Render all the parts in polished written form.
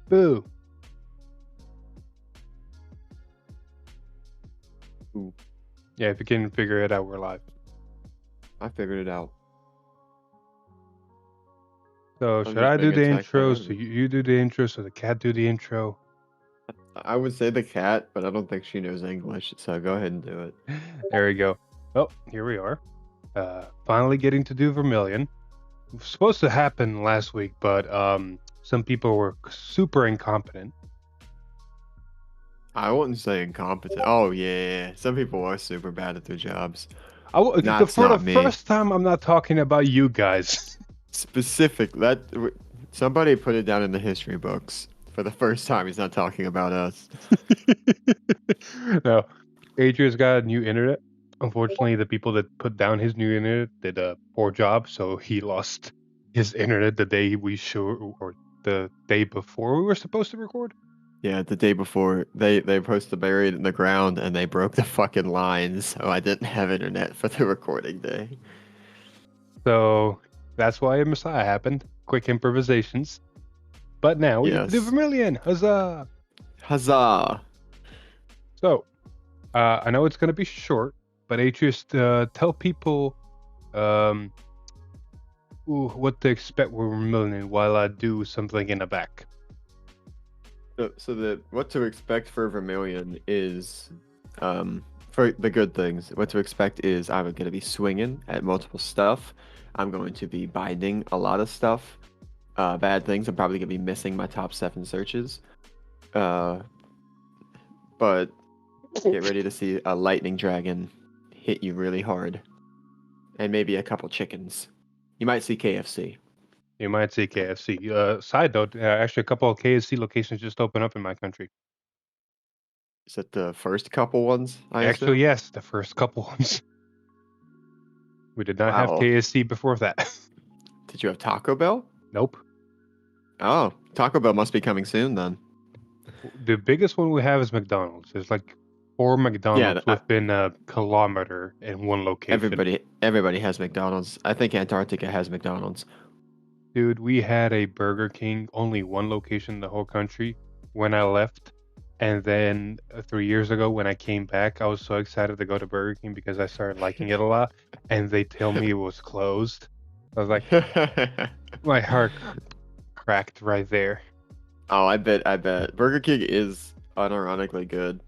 Boo. Ooh, Yeah, if you can figure it out, we're live. I figured it out. So I'm should just I do being the attacked by intro? So enemies. you do the intro, so the cat do the intro. I would say the cat, but I don't think she knows English, so go ahead and do it. There we go. Oh, here we are. Finally getting to do Vermillion. It was supposed to happen last week, but some people were super incompetent. I wouldn't say incompetent. Oh yeah, some people are super bad at their jobs. For the Not me. first time, I'm not talking about you guys. Specific. Somebody put it down in the history books. For the first time, he's not talking about us. No, Adrian's got a new internet. Unfortunately, the people that put down his new internet did a poor job, so he lost his internet the day or the day before we were supposed to record. Yeah, the day before they supposed to bury it in the ground and they broke the fucking lines, so I didn't have internet for the recording day. So that's why a Messiah happened. Quick improvisations. But now we get to do Yes. Vermillion. Huzzah! Huzzah! So, I know it's going to be short, but Atreus, tell people what to expect with Vermillion while I do something in the back. So what to expect for Vermillion is, for the good things, what to expect is I'm going to be swinging at multiple stuff. I'm going to be binding a lot of stuff. Bad things, I'm probably going to be missing my top 7 searches. But get ready to see a lightning dragon hit you really hard. And maybe a couple chickens. You might see KFC. You might see KFC. Side note, actually, a couple of KFC locations just opened up in my country. Is that the first couple ones, I Actually, assume? yes, the first couple ones. We did not have Wow. KFC before that. Did you have Taco Bell? Nope. Oh, Taco Bell must be coming soon then. The biggest one we have is McDonald's. There's like 4 McDonald's within a kilometer in one location. Everybody has McDonald's. I think Antarctica has McDonald's. Dude, we had a Burger King, only one location in the whole country when I left. And then 3 years ago when I came back, I was so excited to go to Burger King because I started liking it a lot. And they tell me it was closed. I was like, my heart cracked right there. Oh, I bet. Burger King is unironically good.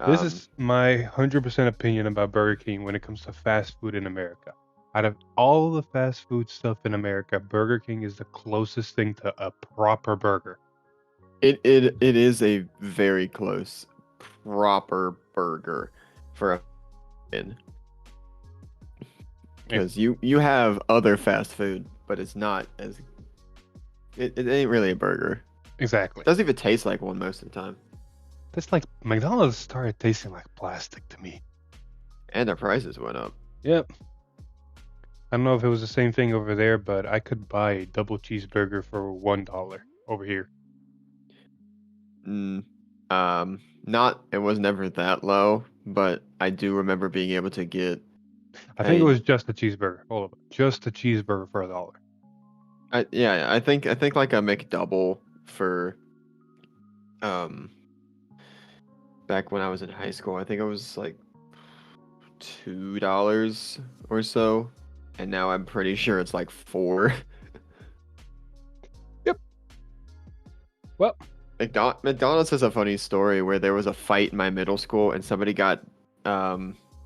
This is my 100% opinion about Burger King when it comes to fast food in America. Out of all the fast food stuff in America, Burger King is the closest thing to a proper burger. It is a very close proper burger for a in. Because you have other fast food, but it's not as it ain't really a burger. Exactly. It doesn't even taste like one most of the time. It's like McDonald's started tasting like plastic to me. And their prices went up. Yep. I don't know if it was the same thing over there, but I could buy a double cheeseburger for $1 over here. It was never that low, but I do remember being able to get. I think it was just a cheeseburger. Hold up, just a cheeseburger for $1. I think like a McDouble for back when I was in high school. I think it was like $2 or so, and now I'm pretty sure it's like $4. Yep. Well, McDonald's has a funny story where there was a fight in my middle school and somebody got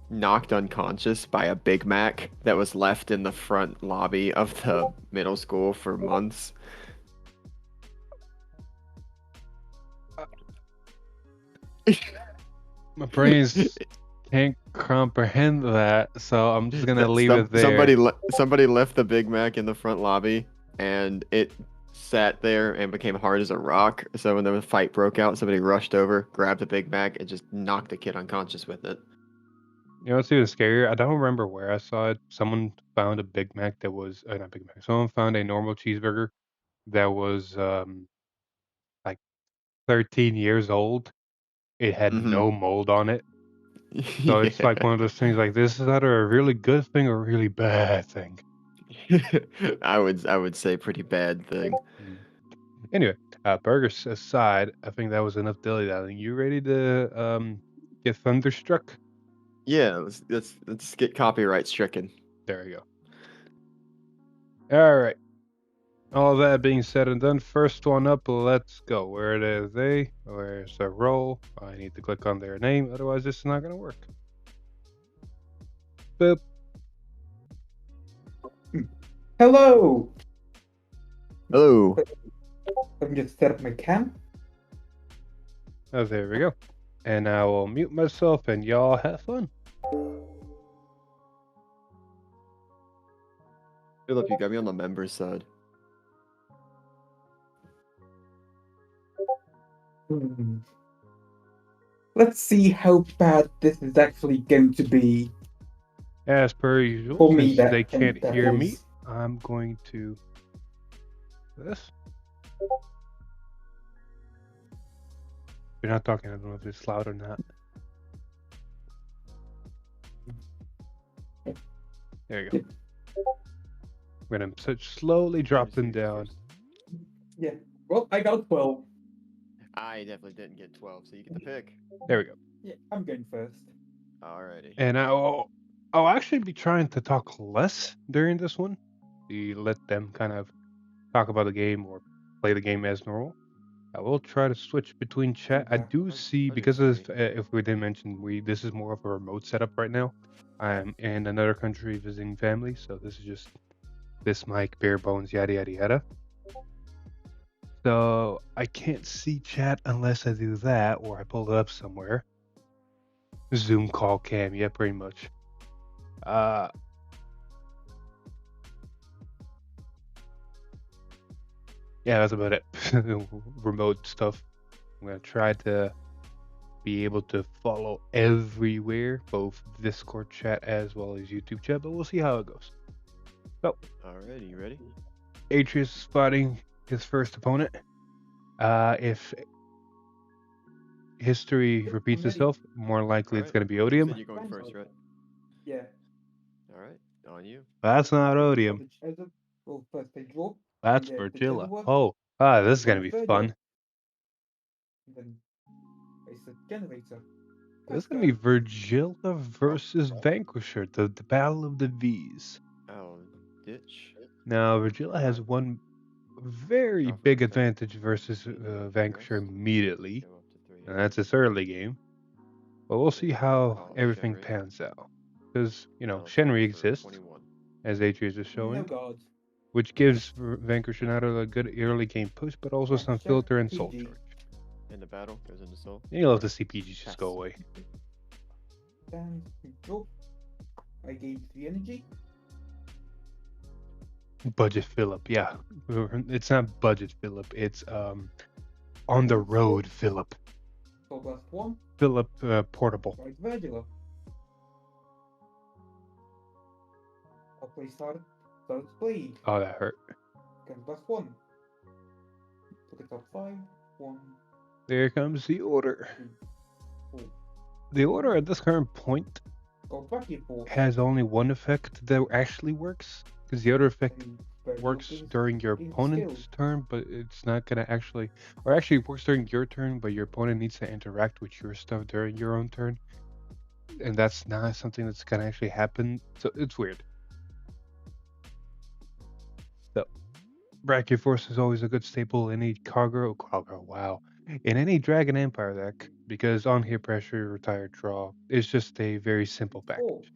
knocked unconscious by a Big Mac that was left in the front lobby of the middle school for months. My brains can't comprehend that, so I'm just gonna leave it there. Somebody left the Big Mac in the front lobby, and it sat there and became hard as a rock. So when the fight broke out, somebody rushed over, grabbed the Big Mac, and just knocked the kid unconscious with it. You know what's even scarier? I don't remember where I saw it. Someone found a Big Mac that was not Big Mac. Someone found a normal cheeseburger that was like 13 years old. It had no mold on it. So it's like one of those things like this is either a really good thing or a really bad thing. I would say pretty bad thing. Anyway, burgers aside, I think that was enough dilly-dallying. You ready to get thunderstruck? Yeah, let's get copyright stricken. There we go. All right. All that being said and done, first one up, let's go. Where are they? Where's their role? I need to click on their name, otherwise this is not going to work. Boop. Hello! Hello. Let me just set up my cam. Oh, there we go. And I will mute myself and y'all have fun. Philip, you got me on the members side. Let's see how bad this is actually going to be. As per usual, For me, since they can't that hear is. me, I'm going to this. You're not talking, I don't know if it's loud or not. There you go. I'm going to slowly drop them down. Yeah. Well, I got 12. I definitely didn't get 12, so you get the pick. There we go. Yeah, I'm going first. Alrighty. And I'll actually be trying to talk less during this one. To let them kind of talk about the game or play the game as normal. I will try to switch between chat. I do see, because of if we didn't mention, this is more of a remote setup right now. I'm in another country visiting family, so this is just this mic, bare bones, yada yada yada. So I can't see chat unless I do that or I pull it up somewhere. Zoom call cam, yeah, pretty much. Yeah, that's about it. Remote stuff. I'm gonna try to be able to follow everywhere, both Discord chat as well as YouTube chat, but we'll see how it goes. So, Alrighty, you ready? Atreus is fighting his first opponent. If history repeats itself, more likely it's going to be Odium. So you're going first, right? Yeah. Alright, on you. That's not Odium. Well, first they draw. That's Virgilla. This is going to be fun. Then I said generator. This is going to be Virgilla versus Vanquisher, the battle of the V's. Oh, ditch. Now, Virgilla has one very big advantage versus Vanquisher immediately, and that's its early game. But we'll see how everything pans out. Because, Shenri exists, as Atreus is showing, which gives Vanquisher not only a good early game push, but also some filter and soul charge. In the battle, goes into soul. You'll let the CPGs just go away. Then draw. I gauge the energy. Budget Philip, yeah. It's not budget Philip, it's on the road Philip. So last one. Philip portable. Right, Virgilla. I'll play Stardust Blade. Oh, that hurt. Against last one. Put it top 5. 1. There comes the order. 2, 4. The order at this current point Go back here for. has only one effect that actually works, because the other effect works during your opponent's turn, but it's not gonna actually, or actually works during your turn, but your opponent needs to interact with your stuff during your own turn, and that's not something that's gonna actually happen. So it's weird. So Bracket Force is always a good staple in any Cargo. Wow, in any Dragon Empire deck, because on hit pressure, retire, draw is just a very simple package.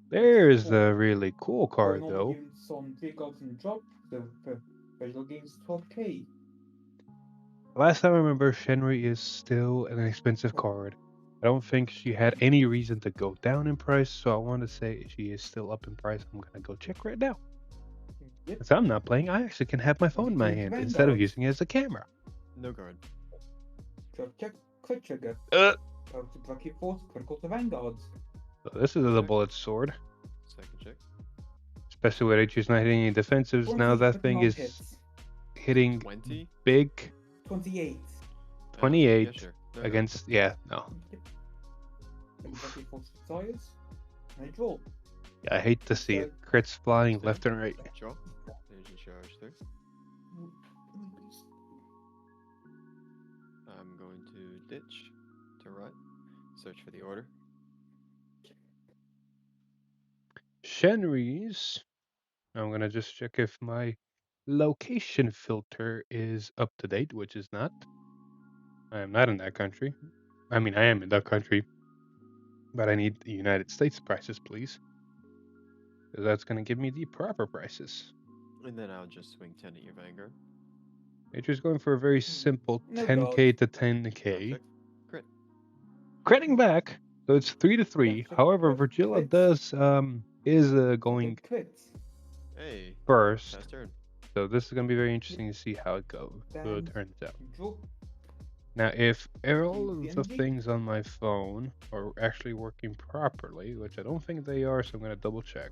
There's the really cool card, though. On 3 cards in drop, the visual game's 12k. Last time I remember, Shenri is still an expensive card. I don't think she had any reason to go down in price, so I want to say she is still up in price. I'm going to go check right now. Yep. Since I'm not playing, I actually can have my phone in my hand instead of using it as a camera. No guard. Drop check, click trigger. Bracket Force, critical to Vanguards. So this is a double-edged sword. Second check. Especially with Atreus not hitting any defensives. Now that thing is hitting 20? big. 28. 28 yeah, sure. No, against, yeah, no. Bracket Force retires. And I draw. Yeah, I hate to see it. Crits flying left and right. Draw. Energy charge 3. ditch. To right. Search for the order. Shenry's. I'm gonna just check if my location filter is up to date, which is not. I am not in that country. I mean, I am in that country, but I need the United States prices, please. Because that's gonna give me the proper prices. And then I'll just swing 10 at your Vanguard. Nature's going for a very simple No 10k to 10k. Perfect. Crit. Critting back, so it's 3 to 3. That's a However, crit- Virgila crits. does is going Big crits. Hey. first. Pass turn. So this is gonna be very interesting to see how it goes. How it Then- turns out. Draw. Now, if all Use of the the energy. things on my phone are actually working properly, which I don't think they are, so I'm gonna double check.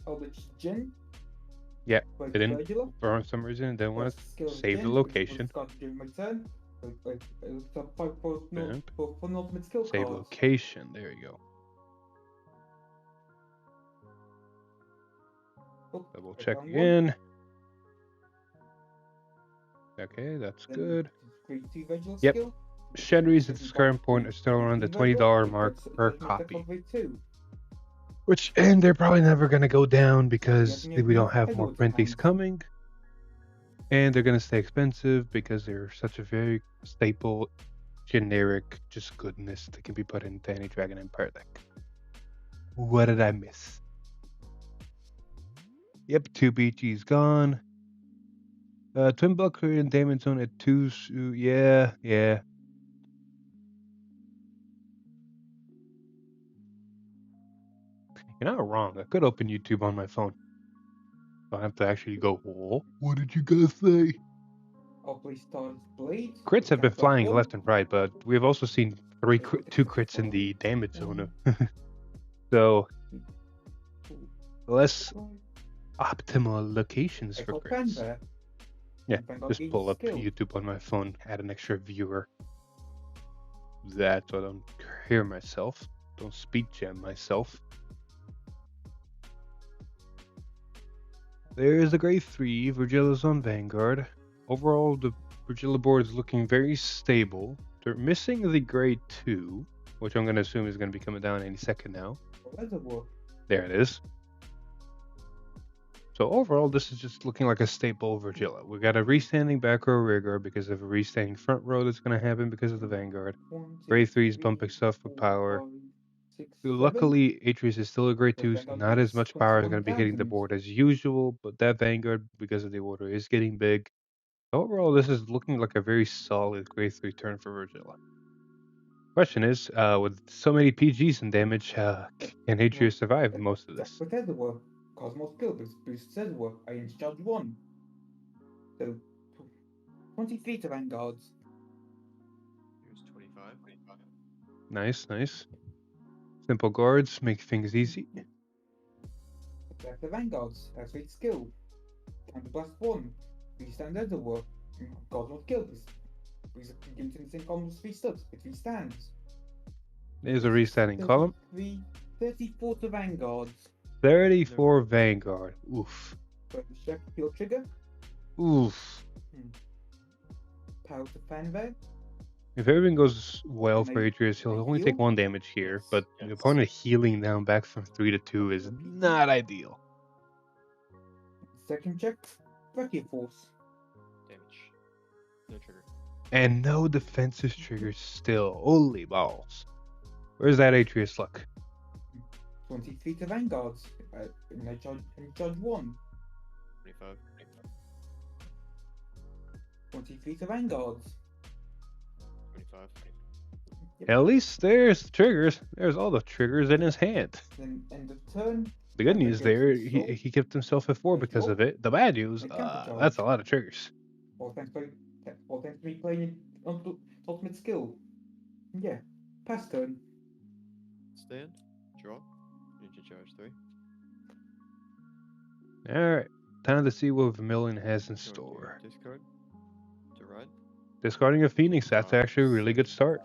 Oh, it's Jin. Yeah, Wait, they didn't. Virgila. For some reason, I didn't want First to skill is save the Jin, which was location. discarded during my turn. It's a 5 for Vamp. an ultimate skill Save card. location. There you go. Oh, Double I check found one. again. Okay, that's Then good. Grade 2 Virgila Yep. skill. Shenry's at this current point are still around the $20 mark per copy. Which, and they're probably never going to go down because Yeah, we don't have I know more what's printies hands. coming. And they're going to stay expensive because they're such a very staple, generic, just goodness that can be put into any Dragon Empire deck. What did I miss? Yep, 2 BG's gone. Twin Blocker and Damon Zone at 2. Yeah. You're not wrong. I could open YouTube on my phone. Don't have to actually go, oh, what did you guys say? Crits have been flying left and right, but we've also seen two crits in the damage zone. So, less optimal locations for crits. Yeah, just pull up YouTube on my phone, add an extra viewer. That so I don't hear myself, don't speed jam myself. There's the grade 3, Virgila's on Vanguard. Overall, the Virgila board is looking very stable. They're missing the grade 2, which I'm going to assume is going to be coming down any second now. There it is. So overall, this is just looking like a stable Virgila. We got a restanding back row rigor because of a restanding front row that's going to happen because of the Vanguard. Grade 3 is bumping stuff with power. Luckily, Atreus is still a grade 2, so not as much power is going to be hitting the board as usual, but that Vanguard, because of the order, is getting big. Overall, this is looking like a very solid grade 3 turn for Virgila. Question is, with so many PGs and damage, can Atreus survive most of this? Cosmos skill boosts Ezra. I in charge 1. So 23 to Vanguards. Here's 25. Nice. Simple guards make things easy. Attack the Vanguards. That's 8 skill. Counter blast 1. Restand Ezra. Cosmos skill. Begins in the same column as 3 studs. It 3 stands. There's a restanding column. 34 to Vanguards. 34 Vanguard. Oof. Check heal trigger. Oof. Power to Fanware. If everything goes well Can for I- Atreus, he'll can I only heal? take 1 damage here, but the Yes. opponent healing down back from 3 to 2 is not ideal. Second check. Brachial Force. Damage. No trigger. And no defensive triggers still. Holy balls. Where's that Atreus luck? 23 to Vanguards. And I charge 1. 25. 23 to Vanguards. 25. At least there's the triggers. There's all the triggers in his hand. Then end of turn. The good Okay, news so there, it's he kept himself at 4 because of it. The bad news, I can't that's a charge. lot of triggers. All thanks to me playing ultimate skill. Yeah. Pass turn. Stand. Draw. Ninja charge 3. Alright, time to see what Vermillion has in Go to store. Discard. To ride. Discarding a Phoenix, that's actually a really good start.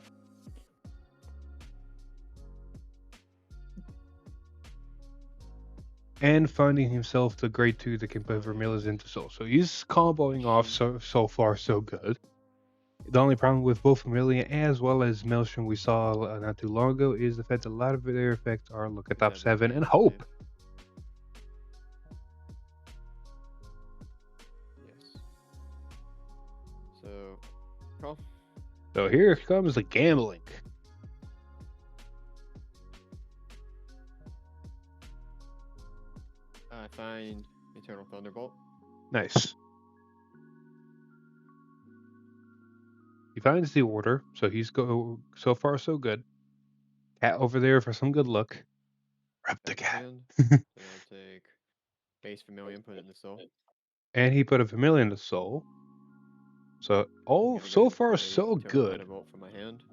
And finding himself the grade 2 that can put Vermillion into soul. So he's comboing off so far so good. The only problem with both Vermillion as well as Maelstrom we saw not too long ago is the fact that a lot of their effects are look at top 7 and hope. Yes. So, call. So here comes the gambling. I find Eternal Thunderbolt. Nice. He finds the order, so he's so far so good. Cat over there for some good luck. Rep the cat. So I'll take base Vermillion, put it in the soul. And he put a Vermillion in the soul. So so far so good. From my hand.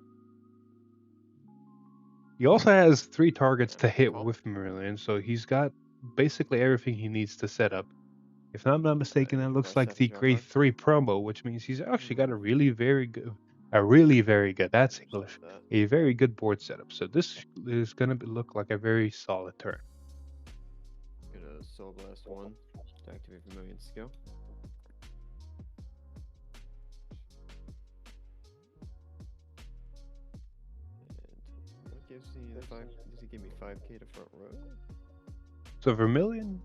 He also has 3 targets to hit with Vermillion, so he's got basically everything he needs to set up. If I'm not mistaken, that looks like the grade 3 promo, which means he's actually got a really very good, that's English, a very good board setup. So this is going to look like a very solid turn. Get a Soul Blast 1 to activate Vermilion skill. And what gives me the 5? Does he give me 5k to front row? So Vermillion,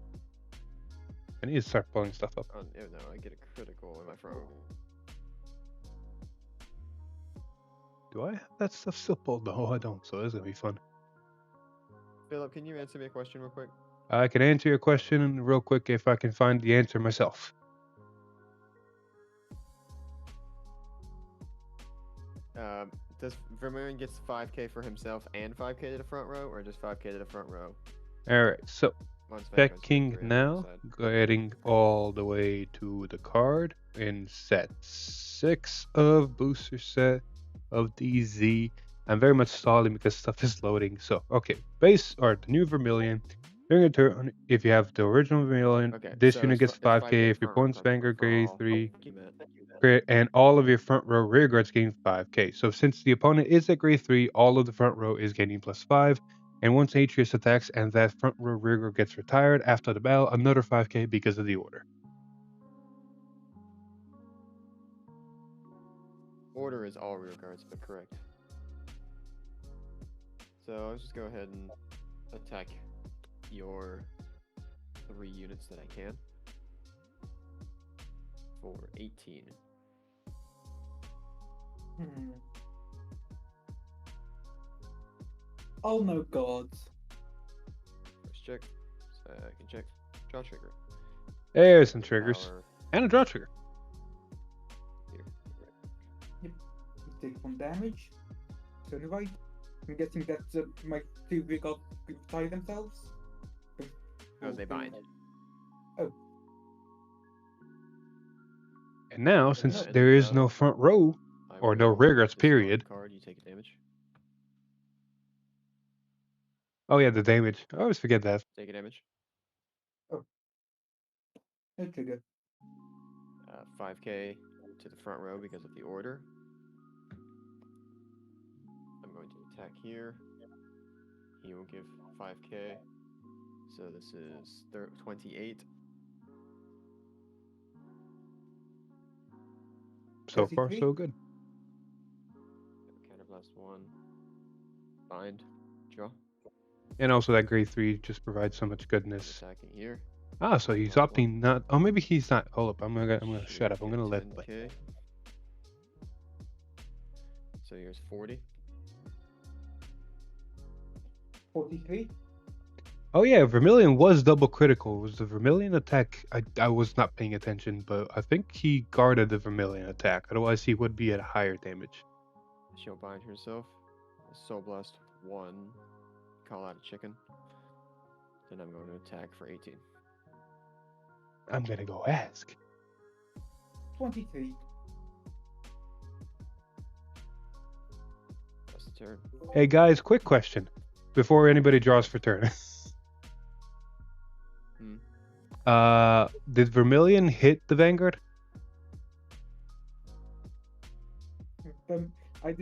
I need to start pulling stuff up. Oh no, I get a critical in my front row. Do I have that stuff still pulled? No, I don't, so this is going to be fun. Philip, can you answer me a question real quick? I can answer your question real quick if I can find the answer myself. Does Vermillion gets 5k for himself and 5k to the front row, or just 5k to the front row? Alright, so checking now, getting all the way to the card in set 6 of booster set of DZ. I'm very much stalling because stuff is loading. So, okay, base or the new Vermillion. During a turn, if you have the original Vermillion, this unit gets 5k. If your opponent's Vanguard grade 3, and all of your front row rear guards gain 5k. So since the opponent is at grade 3, all of the front row is gaining +5. And once Atreus attacks and that front row rear guard gets retired after the battle, another 5k because of the order. Order is all rear guards, but correct. So let's just go ahead and attack your 3 units that I can for 18. Oh no, gods. First check, second check, draw trigger. There's some triggers. Power. And a draw trigger. Here. Yep. You take 1 damage. Turn right. I'm guessing that my 2 rear guards tie themselves. Oh, they bind. Oh. And now, since there is no front row, or no rear guards, period. Card, you take a damage. Oh yeah, the damage. I always forget that. Take a damage. Oh. No trigger. 5k to the front row because of the order. I'm going to attack here. He will give 5k. So this is 28. So far, so good. Counterblast 1. Bind. Draw. And also that grade 3 just provides so much goodness. Attacking here. Ah, so he's opting not. Oh, maybe he's not. Hold up, I'm gonna shut up. I'm gonna let play. So here's 40. 43. Oh yeah, Vermillion was double critical. It was the Vermillion attack? I was not paying attention, but I think he guarded the Vermillion attack. Otherwise, he would be at a higher damage. She'll bind herself. Soul Blast 1. Call out a chicken. Then I'm going to attack for 18. I'm gonna go ask. 23. That's the turn. Hey guys, quick question. Before anybody draws for turn. Did Vermillion hit the Vanguard? I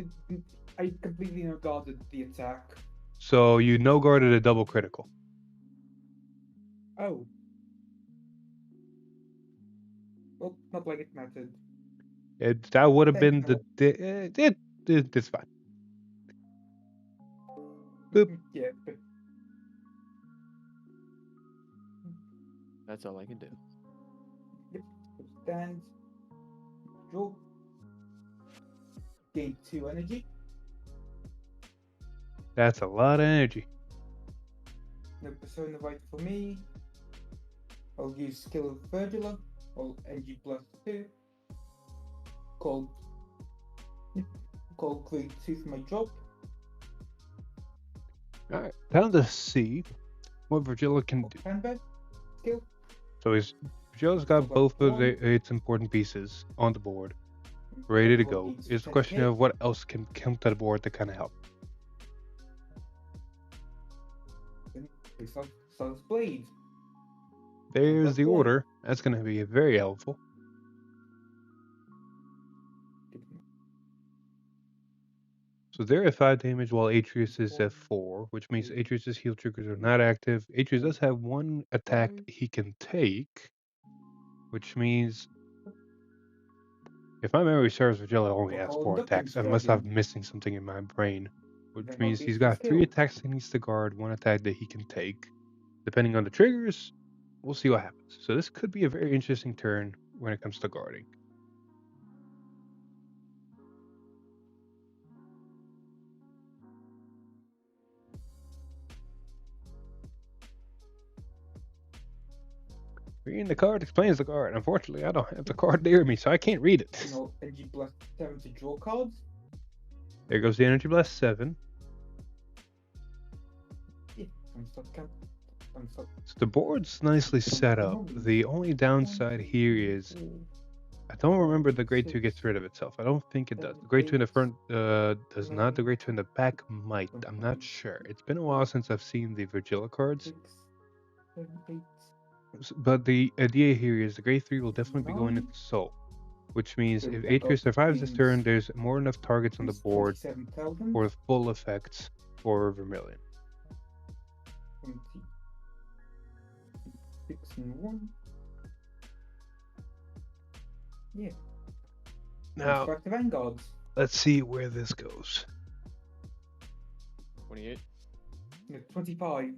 completely no-guarded the attack. So you no-guarded a double critical. Oh. Well, not like it mattered. That would have been Thank the. It's fine. Boop. Yeah, but That's all I can do. yep. Stand. Draw. Gain 2 energy. That's a lot of energy. No persona right for me. I'll use skill of Virgila. Or energy plus 2. Called grade 2 for my drop. Alright, time to see what Virgila can do. Handbag. Skill. So Virgila's got both of its important pieces on the board, ready to go. It's a question of what else can come to the board to kind of help. Sun's Blade. There's the That's one. order. That's going to be very helpful. So they're at 5 damage while Atreus is at 4, which means Atreus' heal triggers are not active. Atreus does have 1 attack he can take, which means, if my memory serves, Virgila only has 4 attacks, unless I'm missing something in my brain. Which means he's got 3 attacks he needs to guard, 1 attack that he can take. Depending on the triggers, we'll see what happens. So this could be a very interesting turn when it comes to guarding. Reading the card explains the card. Unfortunately, I don't have the card near me, so I can't read it. You know, energy plus 7 to draw cards. There goes the energy blast 7. Yeah, I'm stuck. So the board's nicely set up. The only downside here is I don't remember the grade 2 gets rid of itself. I don't think it does. The grade 2 in the front does not. The grade 2 in the back might. I'm not sure. It's been a while since I've seen the Virgila cards. 6, 7, 8. But the idea here is the grade 3 will definitely be going into Soul. Which means if Atreus survives this turn, there's more than enough targets on the board for full effects for Vermillion. 6 and 1. Yeah. Now, Back to Vanguards. let's see where this goes. 28. No, 25.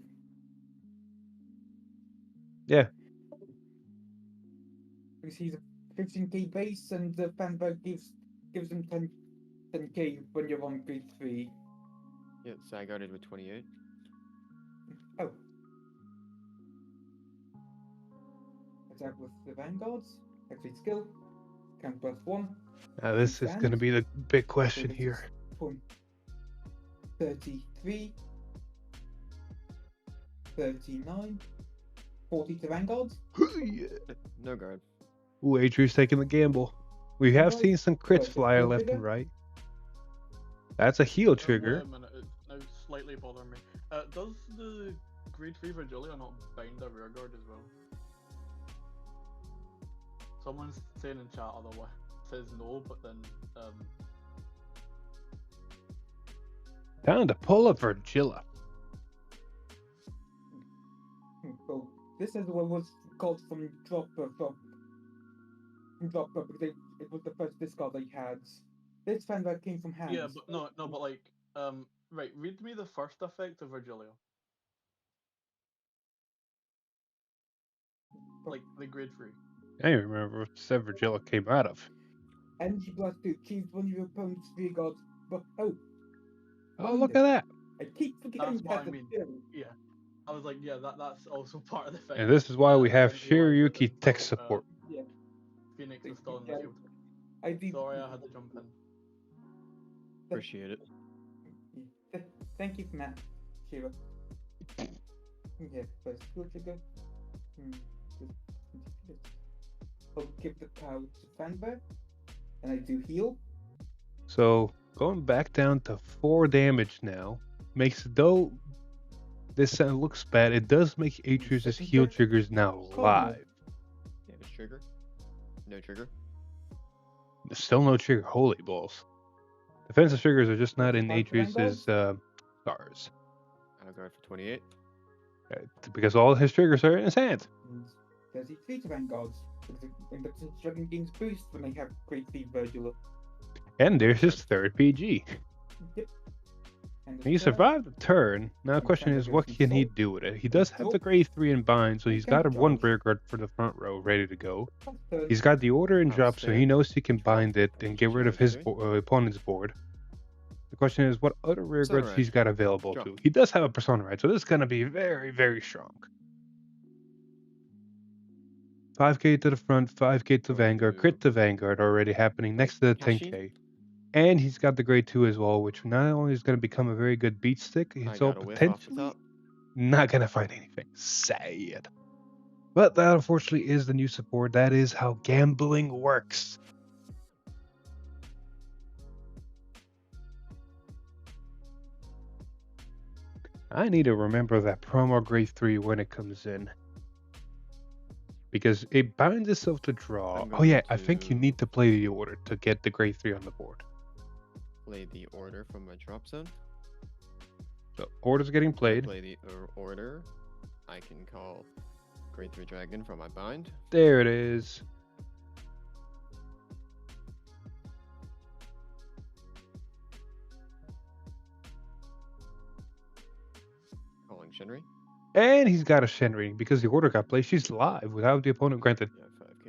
Yeah. Because he's a 15k base, and the Vanguard gives him 10k when you're on grade 3. Yeah, so I guarded with 28. Oh. Attack with the Vanguards. Activate skill. Count plus 1. Now this is going to be the big question here. 33. 39. 40 to Vanguard. No guard. Ooh, Atreus taking the gamble. We have seen some crits fly left and right. That's a heal trigger. Wait a minute, it's now slightly bothering me. Does the grade 3 Virgilia not bind a rear guard as well? Someone's saying in chat otherwise says no, but then Time to pull up Virgila. So this is what was called from drop because it was the first discard I had. This Vanguard came from hands. yeah, but no, but like right, read me the first effect of Virgilia. Like the grade 3. I don't even remember what set Virgila came out of. Energy blast 2. Choose one of your opponent's rear guards. But Oh, look at that. I keep forgetting That's what that I mean. skill. Yeah. I was like, yeah, that's also part of the thing. And this is why we have And you like Shiryuki that tech as well, support. Yeah. Phoenix is still in the Yeah. field. I did. Sorry, I had to jump in. Appreciate it. Thank you for that, Shiva. Yeah, first skill trigger. I'll give the power to Vanguard, and I do heal. So going back down to 4 damage now makes, though this looks bad, it does make Atreus' heal triggers now live. Damage trigger. No trigger. There's still no trigger. Holy balls. Defensive triggers are just not in Atreus' stars. I'll guard for 28. Because all his triggers are in his hand. There's 3 to Vanguards. And the Dragon games boost when they have Grade 3 Virgil. And there's his third PG. Yep. And He survived the turn. Now the And question is, what can he do with it? He does have the grade 3 in bind, so he's got a 1 rear guard for the front row ready to go. He's got the order in drop, so he knows he can bind it and get rid of his opponent's board. The question is, what other rear guards he's got available too. He does have a Persona Ride, so this is going to be very, very strong. 5k to the front, 5k to Vanguard, crit to Vanguard already happening next to the 10k. And he's got the grade 2 as well, which not only is going to become a very good beat stick, it's all potentially not going to find anything. Sad. But that unfortunately is the new support. That is how gambling works. I need to remember that promo grade 3 when it comes in. Because it binds itself to draw. Oh yeah, I think you need to play the order to get the grade 3 on the board. Play the order from my drop zone. So order's getting played. Play the order. I can call grade 3 dragon from my bind. There it is. Calling Shenri. And he's got a Shenri because the order got played. She's live without the opponent. Granted,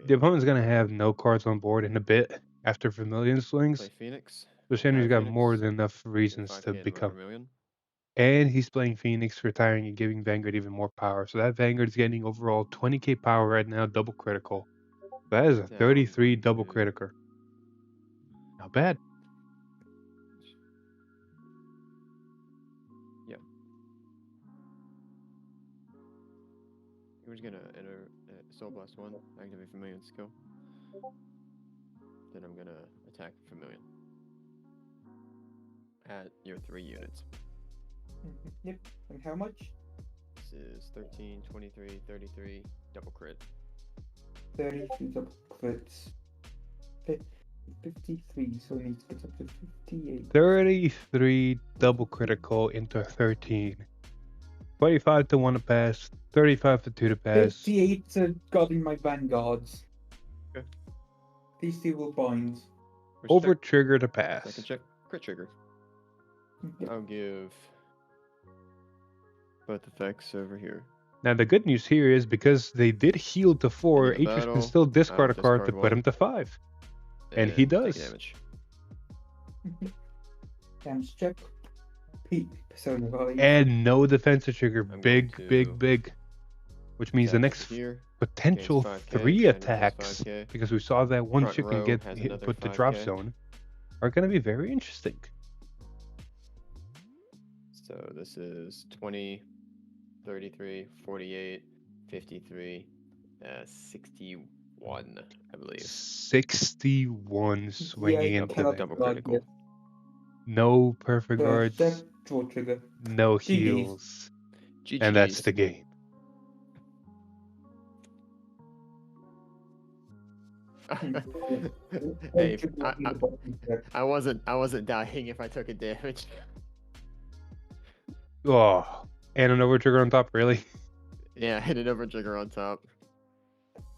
the opponent's going to have no cards on board in a bit after Vermillion swings. Play Phoenix. So Shenri's got more than enough reasons to become. And he's playing Phoenix, retiring and giving Vanguard even more power. So that Vanguard's getting overall 20k power right now, double critical. That is a 33 double critical. Not bad. Yeah. We're just gonna enter Soul Blast 1, activate Vermillion skill. Then I'm gonna attack Vermillion. At your 3 units. Yep. And how much? This is 13, 23, 33, double crit. 32 double crits. 53, so it needs to get up to 58. 33 double critical into 13. 25 to 1 to pass, 35 to 2 to pass. 58 to guarding my Vanguards. Okay. These two will bind. Over trigger to pass. Second check. Crit trigger. I'll give both effects over here. Now the good news here is because they did heal to 4, Atreus can still discard a card to put him to 5. And he does. Damage. Damage check. Peak Persona value. And no defensive trigger. Big. Which means the next potential 3 attacks, because we saw that once you can get hit with the drop zone, are going to be very interesting. So this is 20, 33, 48, 53, 61, I believe. 61 swinging into that. Double critical. No perfect guards. Draw trigger. No heals. And that's the game. Hey, I wasn't dying if I took a damage. Oh, and an over trigger on top, really? Yeah, hit an over trigger on top.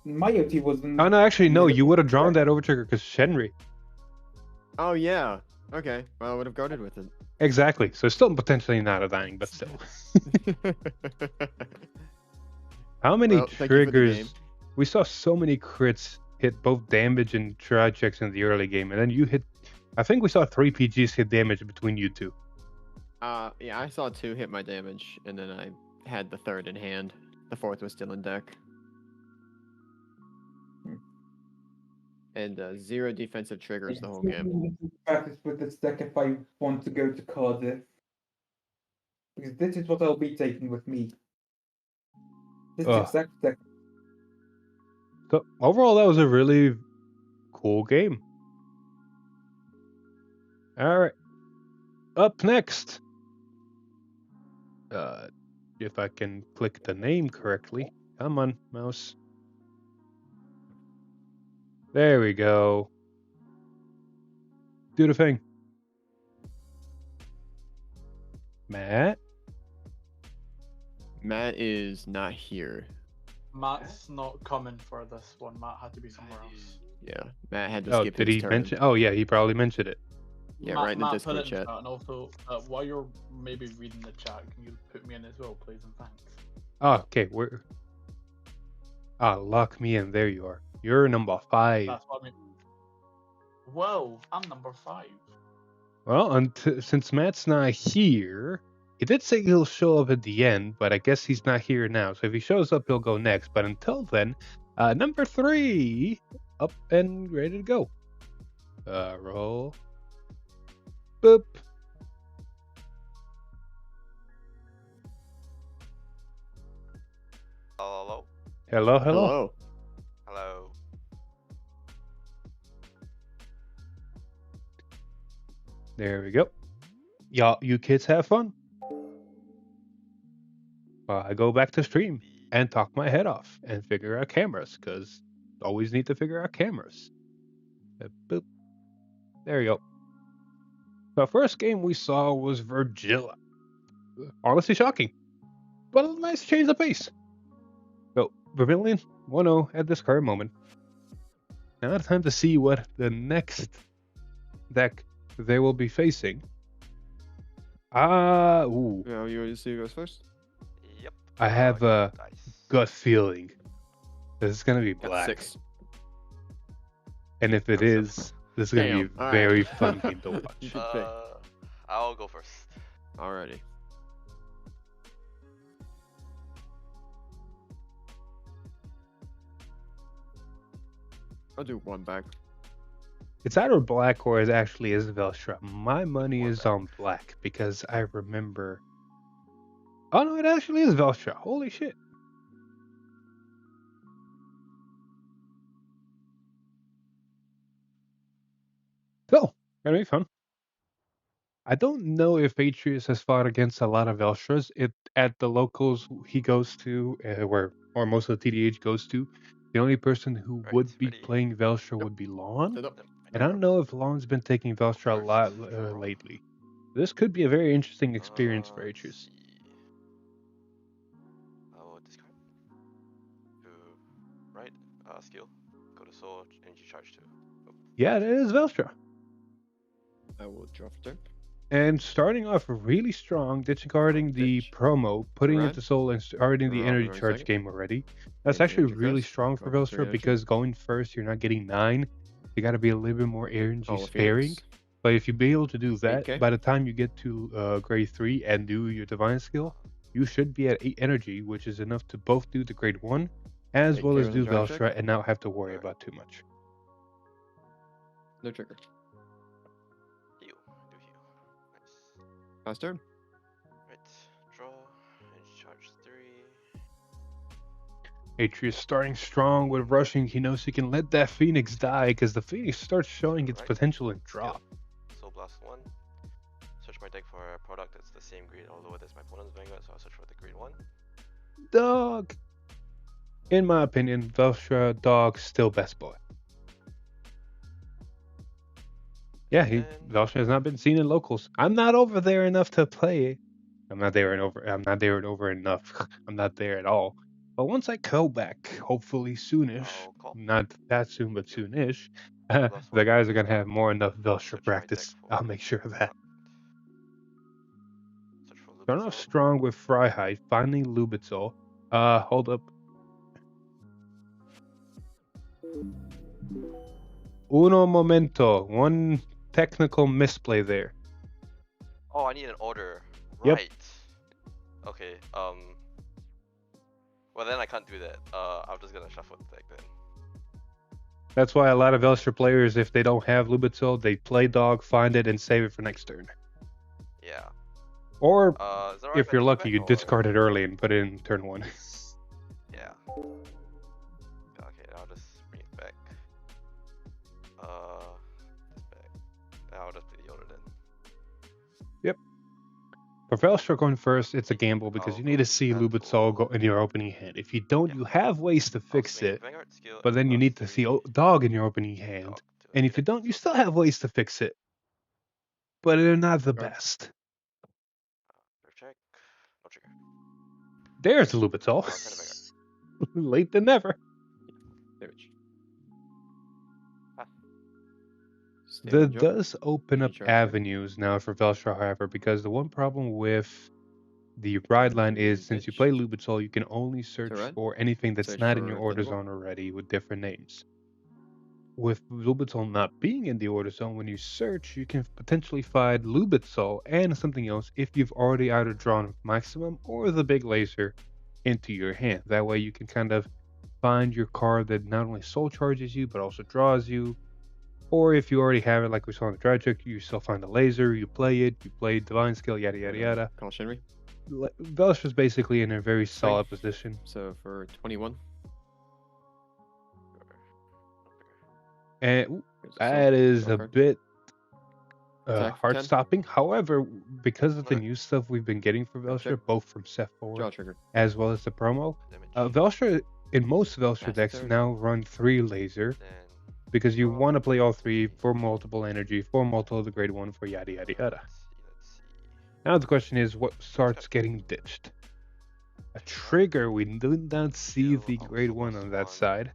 My OT wasn't. Oh no, actually no. You would have drawn that over trigger because Shenri. Oh yeah. Okay. Well, I would have guarded with it. Exactly. So still potentially not a dying, but still. How many triggers? We saw so many crits hit both damage and try checks in the early game, and then you hit. I think we saw 3 PGs hit damage between you two. Yeah, I saw 2 hit my damage, and then I had the 3rd in hand. The 4th was still in deck. And 0 defensive triggers the whole game. Practice with this deck if I want to go to Cardiff. Because this is what I'll be taking with me. This is exact deck. So overall, that was a really cool game. All right. Up next. If I can click the name correctly. Come on, mouse. There we go. Do the thing. Matt? Matt is not here. Matt's not coming for this one. Matt had to be somewhere else. Yeah, Matt had to Oh, skip did his he turn. mention? Oh, yeah, he probably mentioned it. Yeah, Matt, right in the Matt, Discord put it in chat. And also, while you're maybe reading the chat, can you put me in as well, please, and thanks. Oh, okay, lock me in. There you are. You're number 5. That's what I mean. Whoa, I'm number 5. Well, since Matt's not here, he did say he'll show up at the end, but I guess he's not here now. So if he shows up, he'll go next. But until then, number 3, up and ready to go. Roll. Boop. Hello. Hello. Hello. Hello. There we go. Y'all, you kids have fun. I go back to stream and talk my head off and figure out cameras, because always need to figure out cameras. Boop. There you go. The first game we saw was Virgilla. Honestly shocking, but a nice change of pace. So, Vermillion 1-0 at this current moment. Now it's time to see what the next deck they will be facing. Ooh. Yeah, you want to see who goes first? Yep. I have a Dice. gut feeling this is going to be Got black. 6. And if it is, this is going to be Damn, a alright. very fun game to watch. You should pick. I'll go first. Alrighty. I'll do 1 back. It's either black or it actually is Velstra. My money One is back. on black because I remember. Oh no, it actually is Velstra. Holy shit. So, gonna be fun. I don't know if Atreus has fought against a lot of Velstras. At the locals he goes to, or most of the TDH goes to, the only person who Right, would be ready. playing Velstra Yep. would be Lon. Set up. And I don't know if Lon's been taking Velstra a First, lot draw. lately. This could be a very interesting experience for Let's Atreus. see. I will discard. To right, skill. Go to soul, energy charge 2. Oh, Yeah, it is Velstra. I will draw for turn. And starting off really strong, discarding the Ditch. promo, putting Rad. into soul, and starting the Draw energy for a charge second. game already. That's Maybe actually energy really crest. strong for Draw for 3 Velstra energy. because going first, you're not getting 9. You got to be a little bit more energy Call of sparing. Phoenix. But if you be able to do that, 8K. by the time you get to grade 3 and do your divine skill, you should be at 8 energy, which is enough to both do the grade 1 as 8K well as with a do drive Velstra check. and not have to worry Alright. about too much. No trigger. heal. Do heal. Nice. Pass turn. Right. Draw. Energy charge 3. Atreus starting strong with rushing. He knows he can let that Phoenix die because the Phoenix starts showing its Right. potential in drop. Soul Blast 1. Search my deck for a product that's the same grade or lower as my opponent's Vanguard, so I'll search for the grade 1. Dog. In my opinion, Velstra dog still best boy. Yeah, And- Velstra has not been seen in locals. I'm not over there enough to play it. I'm not there and over enough. I'm not there at all. But once I go back, hopefully soonish, I'll call. not that soon, but Yep. soonish, Last the one. guys are gonna have more enough Velstra Search my deck practice. for I'll make sure of that. product. Search for Start off Lubitzel. strong with Freiheit, finding Lubitzel. Hold up. Uno momento. One technical misplay there. Oh, I need an order. Yep. Right. Okay. Well, then I can't do that. I'm just gonna shuffle the deck then. That's why a lot of Velstra players, if they don't have Lubitzel, they play dog, find it, and save it for next turn. Yeah. Or Is that alright if I you're do lucky, that, you or- discard it early and put it in turn 1. Yeah. Okay, I'll just bring it back. This back. I'll just play the order then. For Velstra going first, it's a gamble because I'll you need to go see Vandal. Lubitzel go in your opening hand. If you don't, Yeah. you have ways to I'll fix swing it, Vanguard skill but and then you plus need to see 3 dog in your opening hand. dog to And if you activate don't, you so still have ways to fix it. But they're not the Right. best. check. No trigger. There's the Lubitzel. Turn to Vanguard. Late than never. Damage. That Stand up. does open up Any charge check? avenues now for Velstra, however, because the one problem with the ride line is since you play Bitch. Lubitol, you can only search ride? for anything that's Search not in for your order Thunderbolt? zone already with different names. With Lubitol not being in the order zone, when you search, you can potentially find Lubitol and something else if you've already either drawn Maximum or the big laser into your hand. That way you can kind of find your card that not only soul charges you, but also draws you. Or if you already have it, like we saw in the Dragonic, you still find a laser, you play Divine Skill, yada yada yada. Call Shinry. Velstra's basically in a very Swing. solid position. So for 21. And Here's the that soul. is Draw a card. bit Attack, heart 10. stopping. However, because of the Okay. new stuff we've been getting for Go Velstra, check. both from Set Draw Forward trigger. as well as the promo, Damage. Velstra in most Velstra Massive decks turn. now run 3 laser Then because you draw want to play all 3 14. for multiple energy, for multiple of the grade 1, for yada yada yada. Let's see. Now the question is, what starts getting ditched? A trigger. We do not see Skill the also grade 1 on that +1. side,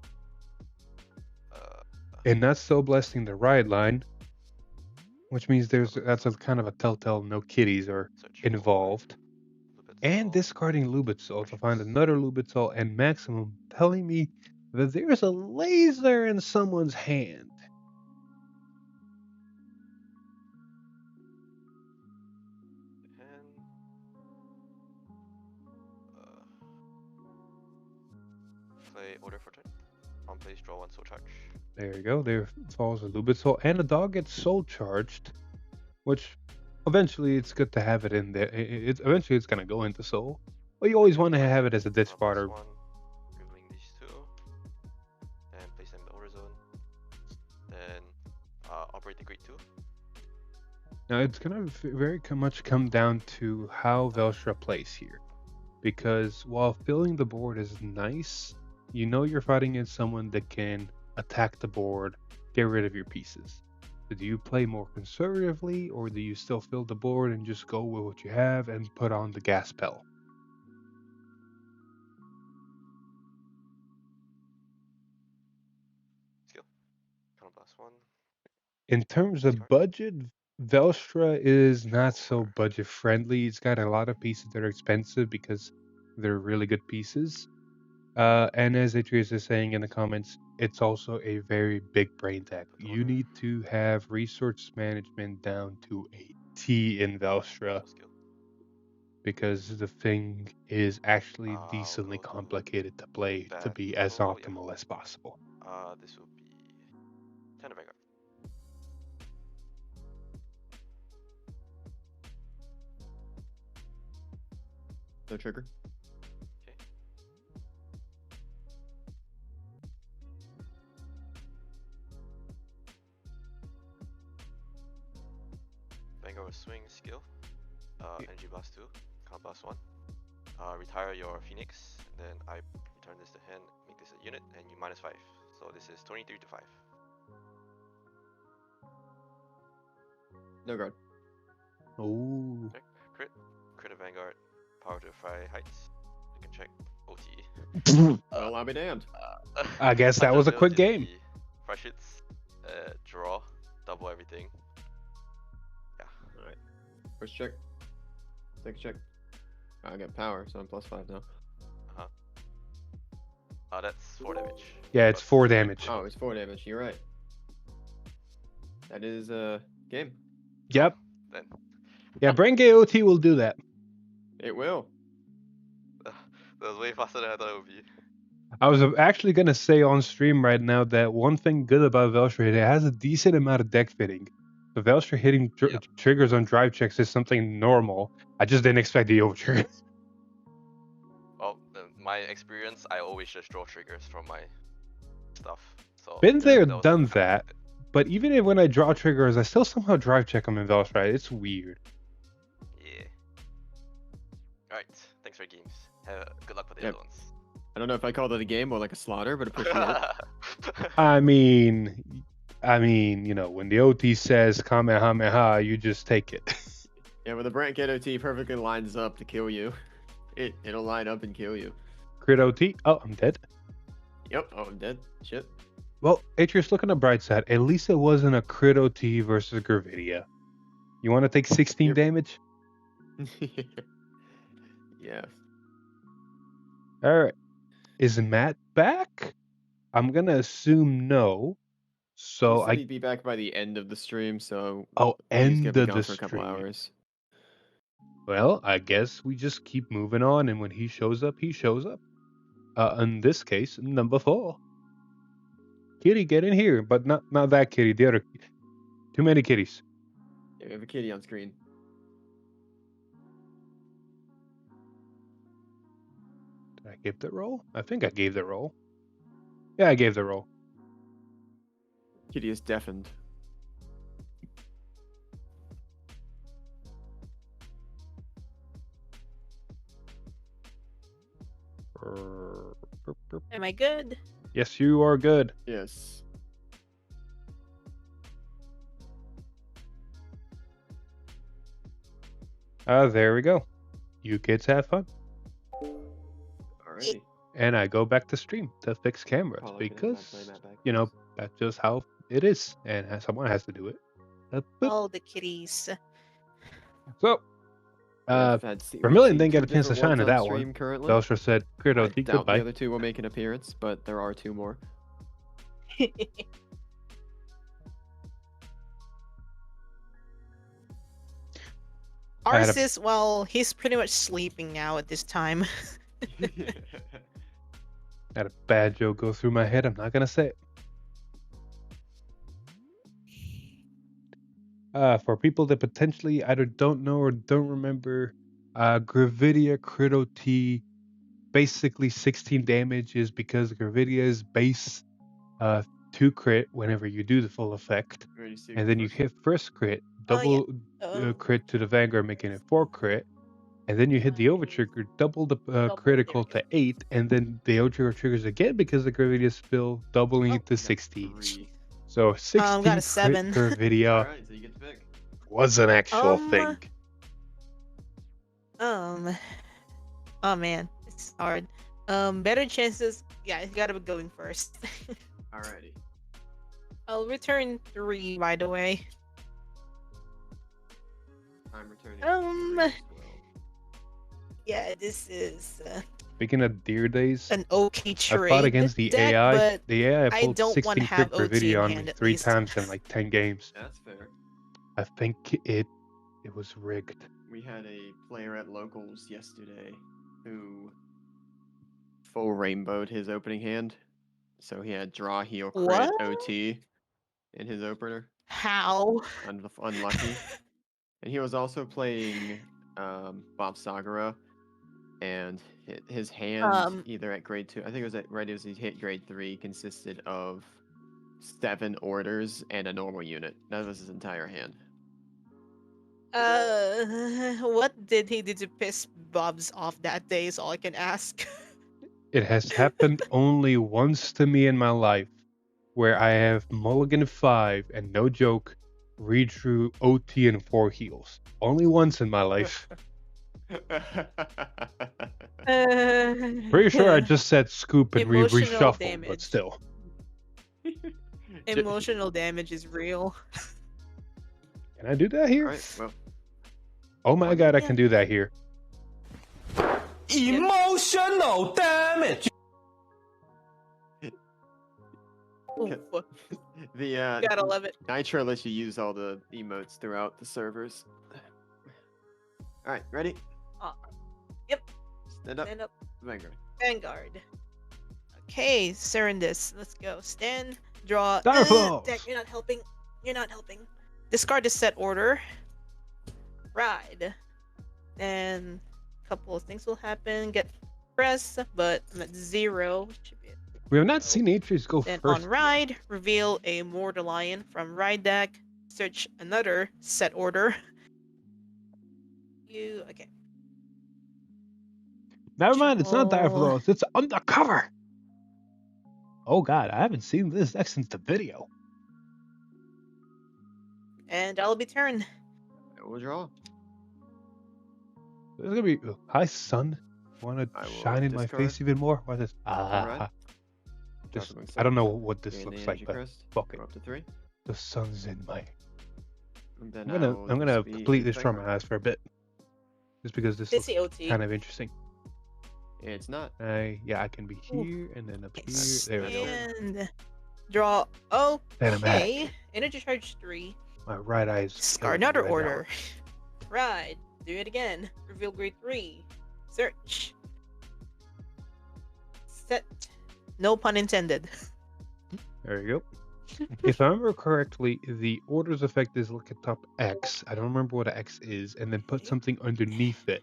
Uh, and that's still blessing the ride line, which means that's a kind of a telltale no kitties are search for involved. And Lubitol, discarding Lubitol to find Precious. another Lubitol and Maximum, telling me that there's a laser in someone's hand. And play order for turn. On place, draw 1 soul charge. There you go. There falls a Lubitol, and the dog gets soul charged, which eventually it's good to have it in there. Eventually it's gonna go into soul, but you always want to have it as a ditch Draw fodder. +1, revealing these 2, and place them in the order zone. Then operate the grade 2. Now it's gonna very much come down to how Velstra plays here, because while filling the board is nice, you know you're fighting against someone that can attack the board, get rid of your pieces. So do you play more conservatively, or do you still fill the board and just go with what you have and put on the gas pedal? Skill. Count +1. In terms of budget, Velstra is not so budget friendly. It's got a lot of pieces that are expensive because they're really good pieces. And as Atreus is saying in the comments, it's also a very big brain deck. You need to have resource management down to a T in Velstra Skill. because the thing is actually I'll decently go to complicated to play to back be as row, yeah. optimal as possible. This will be 10 of Vanguard. No trigger. Okay. Vanguard swing skill. Energy blast 2. Count +1. Retire your Phoenix. Then I return this to hand. Make this a unit, and you -5. So this is 23 to 5. No guard. Oh, Okay. Crit of Vanguard. Power to fry heights. You can check OT. Well, I'll be damned. I guess that was a quick game. Fresh hits. Draw. Double everything. Yeah. Alright. First check. Second check. I got power, so I'm +5 now. That's 4 damage. yeah, it's Plus 4 damage. Oh, it's 4 damage. You're right. That is game. Yep. Then Yeah, Brain Gay OT will do that. It will. that was way faster than I thought it would be. I was actually going to say on stream right now that one thing good about Velstra, it has a decent amount of deck fitting. The Velstra hitting Yep. triggers on drive checks is something normal. I just didn't expect the overtrigger. Well, my experience, I always just draw triggers from my stuff. So Been there, that was done kinda that. expected. But even if when I draw triggers, I still somehow drive check them in Velstra. It's weird. Yeah. Alright, thanks for your games. Good luck with the Yep. other ones. I don't know if I called it a game or like a slaughter, but appreciate it. I mean, you know, when the OT says Kamehameha, you just take it. Yeah, when the Brant Kid OT perfectly lines up to kill you, it'll line up and kill you. crit OT. Oh, I'm dead. Yep. Oh, I'm dead. Shit. Well, Atreus, look on the bright side. At least it wasn't a crit OT versus Gravidia. You want to take 16 Yep. damage? Yeah. All right. Is Matt back? I'm gonna assume no. So He said I he'd be back by the end of the stream, so oh he's gonna end be of gone the for a couple stream. hours. Well, I guess we just keep moving on, and when he shows up, he shows up. In this case, number 4. Kitty, get in here, but not that kitty. The other. Too many kitties. Yeah, we have a kitty on screen. Did I give the roll? I think I gave the roll. Yeah, I gave the roll. Kitty is deafened. Am I good? Yes, you are good. Yes. There we go. You kids have fun. Alrighty. And I go back to stream to fix cameras Oh, look at it, because, play Matt back. you know, that's just how it is. And someone has to do it. Boop. All the kitties. So, I've had se- we've Vermillion seen didn't get a two chance to different shine ones at on that stream one. Currently. Velstra said, I Crit doubt goodbye. the other two will make an appearance, but there are 2 more. I had a- Arsis, well, he's pretty much sleeping now at this time. Had a bad joke go through my head. I'm not going to say it. For people that potentially either don't know or don't remember, Gravidia Crit OT, basically 16 damage is because Gravidia's base 2 crit whenever you do the full effect. Ready to see And who then you first? hit first crit, Oh, yeah. double crit to the Vanguard, making it 4 crit. And then you hit the overtrigger, double the critical to 8, and then the overtrigger triggers again because the Gravidia spill, doubling it to 16. 3. So 16 got a crit 7. Gravidia Alright, so you get to pick. was an actual Um, thing. Oh man, it's hard. Better chances. Yeah, you gotta be going first. Alrighty. I'll return 3, by the way. I'm returning. Um, 3 as well. Yeah, this is Speaking of deer days, an okay I trade. fought against the deck, AI. but The AI I pulled don't want 16 to have crit OT in Gravidia on hand me at 3 least. times in like 10 games. That's fair. I think it was rigged. We had a player at locals yesterday who full rainbowed his opening hand. So he had draw, heal, crit, What? OT in his opener. How? Unlucky. And he was also playing Bob Sagara, and his hand either at grade 2, I think it was right as he hit grade 3, consisted of 7 orders and a normal unit. That was his entire hand. What did he do to piss Bobs off that day is all I can ask. It has happened only once to me in my life, where I have mulligan 5 and no joke, redrew OT and 4 heals. Only once in my life. Pretty sure I just said scoop and Emotional reshuffle, but damage. still. Emotional damage is real. Can I do that here? Alright, well, Oh my god, I can do that here. Emotional damage. Oof. the Gotta love it. Nitro lets you use all the emotes throughout the servers. Alright, ready? Yep. Stand up. Stand up. Vanguard. Vanguard. Okay, Serendis. Let's go. Stand. Draw. Direflows! Deck, you're not helping. You're not helping. Discard the set order. Ride. And a couple of things will happen. Get press, but I'm at 0. Should be it. We have not seen Atreus go Then first. on ride, reveal a Mortar Lion from ride deck. Search another set order. Okay. Never mind, it's not Cheel. Direflows, it's Undercover! Oh god, I haven't seen this deck since the video. And I'll be turn. We'll draw. There's gonna be... Hi, son. want I to will shine in my discard. face even more? What is? Alright. This, Drop I don't know seven. what this Gain the looks like, energy but crest. fuck it. Go up to 3. The sun's in my. And then I'm gonna completely destroy my eyes for a bit, just because this It's looks the OT. kind of interesting. It's not. Yeah, I can be here and then up here. There we go. And draw. Then I'm back. Okay. Energy charge 3. My right eye is. Discard killing me another right now. order. Ride. Do it again. Reveal grade 3. Search. Set. No pun intended. There you go. If I remember correctly, the orders effect is look at top X. I don't remember what X is, and then put something underneath it,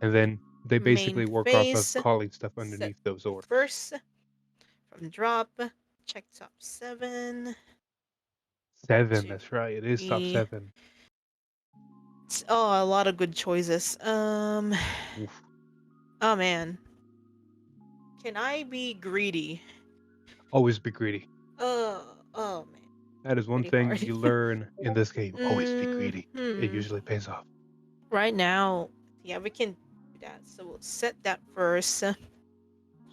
and then they basically Main work phase, off of calling stuff underneath those orders. First. From drop. Check top 7. 7, two, that's right. It is top three. 7. Oh, a lot of good choices. Oof. Oh man. Can I be greedy? Always be greedy. Oh man. That is one Pretty thing hard. you learn in this game. Always be greedy. It Hmm. usually pays off. Right now, yeah, we can do that. So we'll set that first.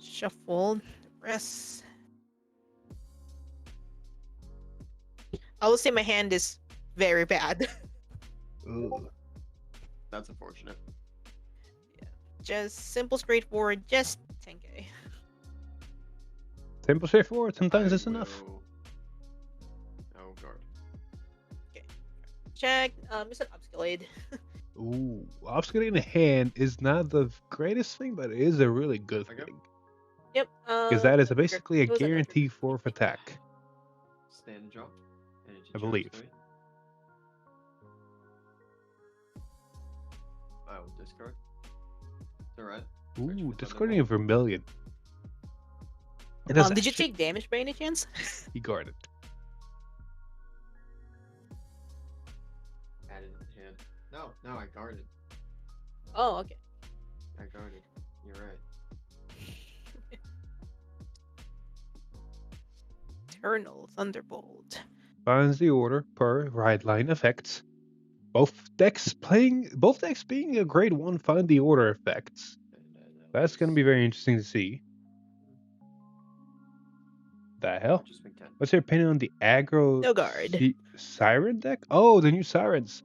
Shuffle. Rest. I will say my hand is very bad. Ugh. That's unfortunate. Just simple, straightforward, just 10k. Simple, straightforward. Sometimes I it's enough. will- Oh, guard. Check. It's an upscalade. Ooh, obscurating the hand is not the greatest thing, but it is a really good Okay. thing. Yep. Because that is basically a It was another guaranteed 4th attack. Stand and drop. Energy I charge believe. 3. I will discard. It's alright. Ooh, for discarding a Vermillion. It does Did you shit. take damage by any chance? He guarded. Added to the hand. No, I guarded. Oh, okay. I guarded. You're right. Eternal Thunderbolt. Finds the order per ride line effects. Both decks being a grade 1 find the order effects. That's going to be very interesting to see. The hell? Just make 10. What's your opinion on the aggro No guard. siren deck? Oh, the new sirens.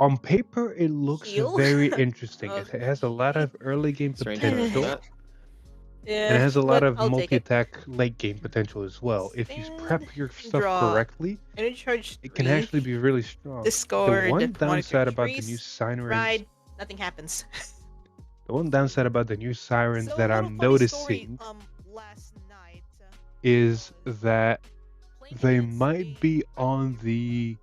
On paper, it looks Cheel? very interesting. It has a lot Okay. of early game Strange for potential, that. Yeah. and it has a lot but of I'll take it. multi-attack late game potential as well. If you prep Stand, your stuff draw. correctly, Energy charge it can 3. actually be really strong. Discard. The one monitor downside about the new trees, sirens, Ride. Nothing happens. the one downside about the new sirens So, that a I'm little funny story, noticing last night is was that playing they against might a- be on the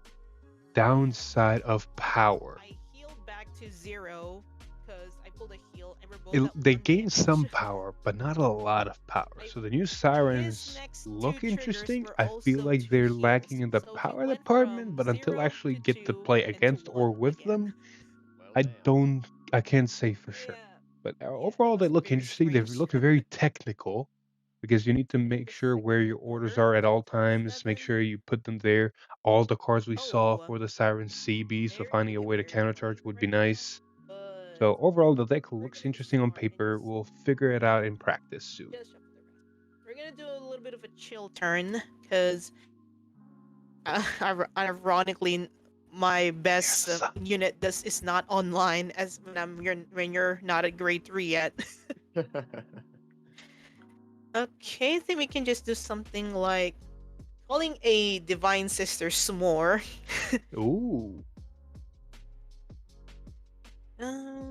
downside of power. I healed back to 0 because I pulled a heal and we're both at They 1 gain damage. some power, but not a lot of power. So the new sirens next look two triggers interesting. were I feel also like 2 they're heals, lacking in the so he power went department, from but until I 0 actually to get to 2 play and to against or 1 with again. them, I can't say for sure. Yeah. But that overall, they was look very interesting. They strange. look very technical because you need to make sure where your orders are at all times. Make sure you put them there. All the cards we saw Oh, for the Siren CB, so very, finding a way to very countercharge would be right now, nice. but So overall, the deck we're looks gonna be interesting on smart and paper. just- We'll figure it out in practice soon. just shuffle the rest. We're gonna do a little bit of a chill turn because, ironically, my best Yes. unit is not online as when you're not at grade 3 yet. Okay, I think we can just do something like calling a Divine Sister S'more. Ooh.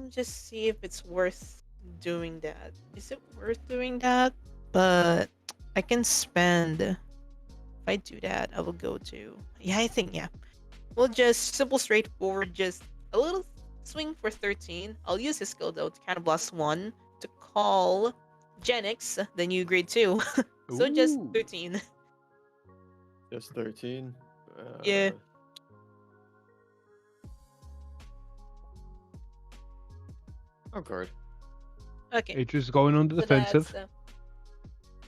Just see if it's worth doing that. Is it worth doing that? But I can spend. If I do that, I will go to. Yeah, I think, yeah. We'll just simple, straightforward, just a little swing for 13. I'll use his skill though to counterblast 1 to call Genix, the new grade 2. So just Ooh. 13. Just 13. Yeah. Oh, guard. Okay. It's just going on the so defensive. that's,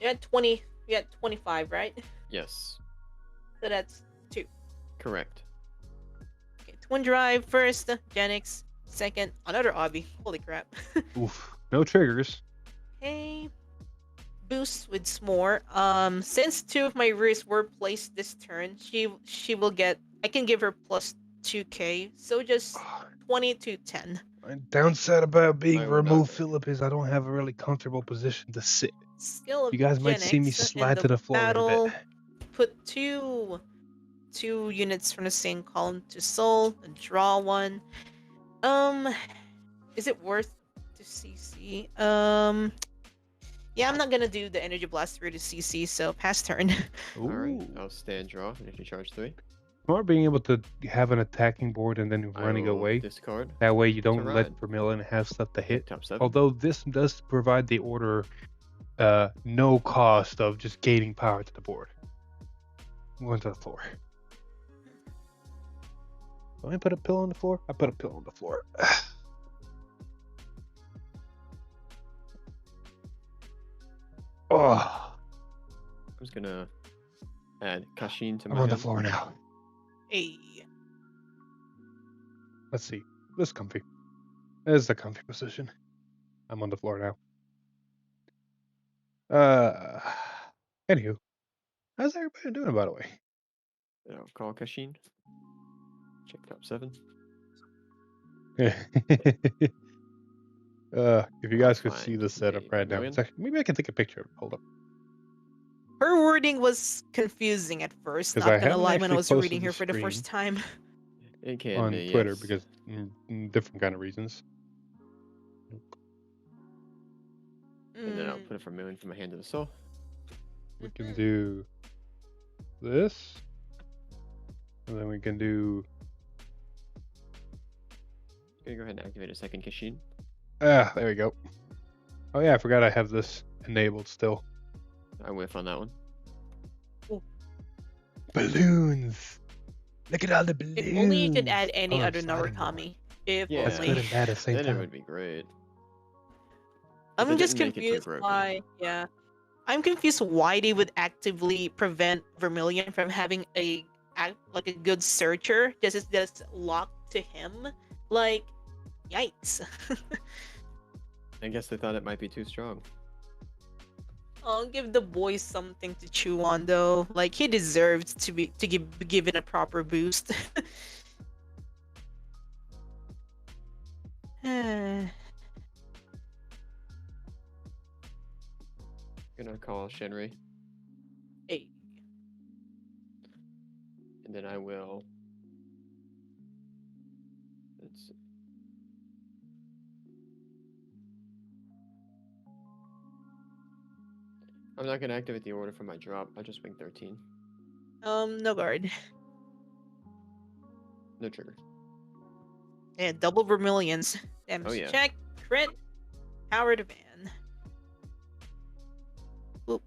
you're at 20. You're at 25, right? Yes. So that's 2. Correct. Okay, Twin Drive first, Genix second, another Obby. Holy crap. Oof. No triggers. Okay. Boost with s'more. Since 2 of my rears were placed this turn, she will get. I can give her plus 2k. So just 20 to 10. My downside about being I will not removed, go. Philip, is I don't have a really comfortable position to sit. Skill of You guys might see me Gen X in slide the to the floor in a battle. bit. Put two units from the same column to soul and draw one. Is it worth to CC? Yeah, I'm not gonna do the energy blast through to CC, so pass turn. Alright, Ooh. I'll stand draw, energy charge 3. Smart being able to have an attacking board and then running I will away. discard. That way you don't let ride. Vermillion have stuff to hit. Top 7. Although this does provide the order no cost of just gaining power to the board. Going to the floor. Let me put a pill on the floor. I put a pill on the floor. Oh, I'm just gonna add Kashin to I'm my on the hand. floor now. Hey. Let's see. This is comfy. This is the comfy position. I'm on the floor now. Anywho, how's everybody doing, by the way? I'll call Kashin. Check top 7. If you guys could find see the setup a right now, Vermillion. it's actually, maybe I can take a picture of it. Hold up. Her wording was confusing at first. 'Cause Not I gonna haven't lie, when I actually was posted reading the her for the stream. first time. It can On be, Twitter yes. because different kind of reasons. And then I'll Mm, put it for Vermillion from my hand to the soul. We can do this, and then we can do. Gonna go ahead and activate a second Kashin. There we go. Oh yeah, I forgot I have this enabled still. I whiff on that one. Balloons. Look at all the balloons. if only you could add any Oh, other sliding door. Narukami. If Yeah. That's only. good and bad at the same Then it time. would be great. I'm they just didn't make it too confused broken. why. Yeah, I'm confused why they would actively prevent Vermillion from having a good searcher that's locked to him. Like, yikes! I guess they thought it might be too strong. I'll give the boy something to chew on, though. Like, he deserves to be given a proper boost. Gonna call Shenri, Hey. and then I will. Let's see. I'm not gonna activate the order for my drop. I'll just swing 13. No guard. No trigger. And double Vermillions. Damage Oh, yeah. check, crit, power to ban. Boop.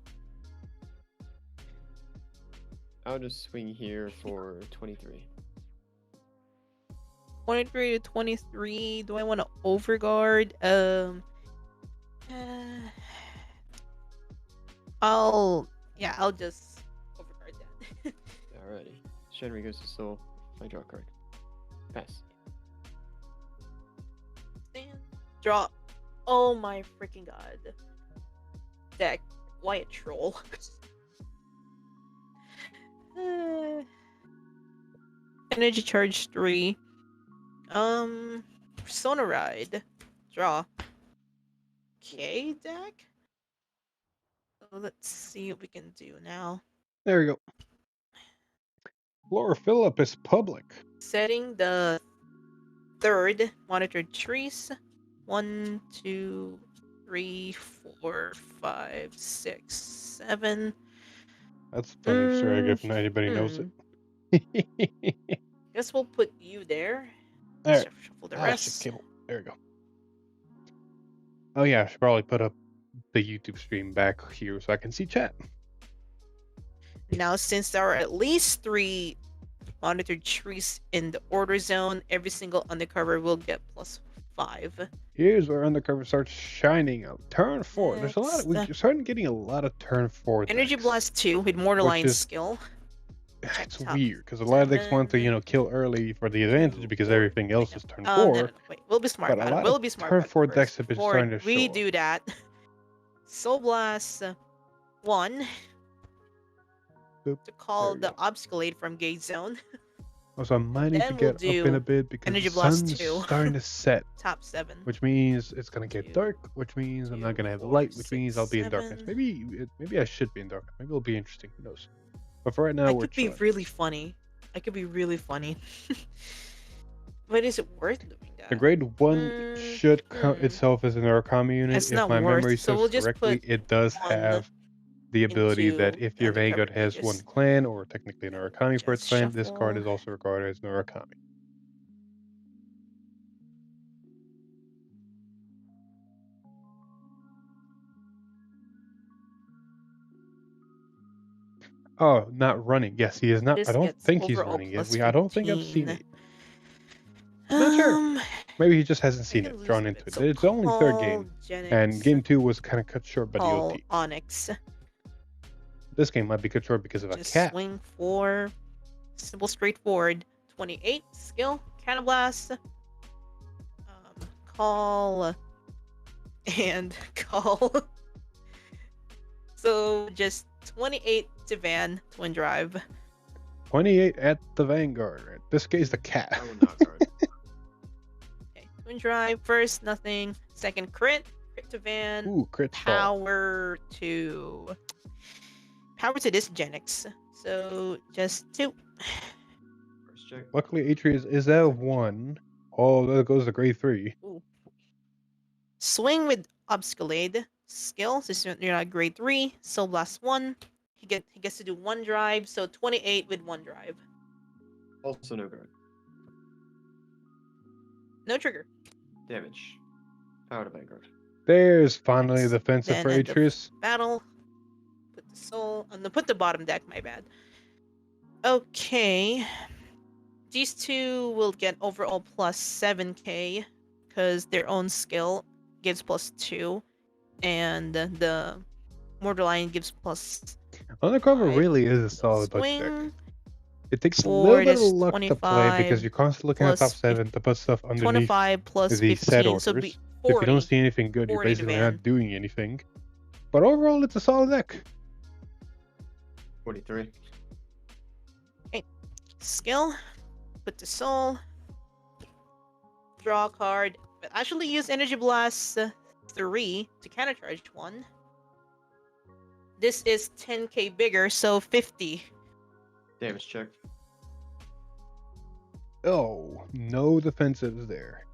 I'll just swing here for 23. 23 to 23. Do I want to overguard? I'll just overguard that. Alrighty. Shenri goes to soul. I draw a card. Pass. Stand. Draw. Oh my freaking god. Deck. Why a troll? Energy charge 3. Persona ride. Draw. Okay, deck. So let's see what we can do now. There we go. Laura Phillip is public. Setting the third monitored trees. 1, 2, 3, 4, 5, 6, 7. That's funny, Strag, if anybody knows it. Guess we'll put you there. Alright. Shuffle the Ah, rest. shit, cable. There we go. Oh yeah, I should probably put up the YouTube stream back here so I can see chat. Now, since there are at least 3 monitored trees in the order zone, every single undercover will get +5. Here's where Undercover starts shining out. Turn 4. There's a lot of, Next. we're starting getting a lot of turn 4 Energy decks. Blast 2 with Mortal Which Line is- skill. It's top weird because a lot of decks want to, seven, kill early for the advantage because everything else is turn no, 4. wait. We'll be smart But a about it. lot We'll of be smart turn about 4 it decks first. have been Before starting to we show do that, Soul Blast 1 Boop. to call There the you go. Obsculate from Gate Zone. Also, I might need to Then we'll get up in a do bit because Energy the Blast sun's 2. starting to set, Top 7. which means it's gonna get 2, dark, which means I'm not 2, gonna have the 4, light, which 6, means I'll be in darkness. 7. Maybe I should be in darkness. Maybe it'll be interesting. Who knows? But for right now, I we're could be chilling. really funny. I could be really funny. But is it worth doing that? The grade 1 should count itself as an Origami unit. It's If not my memory worth, so serves we'll just correctly, put it does 1 have the ability that into if your Undercover Vanguard has one pages. clan, or technically an Origami for its Just clan, this card shuffle. is also regarded as an Origami. Oh, not running. Yes, he is not. This I don't gets think he's overall running it. plus I don't think I've seen 15. it. Not sure. Um, Maybe he just hasn't I seen can it, lose drawn a into bit. it. So It's only third game, and Genix, game 2 was kind of cut short by the call OT. Onyx. This game might be cut short because of a Just cat. swing for simple, straightforward. 28 skill, Cannon Blast. Call and call. So just 28 to Van Twin Drive. 28 at the Vanguard. In this case, the cat. I would not guard. Okay, Twin Drive first, nothing. Second crit to Van. Ooh, crit fall. Power to this Genix. So just 2. First check. Luckily, Atreus is at 1. Oh, there goes the grade 3. Ooh. Swing with Obsculate skill. So you're not grade 3. Soul Blast 1. He gets to do 1 drive. So 28 with 1 drive. Also no guard. No trigger. Damage. Power to Vanguard. There's finally the defensive Then for end of Atreus. battle. Put the soul. No, put the bottom deck. My bad. Okay. These two will get overall plus 7k because their own skill gives plus 2, and the Mortal Lion gives plus. Undercover 5. really is a solid budget deck. Swing. It takes a for little bit of this luck to play because 25 you're constantly looking at top plus 7 to put stuff underneath 25 plus the 15, set orders. so it'd be If you 40. don't see anything good, you're 40 to basically Van. not doing anything. But overall, it's a solid deck. 43. Skill. Put the soul. Draw a card. But actually use Energy Blast 3 to countercharge 1. This is 10k bigger, so 50. Damage check. Oh, no defensives there.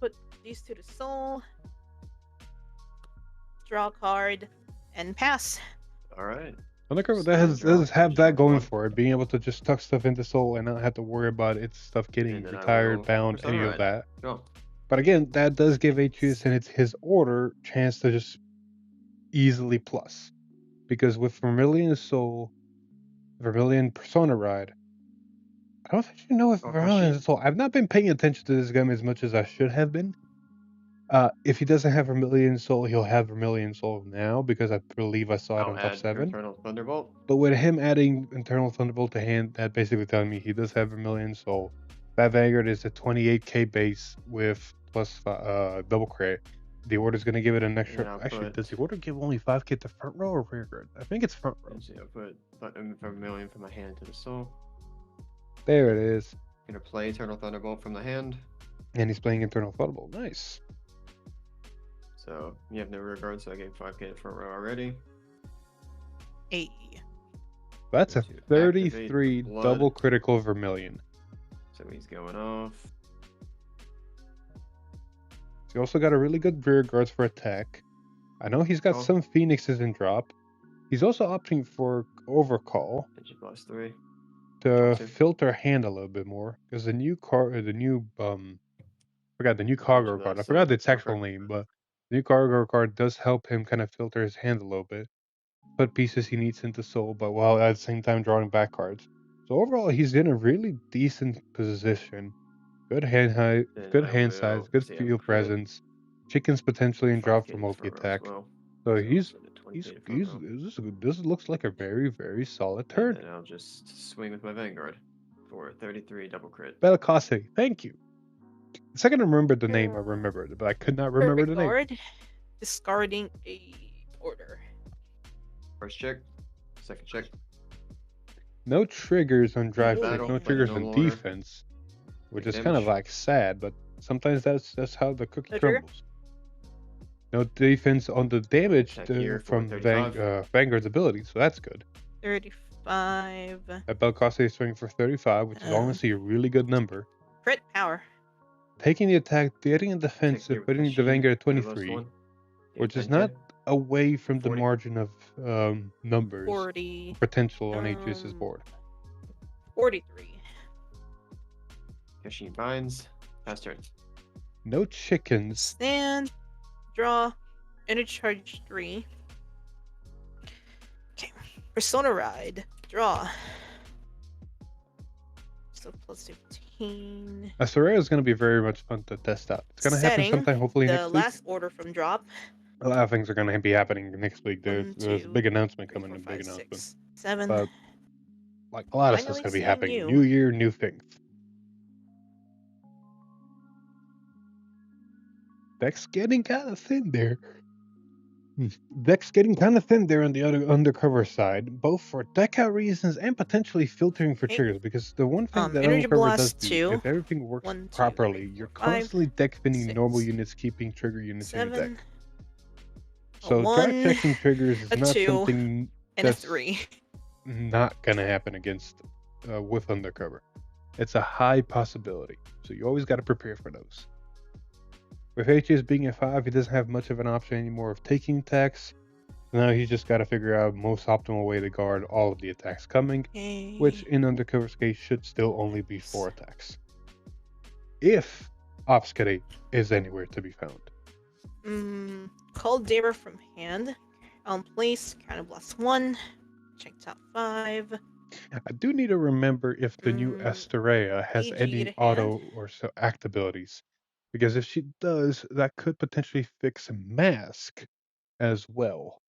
Put these two to soul. Draw a card and pass. Alright. Undercover So does draw, have that draw going one. for it, being able to just tuck stuff into soul and not have to worry about its stuff getting And then I retired, will bound, Persona any of Ride. that. Go. But again, that does give Atreus and it's his order chance to just easily plus. Because with Vermillion Soul, Vermillion Persona Ride, I don't actually know if Oh, Vermillion Kashi. Soul. I've not been paying attention to this game as much as I should have been. If he doesn't have Vermillion Soul, he'll have Vermillion Soul now because I believe I saw it I'll on top add 7. Eternal Thunderbolt. But with him adding Internal Thunderbolt to hand, that basically telling me he does have Vermillion Soul. That Vanguard is a 28k base with plus double crit. The order's going to give it an extra. then I'll Actually, put- does the order give only 5k to front row or rear guard? I think it's front row. Let's see, I'll put Vermillion from my hand to the soul. There it is. Gonna play Eternal Thunderbolt from the hand. And he's playing Internal Thunderbolt. Nice. So you have no rear guard, so I gave 5k to front row already. Hey. That's a To activate the 33 blood. double critical Vermillion. So he's going off. He also got a really good rear guards for attack. I know he's got Oh. some Phoenixes in drop. He's also opting for Overcall Energy Blast 3. to Okay. filter hand a little bit more because the new forgot the new cargo card. I Blast forgot 3. its actual Okay. name, but the new cargo card does help him kind of filter his hand a little bit, put pieces he needs into soul, but while at the same time drawing back cards. So overall, he's in a really decent position. Good hand height, Then good I hand will size, good see, I field crit presence. Chickens potentially in drop 5k for to multi front row as attack. well. So he's for the This looks like a very, very solid turn. And I'll just swing with my Vanguard for 33 double crit. Bellicosity, thank you. The second I remembered the name, I remembered it, but I could not remember the name. Vanguard, discarding a order. First check, second check. No triggers on drive Battle, check, no but triggers no on order. defense, which Take is kind of damage. like sad, but sometimes that's how the cookie No trigger? crumbles. No defense on the damage Attack here for from 35. Vanguard's ability, so that's good. 35. At Bellicosity swing for 35, which is honestly a really good number. Crit power. Taking the attack, getting a Attack defensive, here with putting the machine, Vanguard at plus 23, one. which is 10K. not away from the 40. margin of numbers 40. potential on Atrius's um, board. 43. Machine binds. Pass turn. No chickens. Stand. Draw. Energy charge 3. Okay. Persona ride. Draw. So plus 15. Astoria is going to be very much fun to test out. It's going to happen Setting, sometime, hopefully The next week. last order from drop. A lot of things are going to be happening next week. There's 1, a 2, big announcement 3, coming, 4, a big 5, announcement. 6, 7. But like a lot of stuff's Finally going to be seeing happening. you. New year, new things. Deck's getting kind of thin there. Deck's getting kind of thin there on the other undercover side, both for deck out reasons and potentially filtering for Okay. triggers. Because the one thing that Energy undercover does blast do, 2. if everything works 1, 2, properly, 3, you're 4, 5, constantly deck thinning normal 6, units, keeping trigger units in your 7. deck. A So drive 1, checking triggers is a not 2, something and a that's 3. not gonna happen against with undercover. It's a high possibility, so you always got to prepare for those. With HS being at 5, he doesn't have much of an option anymore of taking attacks. Now he's just got to figure out most optimal way to guard all of the attacks coming, which in undercover's case should still only be 4 attacks, if obfuscate is anywhere to be found. Call Dara from hand. On place. Kind of blast 1. Check top 5. I do need to remember if the new Astoria has AG any to auto or so act abilities. Because if she does, that could potentially fix Mask as well.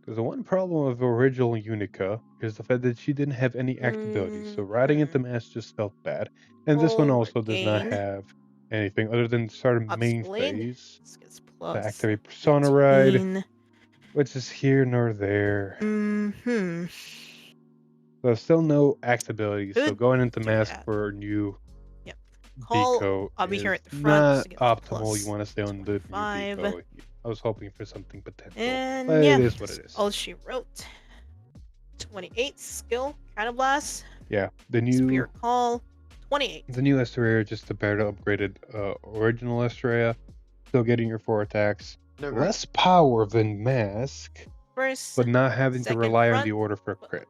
Because the one problem of original Unica is the fact that she didn't have any act abilities, so riding into Mask just felt bad. And this one also does not have anything other than start a main Blade. phase Gets to plus activate Persona Ride, 15. which is here nor there. Mm-hmm. So still no act abilities, so Could going into do Mask that. for a new Call. Deco I'll be is here at the front. not So gets optimal. plus You want to stay on the new 25. Deco. I was hoping for something potential, And but yeah, it is what it is. all she wrote. 28 skill. Kind of blast. Yeah, the new Spear call. 28. the new Astoria, just a better upgraded original Astoria. Still getting your 4 attacks, No great. less power than Mask, First. but not having to second rely on front, the order for a but crit.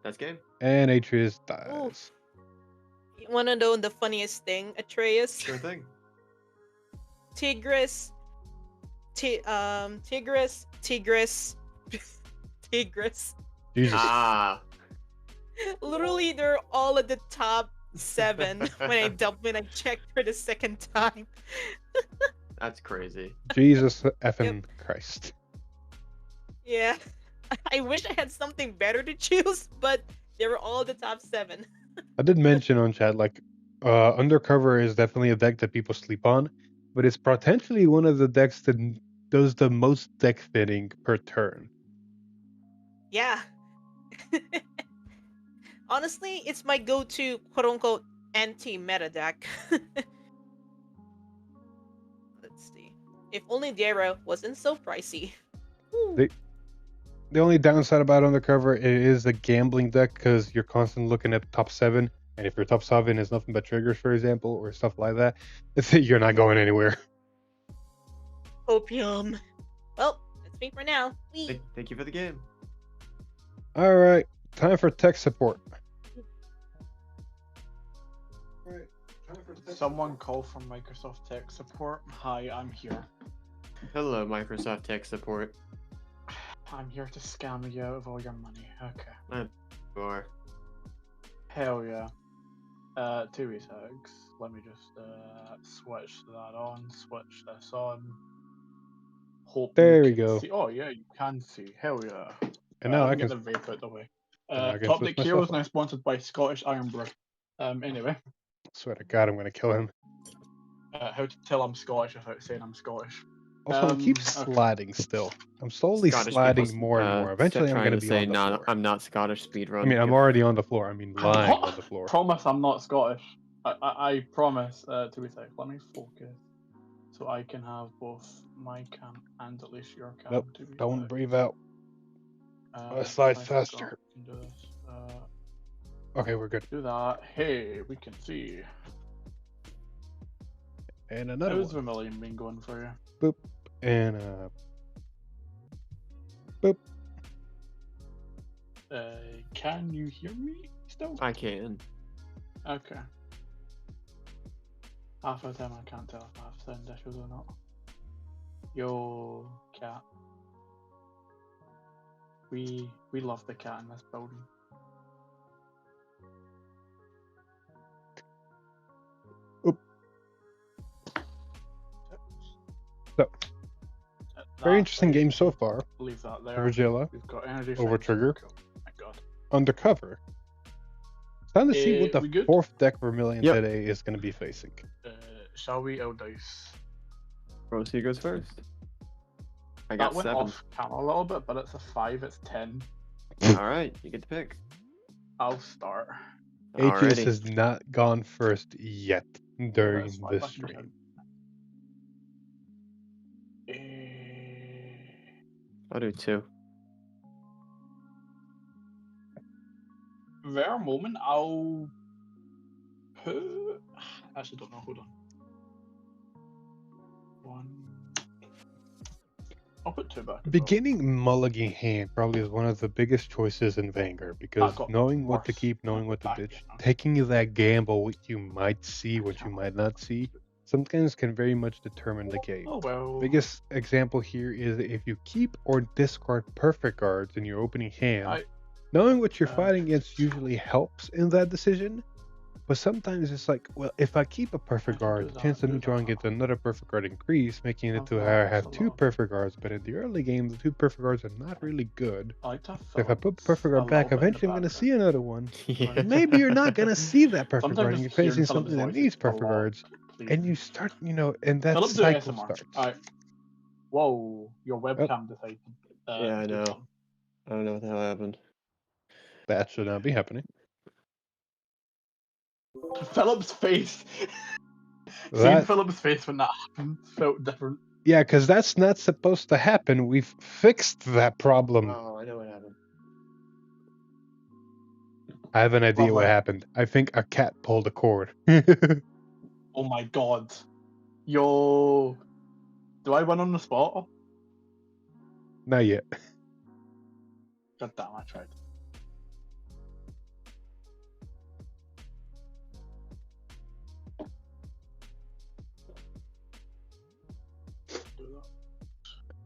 That's game. And Atrius dies. Oof. You wanna know the funniest thing, Atreus? Sure thing. Tigris. Tigris. Tigris. Jesus. Ah. Literally, they're all at the top 7 when I checked for the second time. That's crazy. Jesus effing Christ. Yeah. I wish I had something better to choose, but they were all the top 7. I did mention on chat, like, Undercover is definitely a deck that people sleep on, but it's potentially one of the decks that does the most deck thinning per turn. Yeah. Honestly, it's my go-to quote-unquote anti-meta deck. Let's see. If only Dara wasn't so pricey. Woo. The only downside about Undercover, it is a gambling deck because you're constantly looking at the top 7, and if your top 7 is nothing but triggers, for example, or stuff like that, you're not going anywhere. Opium. Well, that's me for now. Wee. Thank you for the game. All right, time for tech support. Someone call from Microsoft Tech Support. Hi, I'm here. Hello, Microsoft Tech Support. I'm here to scam you out of all your money. Okay. You are. Hell yeah. 2 seconds. Let me just switch that on, switch this on. Hope There you we can go. See. Oh yeah, you can see. Hell yeah. And now let I me get can. the vape out the way. now I can Top switch Deck Hero is myself now sponsored by Scottish Iron Brew. Anyway, Swear to God, I'm gonna kill him. how to tell I'm Scottish without saying I'm Scottish. Also, he keeps Okay. sliding still. I'm slowly Scottish sliding people, more and more. Eventually, I'm trying gonna to be say, on the "Nah, floor. I'm not Scottish." Speedrun. I mean, I'm already on the floor. I mean, lying on the floor. Promise I'm not Scottish. I promise. To be safe, let me focus so I can have both my cam and at least your cam. Nope, To be don't safe. breathe out. Slide I forgot faster. we can do this. Okay, we're good. Do that. Hey, we can see. And another How's one. Vermillion been going for you? Boop. And boop. Can you hear me still? I can. Okay. Half of the time I can't tell if I have sound issues or not. Yo, cat. We love the cat in this building. Oop. So, very interesting game so far. Leave that there. Virgilla, We've got energy. over Shrines. trigger, Cool. Thank God. Undercover. It's time to see what we the good? 4th deck Vermillion Yep. today is going to be facing. Shall we dice? Proxy goes first. I That got went 7. off camera a little bit, but it's a 5. It's 10. All right, you get to pick. I'll start. Atrius Alrighty. has not gone first yet during That's fine, this that can be stream. I'll do 2. Very moment, I'll put. I actually don't know. Hold on. 1. I'll put 2 back. as well. Beginning mulligan hand probably is one of the biggest choices in Vanguard because got knowing what to worse keep, knowing what to back ditch, now. taking that gamble, what you might see, what you might not see, sometimes can very much determine the game. Oh well. Biggest example here is if you keep or discard perfect guards in your opening hand, knowing what you're fighting against usually helps in that decision. But sometimes it's like, well, if I keep a perfect guard, the chance of me drawing into another perfect guard increase, making it to where I have 2 perfect guards. But in the early game, the 2 perfect guards are not really good. I like to have So if I put Phillips perfect a guard back, little bit in the eventually I'm going to see background. another one. Yeah. Maybe you're not going to see that perfect guard, Sometimes and you're just hearing facing Philip's something that voice needs is a perfect lot guards, pleasing. and you start, and that Philip, do cycle ASMR. starts. Alright. Whoa, your webcam decided. Yeah, I to know. come. I don't know what the hell happened. That should not be happening. Philip's face. Seeing That, Philip's face when that happened felt different. yeah, because that's not supposed to happen. We've fixed that problem. Oh, I know what happened. I have an idea what Lovely. happened. I think a cat pulled a cord. Oh my god. Yo. Do I win on the spot? Not yet. God damn, I tried.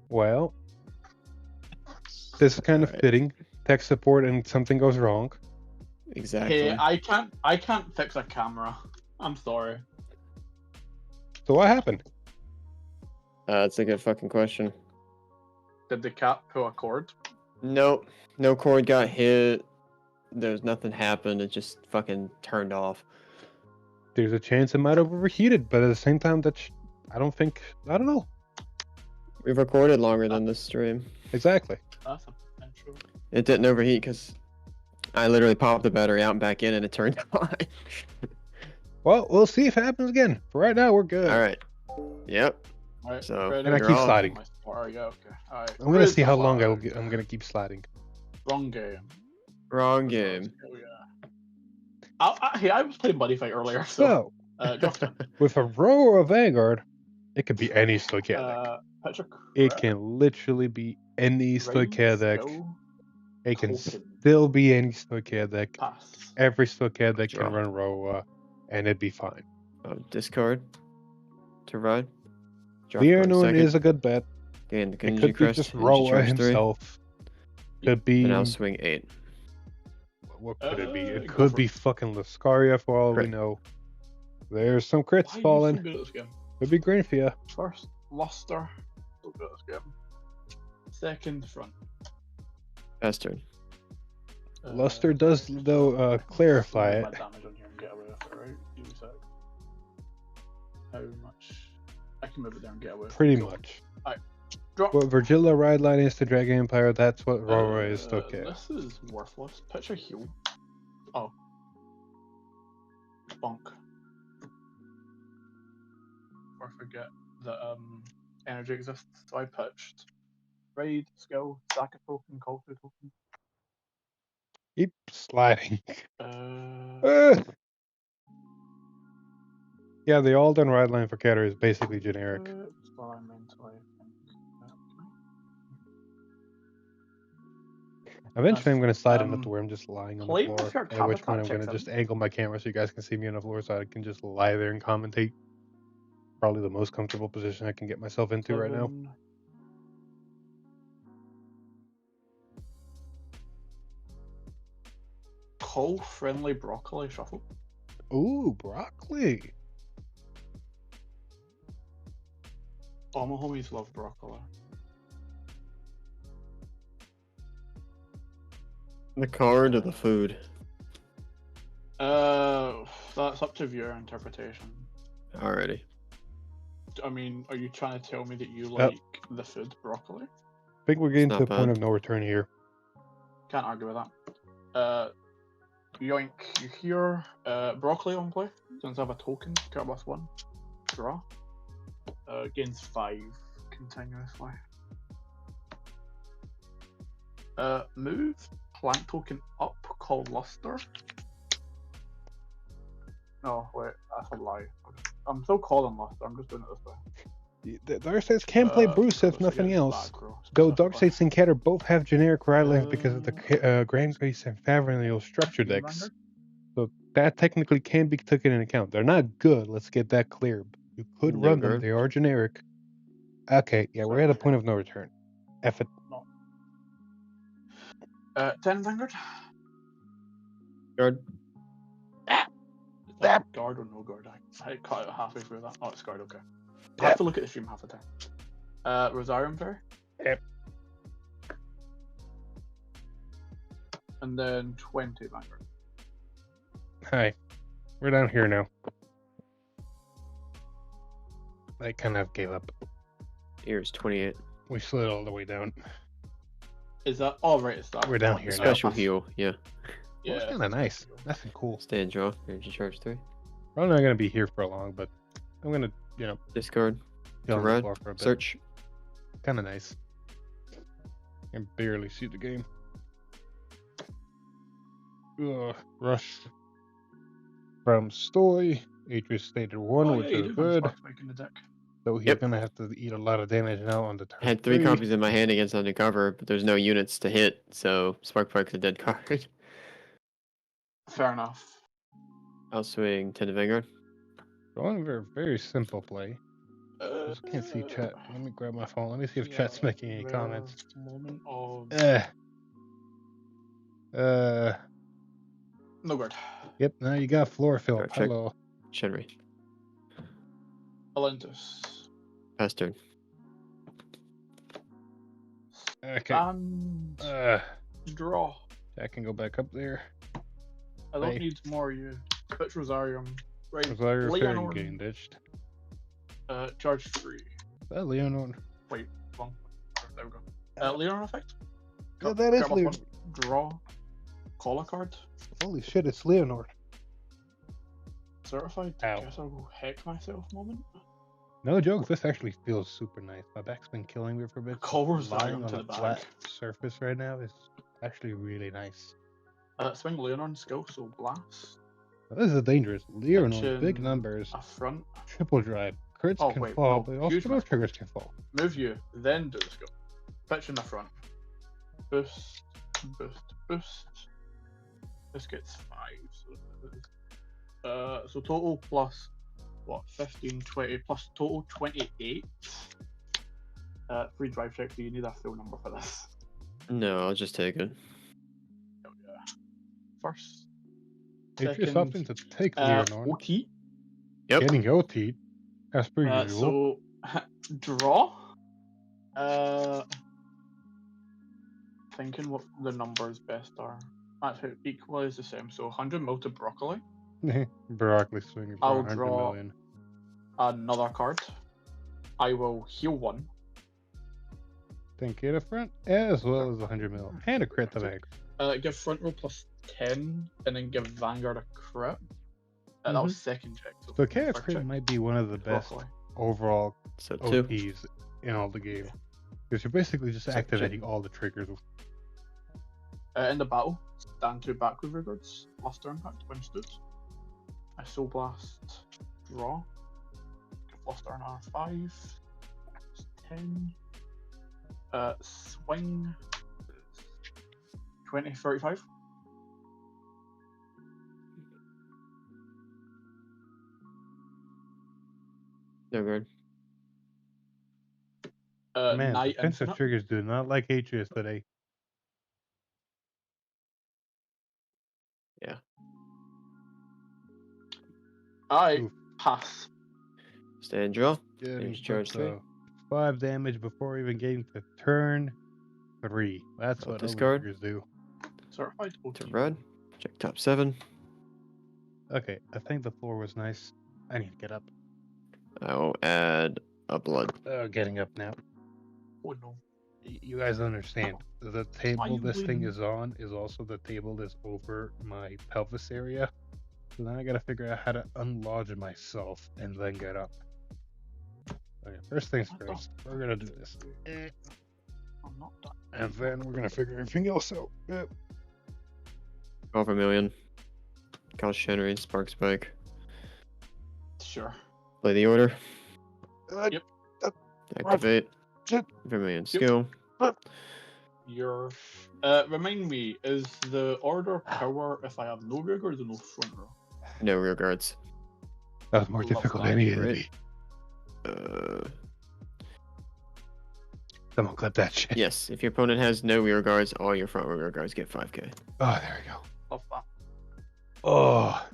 Well, this is kind of Alright. fitting. Tech support and something goes wrong. Exactly. Hey, I can't fix a camera. I'm sorry. So what happened? That's a good fucking question. Did the cat pull a cord? Nope. No cord got hit. There's nothing happened. It just fucking turned off. There's a chance it might have overheated, but at the same time, I don't know. We've recorded longer than this stream. Exactly. That's a potential. It didn't overheat because I literally popped the battery out and back in and it turned on. Well, we'll see if it happens again. For right now, we're good. Alright. Yep. Alright, So, ready? And I You're keep on. sliding. Oh, yeah, okay. Alright. I'm gonna see how long I'm gonna keep sliding. Wrong game. Wrong game. Oh, yeah. Hey, I was playing Buddy Fight earlier, so. So, Justin. with a row or a Vanguard, it could be any stochastic. Picture It can literally be any stochastic. Skill, It can token. still be any stochastic. Pass. Every stochastic Draw. can run Roa, and it'd be fine. Discard to ride. Leonor is a good bet. Gain the It Genji could be crest. just Energy Roa charge 3, himself. Could be. And I'll swing 8. What could it be? It go could for be it. fucking Lascaria for all we Crit. know. There's some crits Why are you falling. so good at this game? Could be great for you. First, Luster. So good at this game. Second, front. Bastard. Luster does, though, clarify it. My damage on here and get away with it, right? Give me a sec. How much? I can move it there and get away with it. Pretty Cool. much. Drop. What Virgilla ride line is to Dragon Empire, that's what Rora is to okay. This is worthless. Picture heal. Oh. Bonk. Or forget that energy exists. So I pitched raid, skill, sack a token, call to token. Keep sliding. Uh, Yeah, the all done ride line for Catter is basically generic. Eventually, I'm going to slide into where I'm just lying on the play with floor. your At which point, I'm habitat going to checks just angle my camera so you guys can see me on the floor, so I can just lie there and commentate. Probably the most comfortable position I can get myself into right now. Call friendly broccoli shuffle. Ooh, broccoli. All my homies love broccoli. The card or the food? That's up to your interpretation. Alrighty. I mean, are you trying to tell me that you like the food broccoli? I think we're getting to not the point bad. of no return here. Can't argue with that. Yoink, you hear broccoli on play. Since I have a token, card plus 1. Draw. Gains 5 continuously. Move plant token up, call Luster. No, wait, that's a lie. I'm still calling Luster, I'm just doing it this way. The Darkseid's can play Bruce if nothing else. Though Darkseids and Catter both have generic ride lines because of the Grand Grace and Favrennial structure decks. So that technically can be taken into account. They're not good, let's get that clear. You could No run them, good. they are generic. Okay, yeah, we're at a point of no return. F it. 10 Vanguard? Guard. Is that guard or no guard? I cut it halfway through that. Oh, it's guard, okay. I have to look at the stream half the time. Rosarium Fairy? Yep. And then 20 Vanguard. Hi. We're down here now. I kind of gave up. Here's 28. We slid all the way down. Is that all right? It's that. We're down here now. Special heal, yeah. Yeah, It's kind of nice. Nothing cool. Stay and draw. Energy charge 3. Probably not going to be here for long, but I'm going to, you know, Discard. get on the Red. floor for a bit. Search. Kind of nice. I can barely see the game. Ugh, rush from Stoy. Atreus stated 1, which is good. Making the deck. So he's Yep. going to have to eat a lot of damage now on the turn. I had 3 copies in my hand against Undercover, but there's no units to hit, so Sparkpark's a dead card. Fair enough. I'll swing 10 to Vanguard. Going very, very simple play. I just can't see chat. Let me grab my phone. Let me see if chat's making any comments. Moment of no guard. Yep, now you got floor fill. Alright, check. Hello. Shenry. Alentus. Pass turn. Okay. And draw. I can go back up there. I don't Hey. need more you. Pitch Rosarium. Right. Rosario Fairy Leonor. getting ditched. Charge 3. Is that Leonor? Wait, wrong. There we go. Leonor effect. Yeah, that is Grab up Leonor. one, draw. Call a card. Holy shit, it's Leonor. Certified. Ow. Guess I'll go heck myself moment. No joke, this actually feels super nice. My back's been killing me for a bit. Call Lying Rosarium on to a the back. flat surface right now is actually really nice. Swing Leonor and skill, so blast. This is dangerous. Leonor, Action, big numbers, Affront. triple drive. Crits Oh, can wait, fall, no, but also huge no mass. triggers can fall. Move you, then do the skill. Pitch in the front. Boost, boost, boost. This gets 5. So total plus what? 15, 20 plus total 28. Free drive check. Do you need a full number for this? No, I'll just take it. Oh, yeah. First. If you're Second, something to take Leonor. OT. Yep. Getting OT as per usual. So draw. Thinking what the numbers best are. Actually, equally is the same. So 100 mil to broccoli. Broccoli swinging for I'll 100 draw- million. Another card. I will heal 1. Then get a front as well as 100 mil and a crit to bank. Give front row plus 10, and then give Vanguard a crit. That was second check. So Chaos first Crit check, might be one of the best broccoli. overall So 2. OPs in all the game. Because you're basically just Second activating all the triggers. In the battle, stand 2 back with regards. Luster impact when stood. I Soul Blast, draw. Give Luster an R5. 10. Swing. 20, 35. No guard. Man, Night defensive Infinite. triggers do not like Atrius today. I Oof. pass. Stand draw. Getting Damage charge 3. 5 damage before even getting to turn 3. That's I'll what discard. triggers do. Certified To OT. red. Check top 7. Okay, I think the floor was nice. I need to get up. I will add a blood. Getting up now. Oh no. You guys understand. The table you this thing bleeding? is on is also the table that's over my pelvis area. So then I gotta figure out how to unlodge myself and then get up. Okay, first things What the first. We're gonna do this. I'm not done. And then we're gonna figure everything else out. Yep. Over $1,000,000. Call Shenry, Spark Spike. Sure. Play the order. Yep. Activate. Shit. Vermillion skill. You're. Remind me, is the order power if I have no rig or is it no front row? No rear guards. That was more Love difficult that. than it Right. be. Someone clip that shit. Yes, if your opponent has no rear guards, all your front rear guards get 5k. Oh, there we go. Love that. Oh,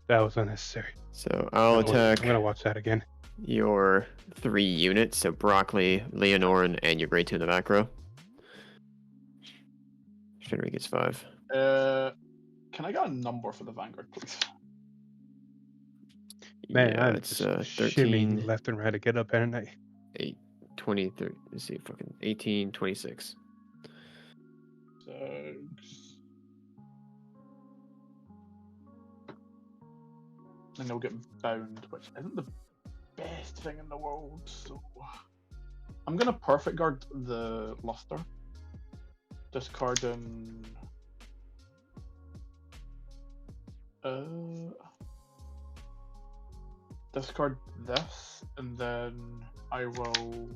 that was unnecessary. So I'll attack I'm gonna watch that again. your 3 units, so Broccoli, Leonor, and your grade 2 in the back row. Shenry gets 5. Can I get a number for the Vanguard, please? Man, yeah, I'm it's just 13, shimmying left and right to get up at night. 8, 23, let's see, fucking 18, 26. 6. And they'll get bound, which isn't the best thing in the world, so I'm gonna perfect guard the Luster. Discarding discard this, and then I will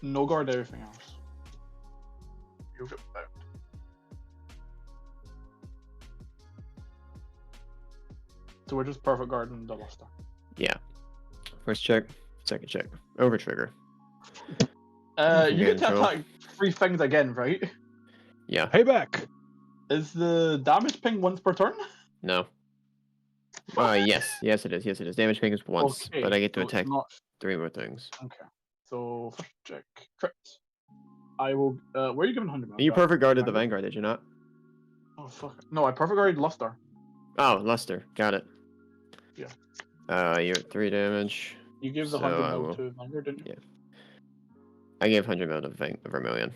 no guard everything else. You'll get bound. So we're just perfect guarding the Luster. Yeah. First check, second check. Over trigger. You get to Control. attack 3 things again, right? Yeah. Payback! Is the damage ping once per turn? No. Yes. Yes, it is. Yes, it is. Damage ping is once, but I get to so it's attack not 3 more things. okay. So first check crit. I will. Where are you giving 100 mil? You That- perfect guarded the Vanguard? Vanguard, did you not? Oh fuck. No, I perfect guarded Luster. Oh, Luster. Got it. Yeah. You're at 3 damage. You gave the So 100 I mil will- to Vanguard, didn't you? Yeah. I gave 100 mil to Vermillion.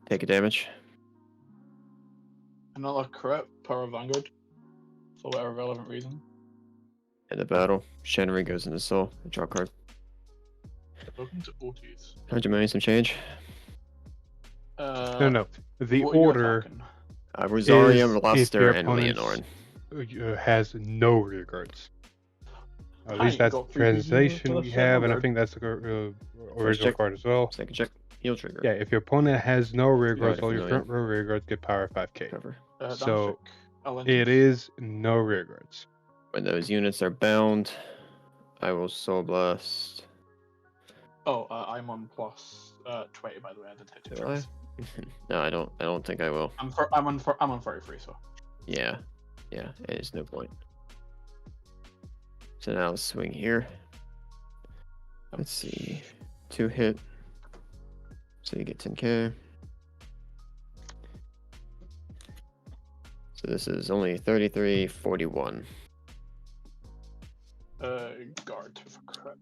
Take a damage. Another crit per Vanguard. For whatever relevant reason. In the battle, Shenry goes into Soul. Draw a card. Welcome to OTs. 100 million, some change. No. The what are you order attacking? Rosaria, is if Luster, your and opponent's- Leonor. has no rear guards. At Hi, least that's got the 3 pieces translation of we the have, and I Vanguard. think that's the original check. card as well. Second check. Heal trigger. Yeah, if your opponent has no rear You guards, got it, all your familiar. front row rear guards get power 5k. Cover. Damage so, check. Allen's. It is no rear guards. When those units are bound, I will Soul Blast. Oh, I'm on plus 20 by the way. I didn't hit two Do I? tricks. No, I don't think I will. I'm on 33, so. Yeah. There's no point. So now let's swing here. Let's see. 2 hit. So you get 10k. So this is only 33.41. Guard for crit.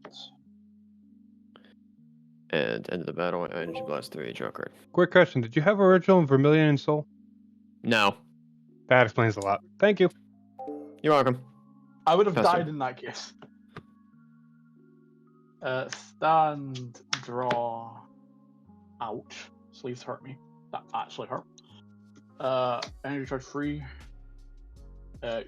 And end of the battle, energy blast 3, draw card. Quick question: did you have original Vermillion and Soul? No. That explains a lot. Thank you. You're welcome. I would have Pass died it. in that case. Stand, draw. Ouch. Sleeves hurt me. That actually hurt. Energy charge 3.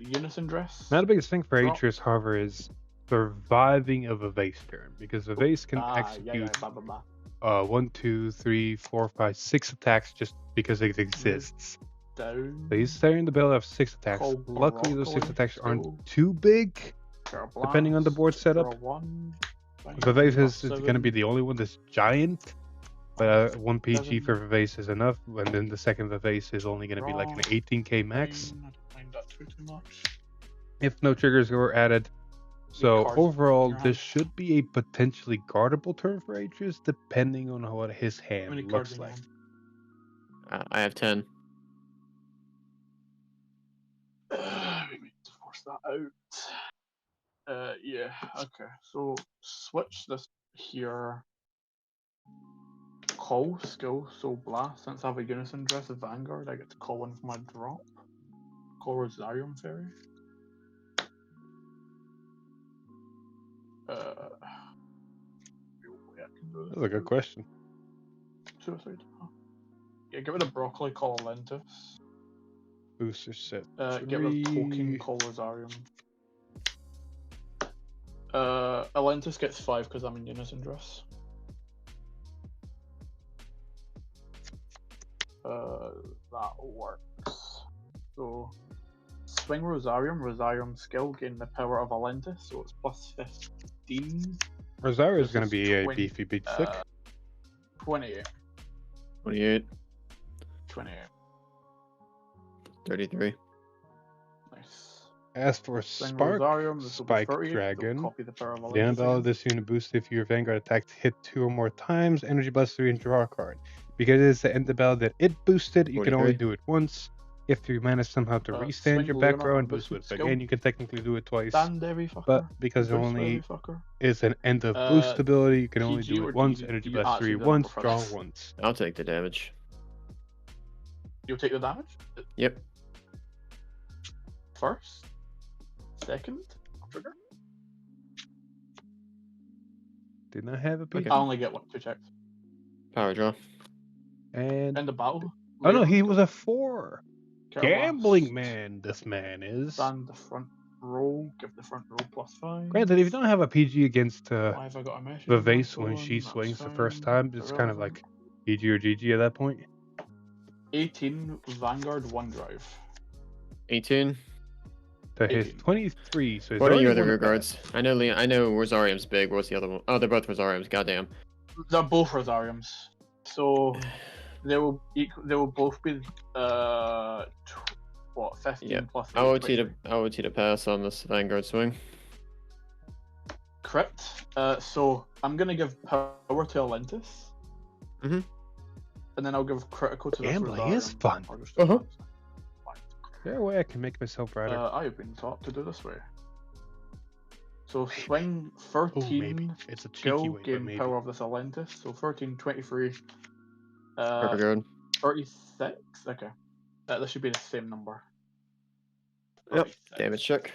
Unison dress. Now the biggest thing for Draw. Atreus, however, is surviving of a vase turn, because a vase can Yeah, execute blah, blah, blah. 1, 2, 3, 4, 5, 6 attacks just because it exists. Down. So he's starting to build up 6 attacks. Call Luckily, those 6 broccoli, attacks so- aren't too big. Draw Depending on the blast, board setup. draw 1. Vivase is Draw going to be 7. the only one that's giant, but 1 PG 7. for Vivase is enough, and then the second Vivase is only going to be like an Draw. 18k max, 9. I don't mind that too much. if no triggers were added. So cards in overall, your this hand. should be a potentially guardable turn for Atreus, depending on what his How many hand cards looks in your like. hand? I have 10. We need to force that out. Yeah, okay. So switch this here. Call skill, so blast. Since I have a unison dress of Vanguard, I get to call one for my drop. Call Rosarium Fairy. I can do That's a good question. Suicide. Huh. Yeah, get rid of Broccoli, call Lentus. Booster set. Get rid of 3. Token, call Rosarium. Alentus gets 5 because I'm in unison dress. That works. So, swing Rosarium. Rosarium skill, gain the power of Alentus, so it's plus 15. Rosario is This going to is be a 20, beefy big stick. 28. 28. 28. 33. Nice. As for Swing Spark, Rosarium, this will be Spike 38, so Dragon, copy the power of the Alentus ability again. this unit boosts if your Vanguard attacks hit 2 or more times, energy blast 3 and draw a card. Because it's the end battle that it boosted, you can only 43. do it once. If you manage somehow to restand swing your Leonor back row and on boost this it skill. again, you can technically do it twice. Stand every fucker. But because it Boost only every fucker. is an end of boost ability, you can only PG do or it once, DD? energy You blast 3 actually don't once, prefer draw this. once. I'll take the damage. You'll take the damage? Yep. First? Second? Trigger? Didn't I have a PG? Okay. I only get 2 checks. Power draw. And End of battle. oh no, Leonor he skill. was a 4. Care Gambling Blast. man, this man is. Stand the front row. Give the front row plus 5. Granted, if you don't have a PG against Why have I got a message? the on my vase when phone? she That's swings the first fine. time, it's kind of Irrelevant. like PG or GG at that point. 18 Vanguard 1 drive. 18. To his 18. 23, so he's What are already your other one rear of that. guards? I know Rosarium's big. What's the other one? Oh, they're both Rosariums. Goddamn. They're both Rosariums. So they will both be 15 Yeah. plus I would 23. to pass on this Vanguard swing. Crit. So I'm gonna give power to Alentus. Mhm. And then I'll give critical to this Gambling is Rosarium. fun. Or just- Uh-huh. Fine. Is there a way I can make myself brighter? I have been taught to do this way. So swing Oh, 13, maybe. It's a cheeky skill, way, but gain maybe. power of this Alentus. So 13, 23, Perfect guard. 36. Okay. This should be the same number. Yep. 36. Damage check.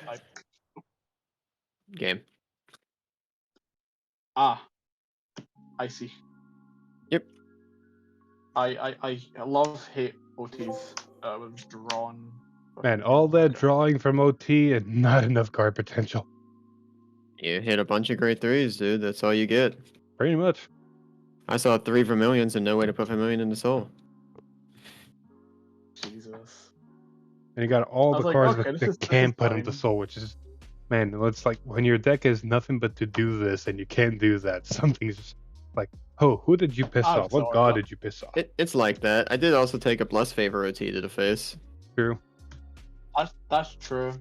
Game. Ah, I see. Yep. I love hate OTs with drawn. Man, all that drawing from OT and not enough card potential. You hit a bunch of grade 3s, dude. That's all you get. Pretty much. I saw 3 Vermillions and no way to put Vermillion into Soul. Jesus. And you got all I the was like, cards okay, that this is can put into fine. soul, which is, man, it's like when your deck is nothing but to do this and you can't do that, something's Like, oh, who did you piss I'm off? What sorry, god but- did you piss off? It's like that. I did also take a plus favor OT to the face. True. That's true.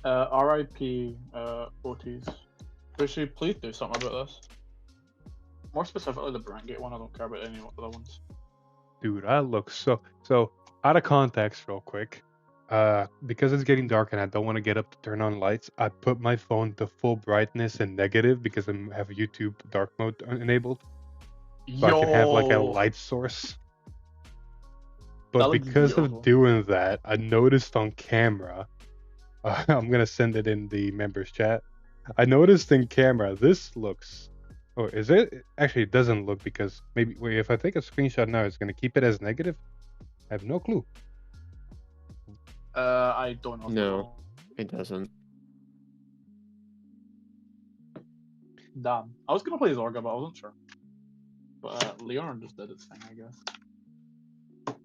RIP OTs. Bushy, please do something about this. More specifically the Brandgate one, I don't care about any other ones. Dude, I look so out of context real quick. Because it's getting dark and I don't want to get up to turn on lights, I put my phone to full brightness and negative because I have YouTube dark mode enabled. So I can have like a Yo! light source. That But looks because beautiful. of doing that, I noticed on camera, I'm gonna send it in the members chat. I noticed in camera, this looks. Oh, is it? Actually, it doesn't look because maybe wait, if I take a screenshot now, it's gonna keep it as negative. I have no clue. I don't know. No. It doesn't. Damn. I was gonna play Zorga, but I wasn't sure. But Leonor just did its thing, I guess.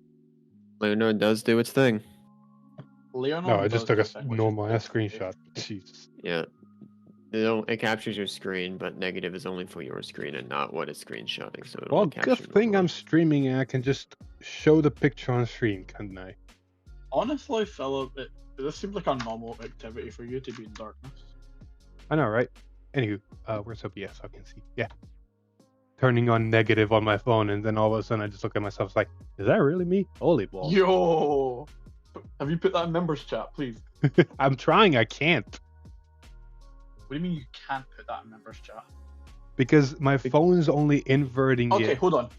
Leonor does do its thing. Leonor No, I just took a does do its thing, which is normal ass basically- screenshot. Jesus. Yeah. It captures your screen, but negative is only for your screen and not what it's screenshotting. So it'll Well, capture good thing I'm normally. streaming and I can just show the picture on stream, can't I? Honestly, Philip, this seems like a normal activity for you to be in darkness. I know, right? Anywho, where's up? Yes, I can see. Yeah. Turning on negative on my phone, and then all of a sudden I just look at myself it's like, is that really me? Holy balls. Yo! Have you put that in members chat, please? I'm trying, I can't. What do you mean you can't put that in members chat? Because my phone's only inverting Okay, it. hold on.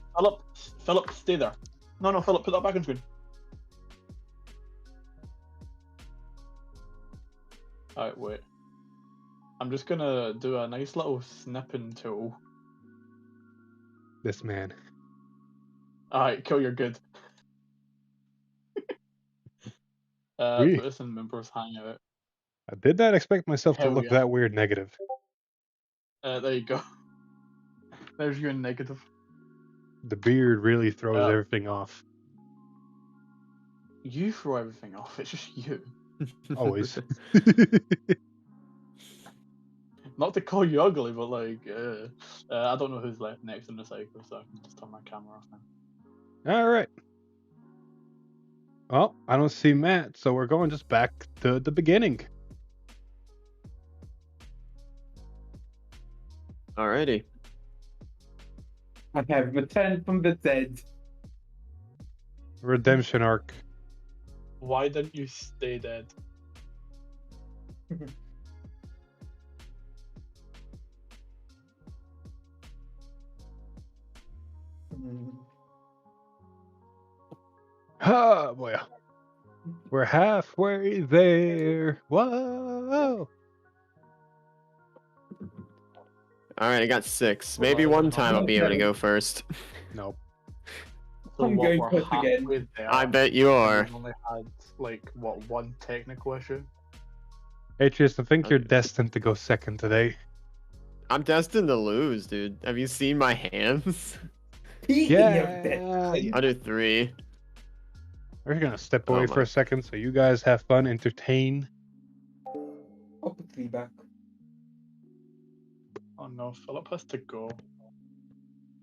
Philip, stay there. No, Philip, put that back on screen. Alright, wait. I'm just gonna do a nice little snipping tool. This man. Alright, cool, you're good. We- Put this in members hangout. I did not expect myself to Hell look yeah. that weird negative. There you go. There's your negative. The beard really throws Uh, everything off. You throw everything off, it's just you. Always. Not to call you ugly, but like, I don't know who's left next in the cycle, so I can just turn my camera off now. Alright. Well, I don't see Matt, so we're going just back to the beginning. Alrighty. I have returned from the dead. Redemption arc. Why didn't you stay dead? Oh boy. We're halfway there. Whoa. Alright, I got 6. Hold Maybe on, one hold time on. I'll be able to go first. Nope. So I'm what, going we're first again. halfway there, I bet you and are. we've only had, like, what, one technical issue? Atreus, I think you're destined to go second today. I'm destined to lose, dude. Have you seen my hands? Speaking of dead, Yeah. Under 3. We're gonna step Oh away my. for a second so you guys have fun, entertain. I'll put 3 back. Oh no, Philip has to go.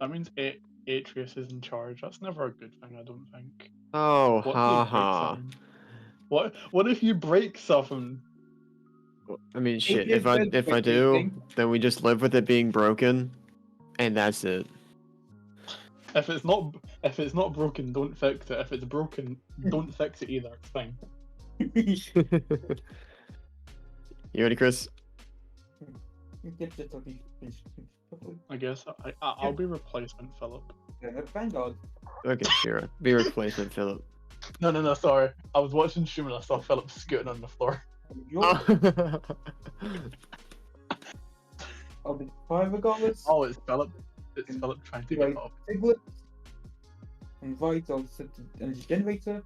That means Atreus is in charge. That's never a good thing, I don't think. Oh, What if you break haha. something? What if you break something? I mean, shit. is If I good for do, everything. then we just live with it being broken, and that's it. If it's not broken, don't fix it. If it's broken, don't fix it either. It's fine. You ready, Chris? I guess I'll be replacement Philip. Vanguard. Okay, sure. Be replacement, Philip. No, sorry. I was watching stream and I saw Philip scooting on the floor. Oh. I'll be 5 regardless. Oh, it's Philip. It's Philip trying to Right. get up. Piglet. On the right, I'll set the energy generator.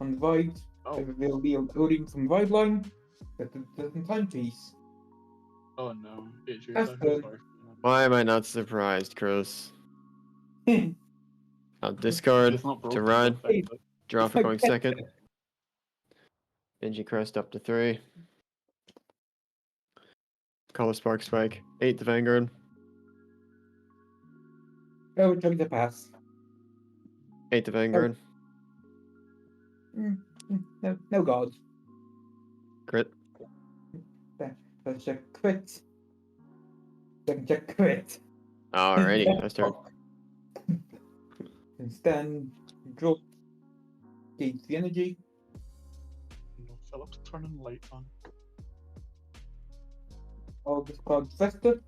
On the right, Oh, there'll be a loading from the right line. Set the timepiece. oh no. Atreus, That's I'm good. sorry. Why am I not surprised, Chris? It's I'll discard It's not broken. to ride. don't fix it. Draw for like going second. Benji crest up to 3. Color Spark Spike. 8 to Vanguard. Oh, trying to pass. 8 to Vanguard. No guards. Crit. First check crit. Second check crit. Alrighty, nice turn. And stand, draw. Gauge the energy. No, Philip's turning the lights on. I'll discard Velstra.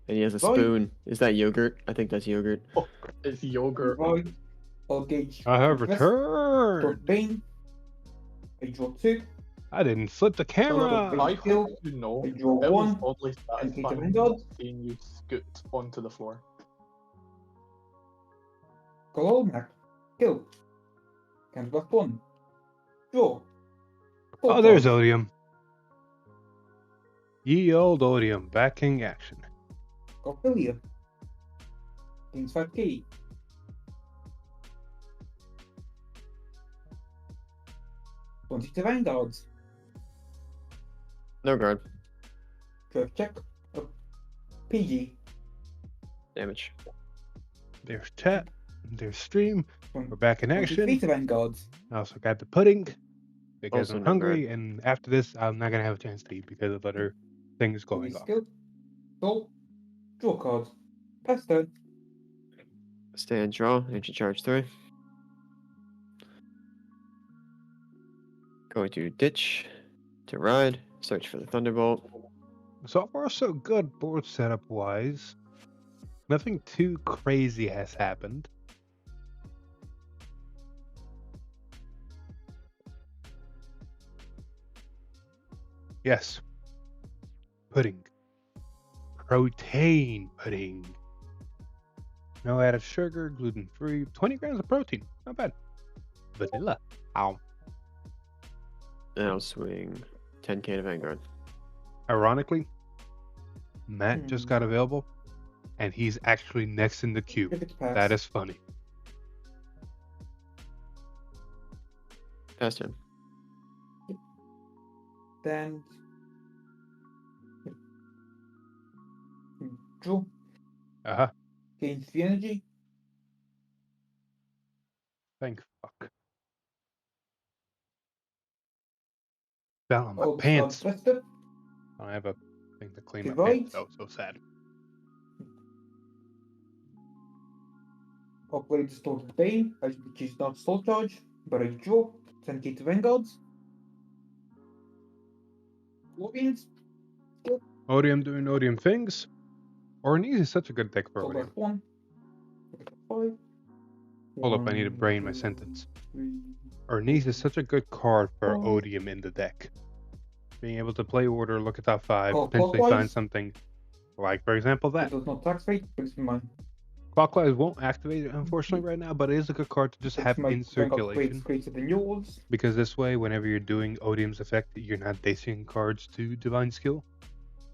And he has a Right. spoon. Is that yogurt? I think that's yogurt. Oh, it's yogurt. Right. I'll gauge. I have Velstra. Draw returned. Bane. I draw 2. I didn't flip the Bane camera. I skill. hope you know I draw it was 1. oddly And take a satisfying Vanguard. seeing you scoot onto the floor. Colognac. Kill. Can buff 1. Draw. Oh, there's Odium. Ye old Odium, back in action. Ophelia. Gains 5k. To Vanguards. No guard. Curve check. PG. Damage. There's chat. There's stream. We're back in 23 action. to Vanguards. I also got the pudding because Also I'm no hungry, and after this, I'm not gonna have a chance to eat because of other things going on. Skill. Draw card. Pass turn. Stand, draw, energy charge 3. Going to ditch, to ride, search for the Thunderbolt. So far, so good board setup wise. Nothing too crazy has happened. Yes. Pudding. Protein pudding. No added sugar, gluten free, 20 grams of protein. Not bad. Vanilla. Ow. And I'll swing 10k to Vanguard. Ironically, Matt just got available, and he's actually next in the queue. Pass. That is funny. Pass turn. Then. Draw. Uh-huh. Gains the energy. Thank fuck. Fell on my I'll pants. discard Velstra. I don't have a thing to clean my Divide. pants. That was so sad. I'll play Distorted Bane, which is not soul charge, but I draw 10k to Vanguards. Warbeans. Odium doing Odium things. Ornese is such a good deck for Soul Odium. buff 1. 5. Hold up, I need to brain my sentence. Ornese is such a good card for Oh. Odium in the deck. Being able to play order, look at top 5, Oh, potentially clockwise? find something like, for example, It that. does not tax rate, but it's mine. Clockwise won't activate it, unfortunately, right now, but it is a good card to just have in circulation. Greater than yours. Because this way, whenever you're doing Odium's effect, you're not dacing cards to Divine Skill.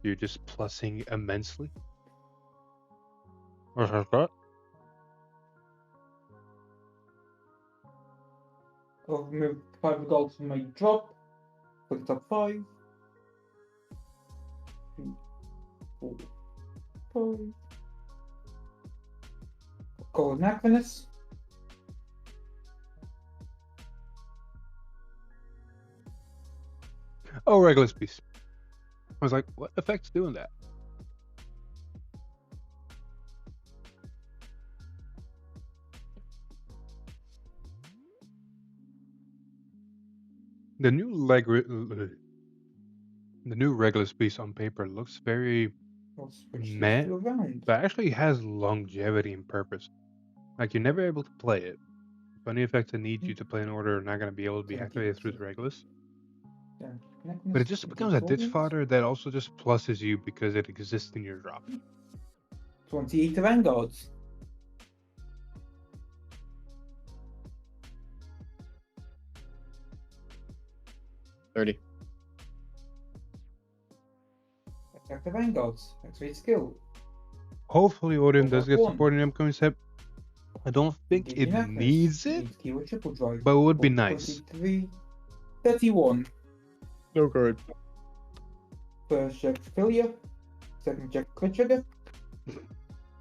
You're just plussing immensely. What's that? I'll remove 5 gold from my drop. Put it up 5. 3, 4, 5. Call Anachronous. Oh, Regulus Beast. I was like, what effect's doing that? The new Regulus Beast on paper looks very I'll switch meh, these two around. but actually has longevity and purpose. Like, you're never able to play it. If any effects that need you to play an order are not going to be able to be activated through the Regulus. Yeah, But it just becomes a ditch fodder that also just pluses you because it exists in your drop. 28 to Vanguards. $30. Attack the Vanguards. Activate skill. Hopefully Odium does get One. support in the upcoming set. I don't think Engaging it Atlas. needs it, Needs keyword triple drive. but it would be nice. 23, 31. No guard. First check failure. Second check crit trigger.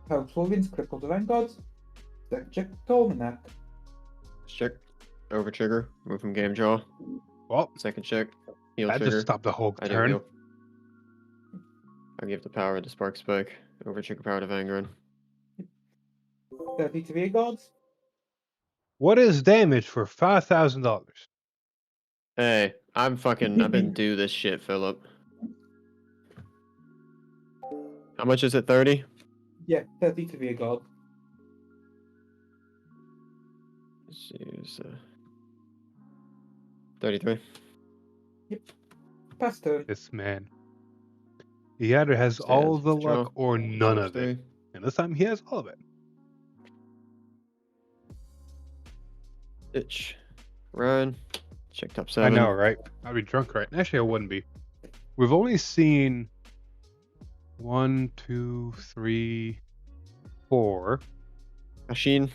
Helps Williams cripple the Vanguards. Second check, Almanac. Check. Over trigger. Move from game draw. Well, Second check. Heal that trigger. just stopped the whole I do turn. heal. I give the power to Spark Spike. Over trigger power to Vanguard. 30 to rear guards. What is damage for $5,000? Hey, I've been do this shit, Philip. How much is it? 30? Yeah, 30 to rear guard. Let's use 33. Pass turn. This man. He either has Stand, all the draw, luck or none of it. 3. And this time he has all of it. Itch. Run. Check top I 7. know, right? I'd be drunk, right? Actually, I wouldn't be. We've only seen 1, 2, 3, 4. Machine.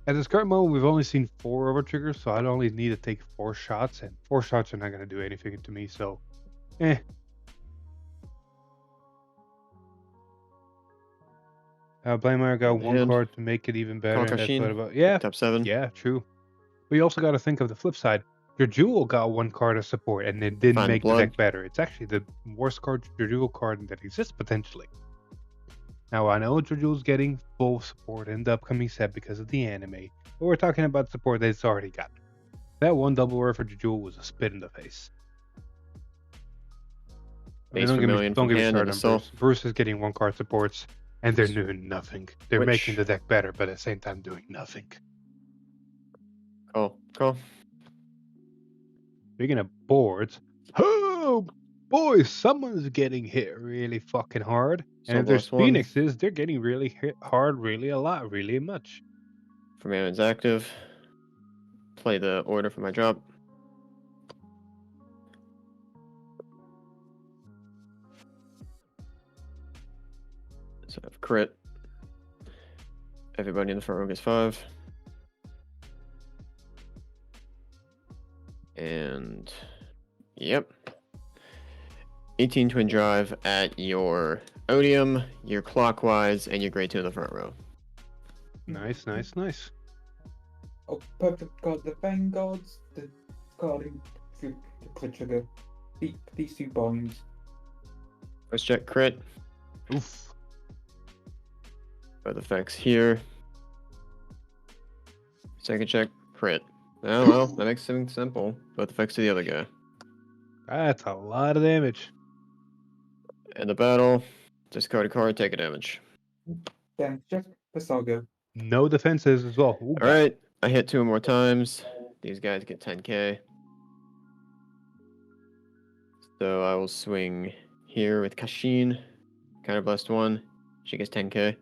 At this current moment, we've only seen 4 over triggers, so I'd only need to take 4 shots, and 4 shots are not going to do anything to me, so Blameyer got one Hand. card to make it even better. And that's Kashin. what about, yeah, Top 7. yeah, true. But you also got to think of the flip side. Your Jewel got 1 card of support, and it didn't Find make blood. the deck better. It's actually the worst card, your Jewel card that exists potentially. Now, I know Jewel's getting full support in the upcoming set because of the anime, but we're talking about support that it's already got. That 1 double rare for Jewel was a spit in the face. I mean, Base don't get me Vermillion from hand started and on soul. Bruce. Bruce is getting 1 card supports, and they're doing nothing. They're Which- making the deck better, but at the same time doing nothing. Cool. Cool. Speaking of boards, oh boy, someone's getting hit really fucking hard. And if there's Soul Blast 1. Phoenixes, they're getting really hit hard, really a lot, really much. Vermillion's active. Play the order for my drop. So I have crit. Everybody in the front row gets 5. And yep. 18 twin drive at your Odium, your clockwise, and your grade 2 in the front row. Nice, nice, nice. Oh, perfect guard the Vanguards. The guarding through the crit trigger. These 2 bonds. First check crit. Oof. Both effects here. Second check crit. Oh well, that makes things simple. Both effects to the other guy. That's a lot of damage. End the battle. Discard a card, take a damage. Then check the Saga. No defenses as well. Ooh, Alright, I hit 2 more times. These guys get 10k. So I will swing here with Kashin. Counter blast 1. She gets 10k.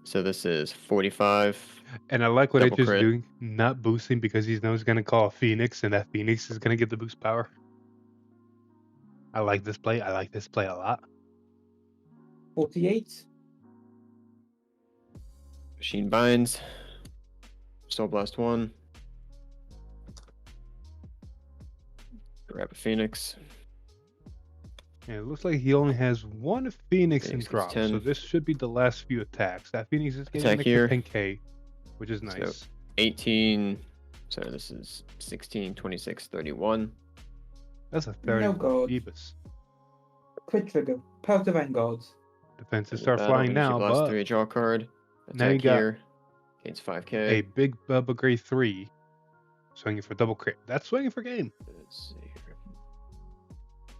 So this is 45. And I like what Double H is crit. doing, not boosting because he knows he's going to call a Phoenix, and that Phoenix is going to get the boost power. I like this play. I like this play a lot. 48. Machine binds. Soul Blast 1. Grab a Phoenix. Yeah, it looks like he only has 1 Phoenix in Phoenix gets drop, 10. so this should be the last few attacks. That Phoenix is getting Attack an here. extra 10k, which is nice. 18. So this is 16, 26, 31. That's a 30. No god. Jeebus. Crit trigger. Power to Vanguards. Defenses End the start battle, flying Energy now, Blast but 3, draw card. now you Attack got here. Gains 5k. a big Bubba grade 3 swinging for double crit. That's swinging for game. Let's see here.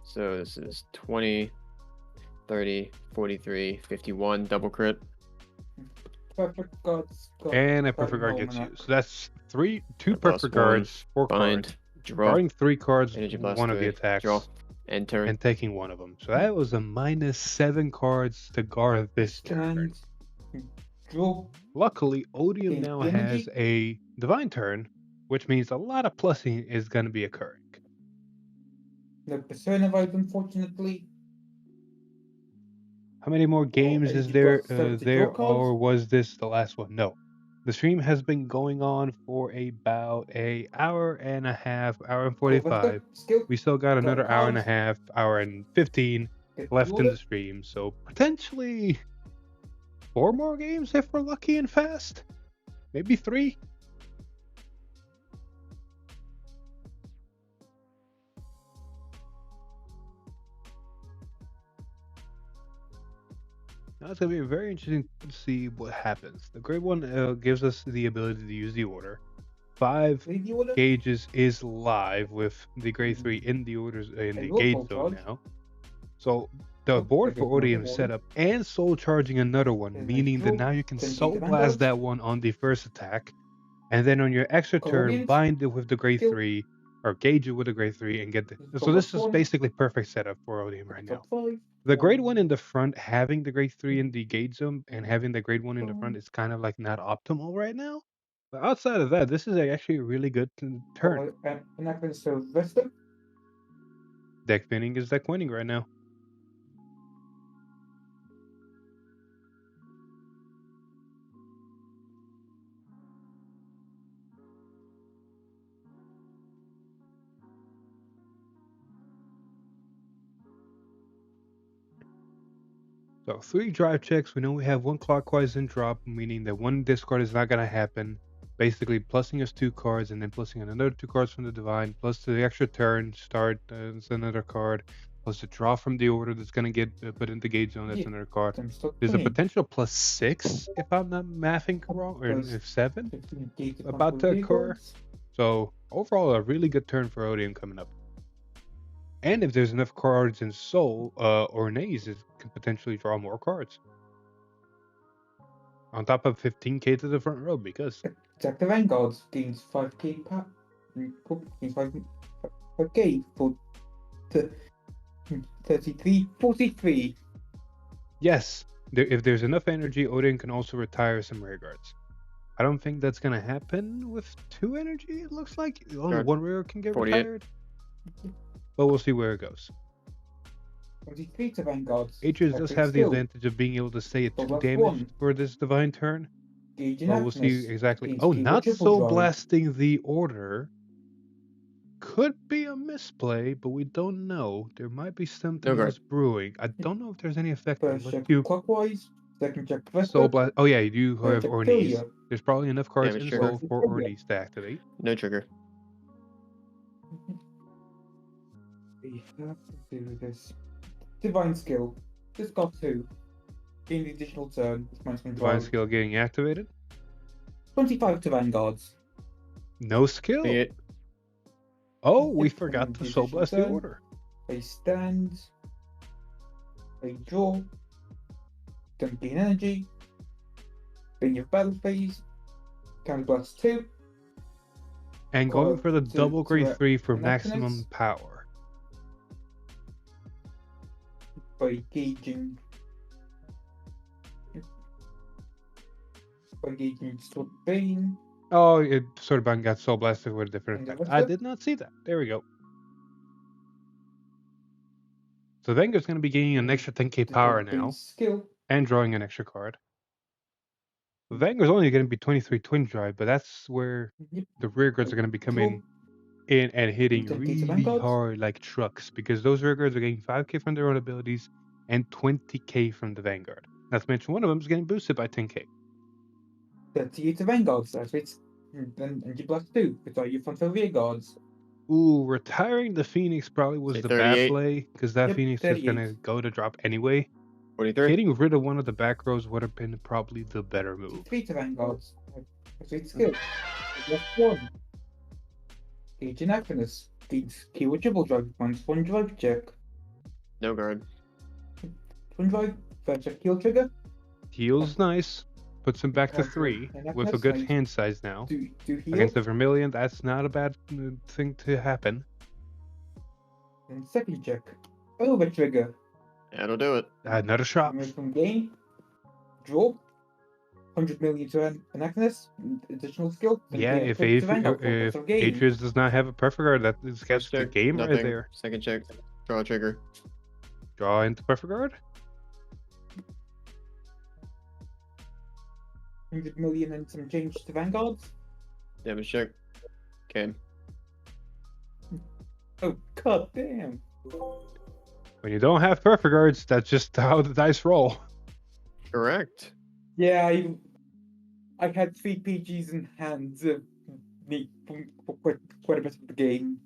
So this is 20, 30, 43, 51, double crit. Perfect guards. And a perfect guard gets Almanac. used. So that's 2 Plus perfect 1, guards, 4 Bind, cards. draw, Drawing 3 cards, Energy Blast 1 of the 3, attacks, draw, enter. and taking 1 of them. So that was a minus 7 cards to guard this turn. And draw. Luckily, Odium Okay, now energy. has a divine turn, which means a lot of plussing is going to be occurring. No Persona Vibe, unfortunately. How many more games and is you there? got 7 to There, draw cards? or was this the last one? No, the stream has been going on for about an hour and a half, hour and 45. Skill. We still got another hour and a cards. half, hour and 15 Get left in order. the stream. So potentially 4 more games if we're lucky and fast. Maybe 3. Now it's going to be very interesting to see what happens. The Great One gives us the ability to use the order. 5 Leave the order. gauges is live with the Grade 3 in the orders in And the roll gauge call zone charge. now. So the Oh, board okay, for no, Odium no, is no. set up and soul charging another one, And meaning that draw now you can 10 soul feet of blast Vanguard. that one on the first attack, and then on your extra turn Colonians. bind it with the Grade Skill. 3 or gauge it with the Grade 3 and get the. So Combat this is one. basically perfect setup for Odium right now. Top 5. The Grade 1 in the front, having the Grade 3 in the gauge zone and having the Grade 1 in the front Mm. is kind of like not optimal right now. But outside of that, this is actually a really good turn. And that brings to Velstra. Deck spinning is deck winning right now. So 3 drive checks. We know we have 1 clockwise in drop, meaning that 1 discard is not going to happen. Basically, plussing us 2 cards and then plussing another 2 cards from the divine, plus the extra turn start is another card, plus the draw from the order that's going to get put into gauge zone. That's Yeah. another card. Times top There's a 20. potential plus 6 if I'm not mathing wrong, or Plus if 7 15 gauge of about to Vanguard occur. vehicles. So overall, a really good turn for Odium coming up. And if there's enough cards in Soul, Ornaze can potentially draw more cards. On top of 15k to the front row, because Attack the Vanguards gains 5k gains 5k for 43. yes, if there's enough energy, Odin can also retire some rear guards. I don't think that's gonna happen with 2 energy. It looks like only Sure. 1 rear can get 48. retired. But we'll see where it goes. 23 to Vanguards. Atrius does have the advantage of being able to stay at 2 Double damage one. for this divine turn. Gauge But we'll see Inactness exactly. gains Oh, keyword not triple so drive. blasting the order. Could be a misplay, but we don't know. There might be something guard. else brewing. I don't know if there's any effect. First Let's check do clockwise. Second check Soul Velstra. Blast. Oh yeah, you do Third have check Ornese. Failure. There's probably enough cards Damage in trigger. Soul for Ornese to activate. No trigger. We have to do this. Divine skill. Just got 2. Gain the additional turn. With minus 1 Divine drive. skill getting activated. 25 to Vanguards. No skill. See it. Oh, we Yep, forgot and to the Soul additional Blast the turn. order. They stand. They draw. Don't gain energy. Then your battle phase. Counter blast 2. And going Or for the to- double grade to 3 for Inactness. maximum power. By gauging Sword Bane. Oh, it sort of got Soul Blasted with a different And the effect. rest I of- did not see that. There we go. So Vanguard's going to be gaining an extra 10k power Bane now Skill. and drawing an extra card. Vanguard's only going to be 23 twin drive, but that's where Yep. the rear guards are going to be coming Draw. in and hitting 10k to really Vanguard. hard like trucks, because those rear guards are getting 5k from their own abilities and 20k from the Vanguard. Not to mention one of them is getting boosted by 10k. 38 to Vanguards. That's it. Then Energy Blast 2. Retire your front row rear guards. Ooh, retiring the Phoenix probably was Say the bad 38. play, because that Yep, Phoenix is going to 38. go to drop anyway. 43. Getting rid of one of the back rows would have been probably the better move. 3 to Vanguards. That's it. Skill. Blast 1. Gauge Inactness. Gains keyword triple drive. Minus 1 drive check. No guard. Twin drive. First check heal trigger. Heal's nice. Puts him back to Okay, 3 and with a that's good nice. hand size now. Do heal. Against the Vermillion, that's not a bad thing to happen. And second check. Over trigger. That'll do it. Another shot. Remove from game. Draw. 100 million to Anachronus. Additional skill. Then Yeah, get if credit to Vanguard for if vessel gain. Atrius does not have a perfect guard, that is gets First the check, game right nothing. there. Second check. Draw a trigger. Draw into perfect guard. 100 million and some change to Vanguards. Damage check. Okay. Oh, god damn. When you don't have perfect guards, that's just how the dice roll. Correct. Yeah, I had 3 PGs in hand for quite a bit of the game.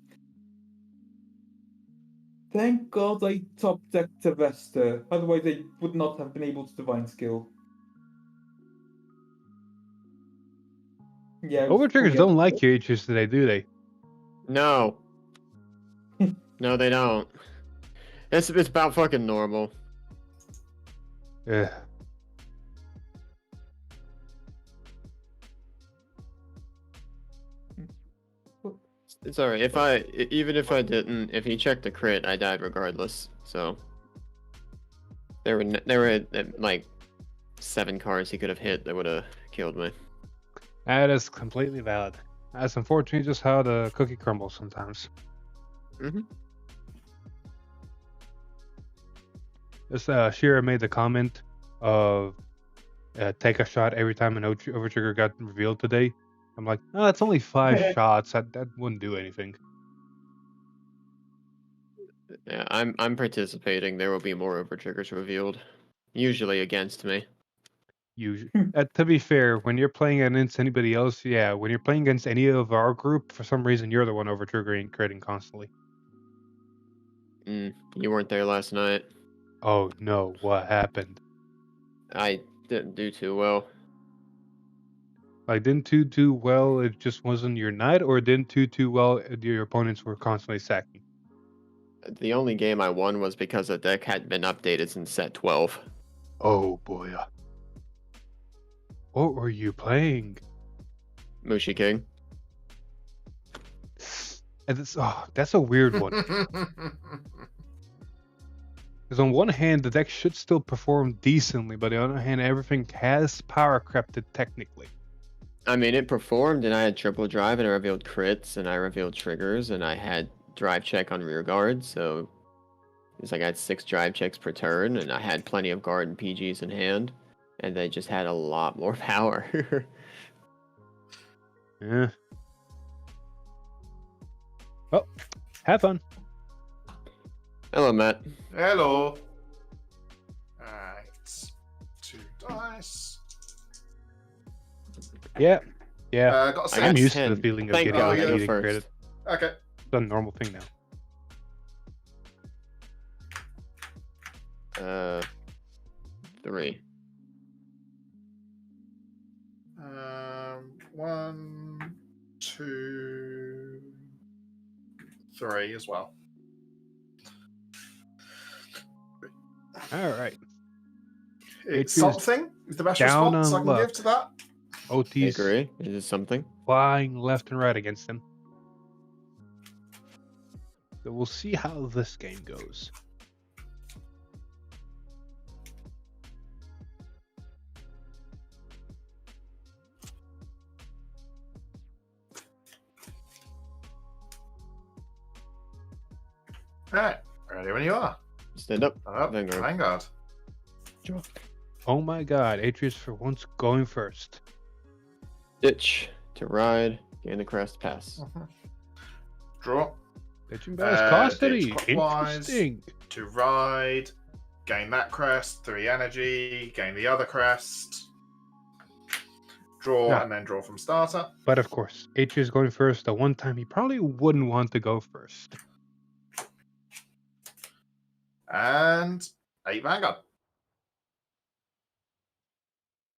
Thank God I top decked to Velstra, otherwise I would not have been able to divine skill. Yeah, Overtriggers don't like your H's today, do they? No. No, they don't. It's about fucking normal. Yeah. It's alright. Even if I didn't, if he checked the crit, I died regardless. So there were like 7 cards he could have hit that would have killed me. That is completely valid. That's unfortunately just how the cookie crumbles sometimes. Just Shira made the comment of take a shot every time an overtrigger got revealed today. I'm like, no, that's only 5 shots. That wouldn't do anything. Yeah, I'm participating. There will be more overtriggers revealed, usually against me. Usually, to be fair, when you're playing against anybody else, yeah, when you're playing against any of our group, for some reason you're the one overtriggering and critting constantly. You weren't there last night. Oh no, what happened? I didn't do too well. Like, didn't do well, it just wasn't your night, or didn't do well, your opponents were constantly sacking? The only game I won was because the deck hadn't been updated since set 12. Oh boy. What were you playing? Mushi King. And that's a weird one. Because on one hand, the deck should still perform decently, but on the other hand, everything has power crept technically. I mean, it performed, and I had triple drive, and I revealed crits, and I revealed triggers, and I had drive check on rear guard, so it's like I had 6 drive checks per turn, and I had plenty of guard and PGs in hand, and they just had a lot more power. Yeah. Well, have fun. Hello, Matt. Hello. Alright. 2 dice. Yeah. Got a I 6. I'm got used to 10. the feeling of Thank getting God, you go eating first. credit. Okay. It's a normal thing now. 3. 1, 2, 3 as well. All right. It's Patriots something is the best down response I on can give luck. to that. I OT's agree. Is this something? flying left and right against him. So we'll see how this game goes. Alright. Ready when you are. Stand up. Vanguard. Vanguard. Oh my god, Atreus for once going first. Ditch to ride. Gain the crest. Pass. Draw. Pitching by his custody. ditch clockwise. Interesting. To ride. Gain that crest. 3 energy. Gain the other crest. Draw Yeah. and then draw from starter. But of course, Atreus going first, the one time he probably wouldn't want to go first. And 8 Vanguard.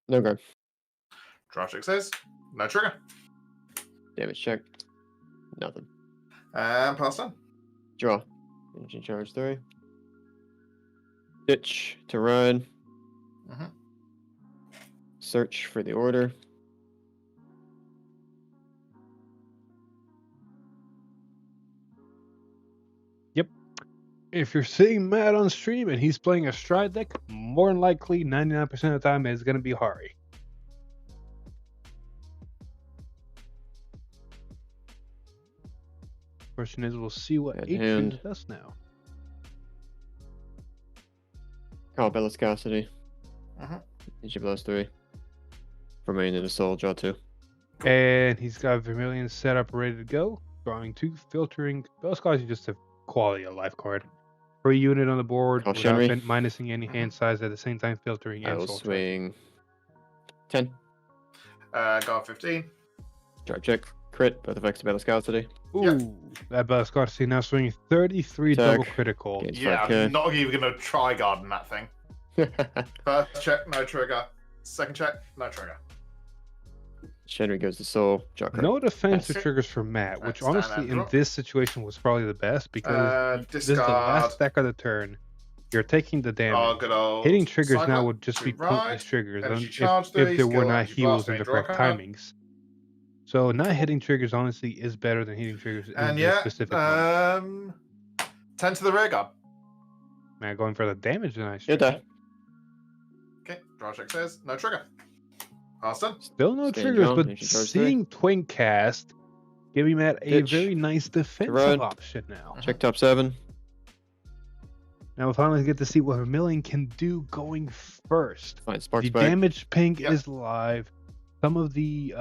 No guard. Draft check says no trigger. Damage check. Nothing. And pass turn. Draw. Energy charge 3. Ditch to ride. Mhm. Search for the order. If you're seeing Matt on stream and he's playing a stride deck, more than likely 99% of the time it's going to be Harri. Question is, we'll see what Bad Atreus hand. does now. Call Bellascosity. Mhm. Energy plus 3. Vermillion into soul. Draw 2. And he's got Vermillion set up, ready to go. Drawing 2, filtering. Bellscott is just a quality of life card. Free unit on the board Call without Shenri. minusing any hand size, at the same time filtering I and will soul charge. swing 10. Guard 15. Drive check. Crit. Both effects of Battle Scarcity. Ooh, Yep. that Battle Scarcity now swinging 33 double Attack. critical. Gains Yeah, 5k. I'm not even going to try guarding that thing. First check, no trigger. Second check, no trigger. Shenry goes to Soul. Draw card. No defensive Okay. triggers for Matt, which Stand honestly and in drop. this situation was probably the best because this is the Discard. last stack of the turn. You're taking the damage. Oh, good old. Hitting triggers now Cyclone would just to be right. pointless triggers Energy if charge there 3, were skill not energy heals blast, in the may draw correct card. timings. So not hitting triggers honestly is better than hitting triggers in And this yeah, specific moment. 10 to the rear guard. Man, going for the damage tonight. You'll die. Okay, draw check says no trigger. Pass done. Still no Stay triggers, down, but you should charge seeing Twin Cast giving Matt a Ditch. very nice defensive run. option now. Check top 7. Now we finally get to see what Vermillion can do going first. Fine. Spark The Spike. damage pink Yep. is live. Some of the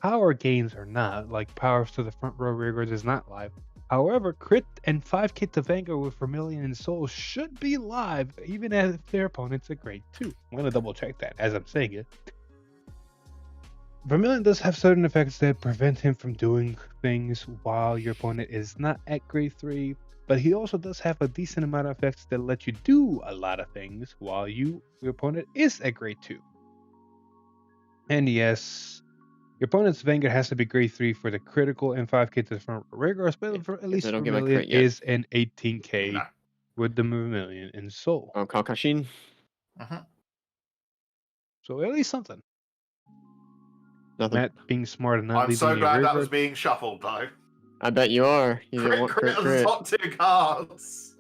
power gains are not, like powers to the front row rear guards is not live. However, crit and 5k to Vanguard with Vermillion and Soul should be live, even if their opponent's a grade 2. I'm going to double check that as I'm saying it. Vermillion does have certain effects that prevent him from doing things while your opponent is not at grade 3, but he also does have a decent amount of effects that let you do a lot of things while your opponent is at grade 2. And yes, your opponent's Vanguard has to be grade 3 for the critical and 5k to the front rear guards, but at least they don't get my Vermillion crit yet. is an 18k No. with the Vermillion in Soul. Kalkashin. So at least something. Nothing. Matt being smart and not I'm so leaving your glad rear that was guard. being shuffled, though. I bet you are. You didn't Crit, want crit crit, on the crit. top 2 cards.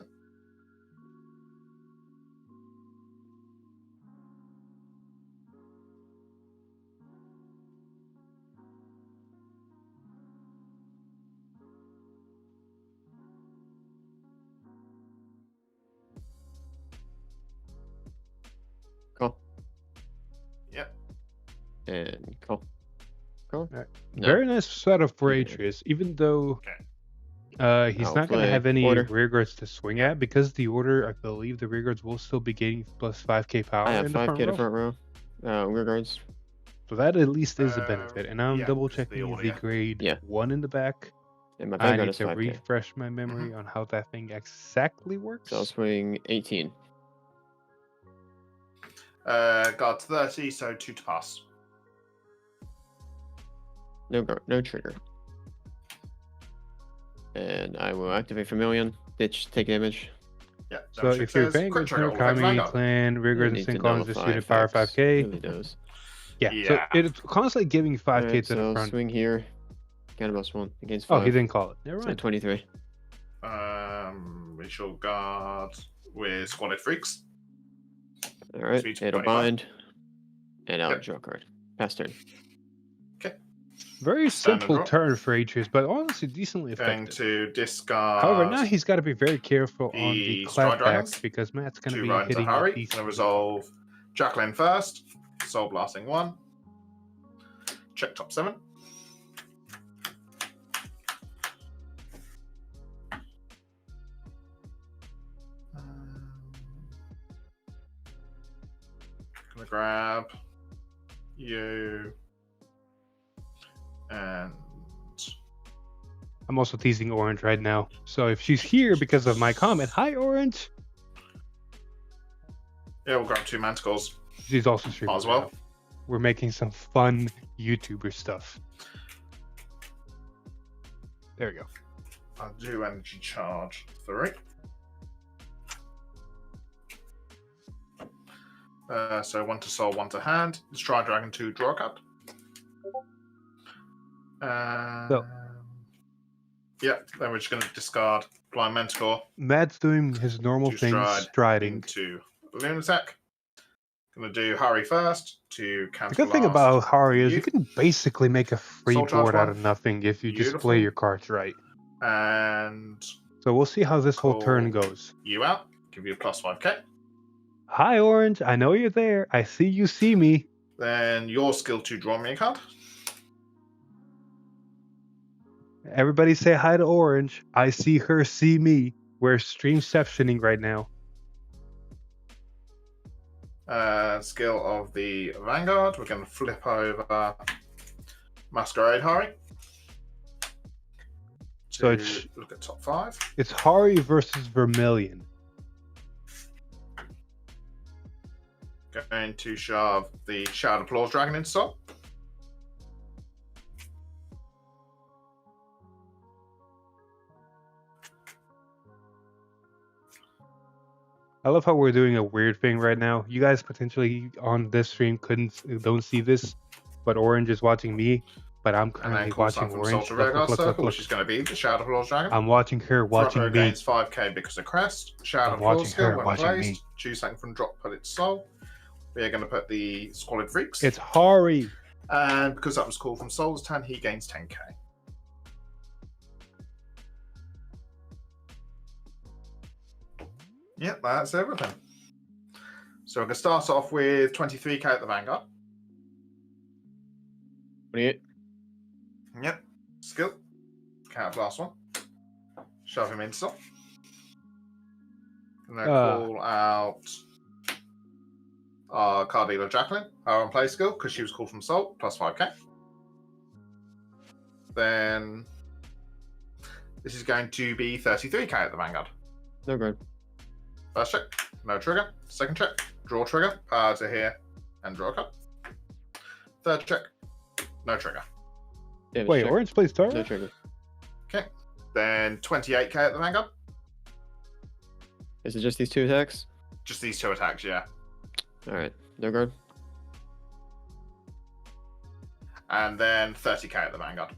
Call. Yep. And call. Call. Alright. No. Very nice setup for Yeah. Atreus, even though Okay. he's I'll not going to play have any order. rear guards to swing at because the order, I believe the rear guards will still be gaining plus 5k power I have in the 5k front to row. front row. Rear guards. So that at least is a benefit. And I'm yeah, double it's the checking order, the yeah. grade Yeah. 1 in the back. And my I Vanguard need is to 5k. refresh my memory on how that thing exactly works. So I'll swing 18. Guard 30, so 2 to pass. No guard, no trigger. And I will activate Vermillion. Ditch, take damage. Yeah. So double check if your says, Vanguard's crit trigger, no all effects Kami Vanguard. clan, rear You guards and need to Syncons just nullify unit power effects. 5k. Really does. Yeah, Yeah. so it's constantly giving 5k Alright, to so the I'll front. swing here. Counterblast 1 against Oh, 5. he didn't call it. Never So mind. 23. We shall guard with Squalid Freaks. Alright, Sweet, it'll 25. bind. And I'll Yep. draw a card. Pass turn. Very Standard simple draw. turn for Atreus, but honestly decently Going effective. to discard. However, now he's got to be very careful on the the Stride Dragons. clapbacks because Matt's going to 2 be run to hitting Harri. a decent. Going to resolve Jacqueline first. Soul Blasting 1. Check top 7. Gonna grab you and I'm also teasing Orange right now. So if she's here because of my comment, hi Orange. yeah, we'll grab 2 Manticores She's also streaming as well. now. We're making some fun YouTuber stuff. There we go. I'll do energy charge 3. So 1 to soul, 1 to hand. Stride Dragon 2, draw a card. Yeah, then we're just going to discard Blind Mentor Matt's doing his normal to thing, stride striding. into Lunatic. Going to do Harri first to counter. The good thing about Harri is you you. can basically make a free Soul Charge board out one. of nothing if you just Beautiful. play your cards right. And So we'll see how this whole turn Cool. goes. you out. Give you a plus 5k. Hi Orange, I know you're there. I see you see me. Then your skill to draw me a card. Everybody say hi to Orange. I see her see me. We're streamceptioning right now. Skill of the Vanguard. We're going to flip over Masquerade Harri. So To it's look at top 5. it's Harri versus Vermillion. Going to shove the Shout Applause Dragon into top. I love how we're doing a weird thing right now. You guys potentially on this stream don't see this, but Orange is watching me. But I'm And then currently call watching from Orange. Soldier Look, Vanguard look, look, Circle, look, which is going to be the Shout Applause Dragon. I'm watching her Front watching row me. gains 5k because of Crest. Shout I'm Applause watching skill her when watching placed. me. Choose something from drop, put its soul. We are going to put the Squalid Freaks. It's Harri. And because that was called from Soul's turn, he gains 10k. Yep, that's everything. So we're going to start off with 23k at the Vanguard. 28. Yep. Skill. Count last one. Shove him into top. And then call out card dealer Jacqueline, her on play skill, because she was called from Soul, plus 5k. Then this is going to be 33k at the Vanguard. No good. First check, no trigger. Second check, draw trigger, power to here, and draw a card. Third check, no trigger. Damage Wait, check. Orange plays Tara? No trigger. Okay. Then 28k at the Vanguard. Is it just these 2 attacks? Just these 2 attacks, yeah. Alright. No guard. And then 30k at the Vanguard.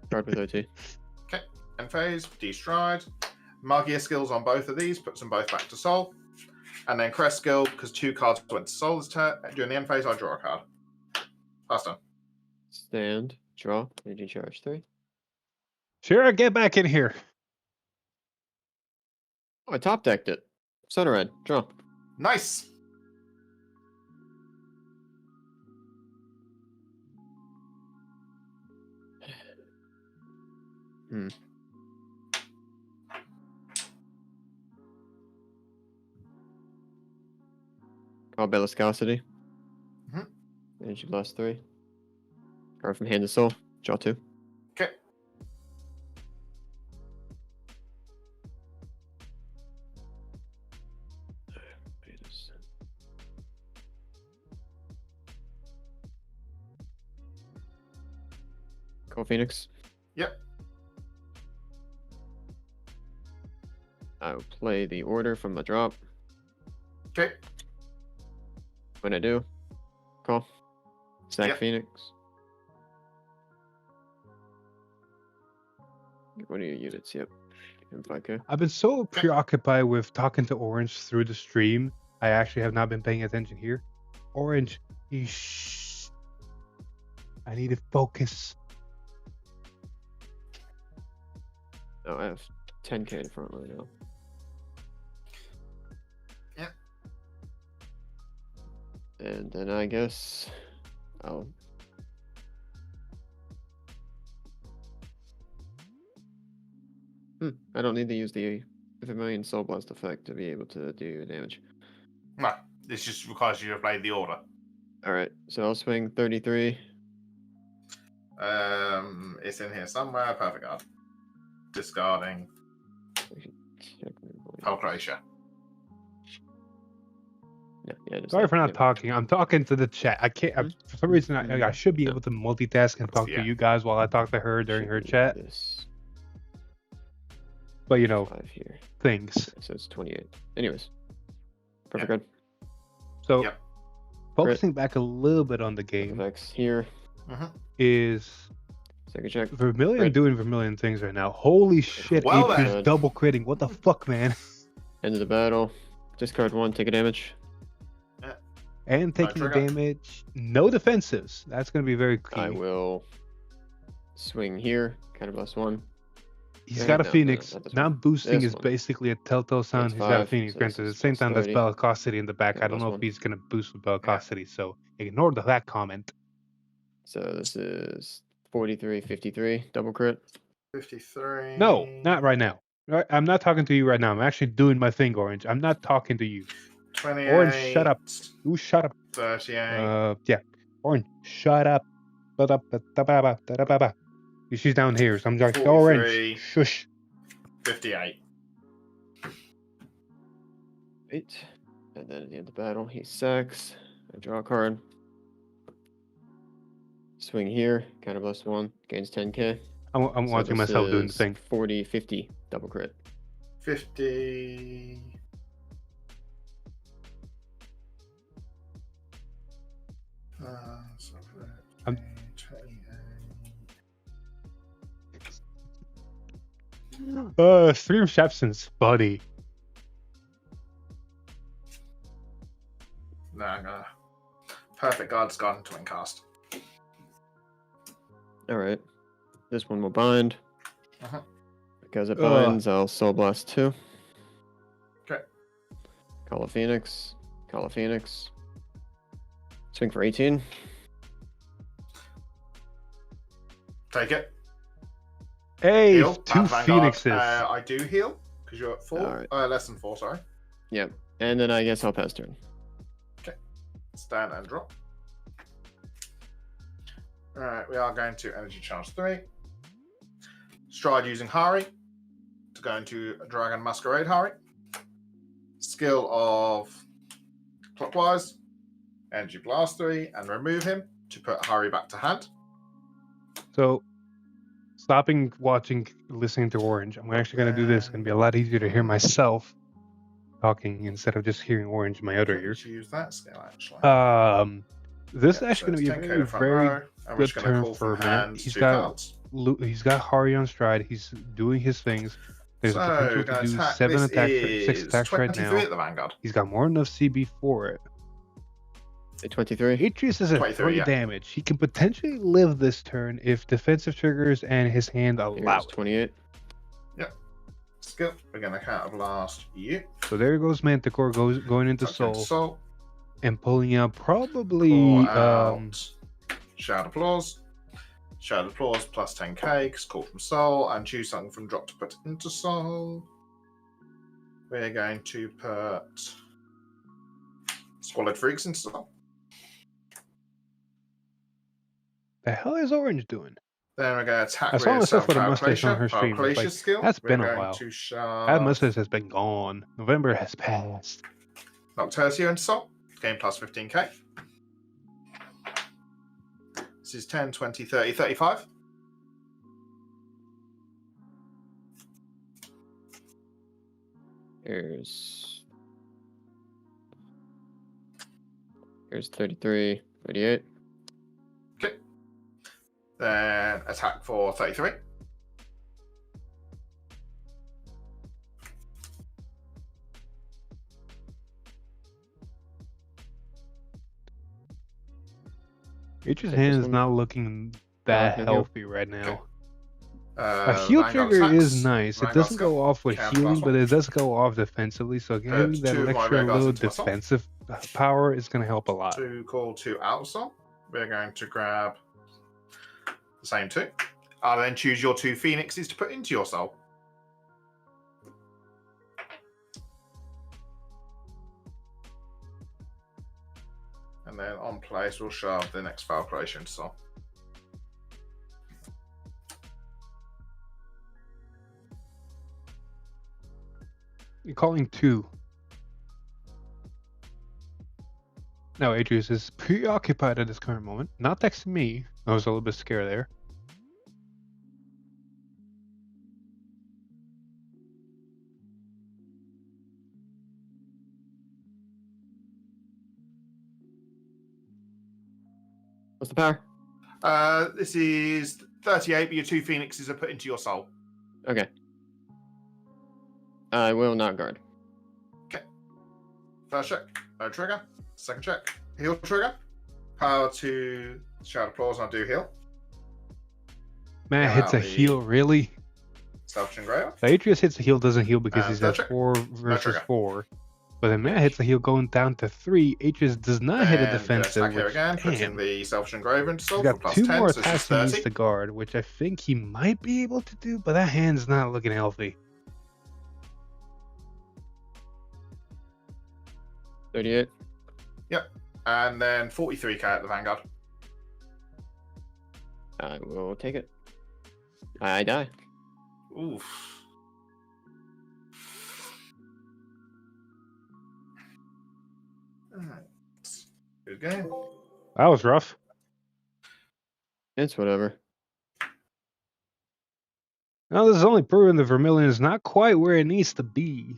Guard with OT. End phase, destride. Magia skills on both of these, puts them both back to Soul. And then Crest skill, because 2 cards went to Soul this turn. During the end phase, I draw a card. Pass turn. Stand. Draw. Energy charge 3. Sure, get back in here. Oh, I top decked it. Soda Red. Draw. Nice! Call Belliscosity. Mhm. Energy blast 3. Card from hand to soul. Draw 2. Okay. Call Phoenix. Yep. I will play the order from the drop. Okay. When I do, call. Sack Yep. Phoenix. Get one of your units, yep. Give him 5k. I've been so preoccupied with talking to Orange through the stream. I actually have not been paying attention here. Orange, shh. I need to focus. Oh, I have 10k in front right now. Yep. And then I guess I'll I don't need to use the Vermillion Soul Blast effect to be able to do damage. No, it's just because you have played the order. Alright, so I'll swing 33. It's in here somewhere. Perfect guard. Discarding Calculatia. Yeah, Sorry for not talking. I'm talking to the chat. I can't. For some reason, I should be able to multitask and talk to you guys while I talk to her during her chat. But you know, 5 here. things. So it's 28. Anyways, perfect guard. So, Yep. focusing back a little bit on the game Effects here. is Second check. Vermillion Crit. doing Vermillion things right now. Holy shit! Well AP's then. double critting. What the fuck, man? End of the battle. Discard 1, take a damage. And taking trigger. damage. No defensives. That's gonna be very key. I will swing here. Counterblast 1. He's Yeah, got a no, Phoenix. not this Now one. boosting This is one. basically a telltale sign That's he's got a 5, Phoenix. so Granted, at this the is same time, that's 30. Bellicosity in the back. Yeah, I don't know +1. if he's gonna boost with Bellicosity, so ignore that comment. So this is 43, 53. Double crit. 53. No, not right now. Right, I'm not talking to you right now. I'm actually doing my thing, Orange. I'm not talking to you. 28. Orange, shut up. You shut up. 38. Yeah. Orange, shut up. Shut up. Da-da-ba-ba. She's down here, so I'm like, 43. Orange, shush. 58. Eight. And then at the end of the battle, he sacks. I draw a card. Swing here, counter +1, gains 10k. I'm So watching this myself doing the is thing. 40, 50, double crit. 50. So I'm- 28. Stream Shepson's buddy. No, I'm gonna. Perfect Guard's gone to cast. Alright. This one will bind. Uh-huh. Because it binds, I'll Soul Blast 2. Okay. Call a Phoenix. Call a Phoenix. Swing for 18. Take it. Hey, Heal. 2 Vanguard. Phoenixes. I do heal because you're at 4. Alright. Less than 4, sorry. Yep. And then I guess I'll pass turn. Stand and drop. Alright, we are going to Energy Charge 3. Stride using Harri to go into Dragon Masquerade Harri. Skill of Clockwise, Energy Blast 3, and remove him to put Harri back to hand. So, stopping watching, listening to Orange, I'm actually going to do this. It's going to be a lot easier to hear myself talking instead of just hearing Orange in my other ear. Use that skill actually. This is Yeah, actually so going to be it's a 10k very, front very row, and we're good just gonna turn call for from man. hands He's 2 got cards. he's got Harri on stride. He's doing his things. There's So, a potential gonna to do attack. 7 This attacks, is 6 attacks right 23 now. at the Vanguard. He's got more than enough CB for it. 23. Atreus is at 23, 3 yeah. damage. He can potentially live this turn if defensive triggers and his hand allow Here's it. 28. Skill. We're gonna counter blast you. So there goes Manticore going into Tuck into Soul Soul. and pulling out probably Pull out Shout Applause. Shout Applause plus 10k because call from Soul, and choose something from drop to put into Soul. We're going to put Squalid Freaks into Soul. the hell is Orange doing? Then we're going to attack I saw with myself with a mustache on her Self-Calculation. stream. It's like, Skill. that's We're been a going while. to That shove mustache has been gone. November has passed. Nocturcio into Soul. Game plus 15k. This is 10, 20, 30, 35. Here's 33, 38. Okay. Then attack for 33. Atreus' this hand is one. not looking that no heal. healthy right now. Okay. A heal Vanguard trigger attacks. is nice. It Vanguard doesn't skill. go off with Counter healing, blast but one. it does go off defensively. So giving Put that 2 of my extra Vanguards little into myself. defensive power is going to help a lot. To call 2 out of Soul. We're going to grab the same 2. I'll then choose your 2 Phoenixes to put into your Soul. And then on place, we'll shove the next Calculation into Soul. You're calling 2. No, Atreus is preoccupied at this current moment. Not texting me. I was a little bit scared there. What's the power? This is 38, but your 2 Phoenixes are put into your Soul. Okay. I will not guard. First check, no trigger. Second check, heal trigger. Power to Shout Applause, and I do heal. Man hits a Golly. heal, really? Self Engraver. The Atreus hits a heal, doesn't heal because he's third at check. 4 versus trigger. 4. But then Matt hits a heal going down to 3. Atreus does not hit a defensive. Attack here Which, again, putting damn, the Self Engraver into he's Soul for got plus 2 10, more so this is attacks he needs 30. to guard, which I think he might be able to do, but that hand's not looking healthy. 38. And then 43k at the Vanguard. I will take it. I die. Oof. Alright. Good game. That was rough. It's whatever. Now, this is only proving the Vermillion is not quite where it needs to be.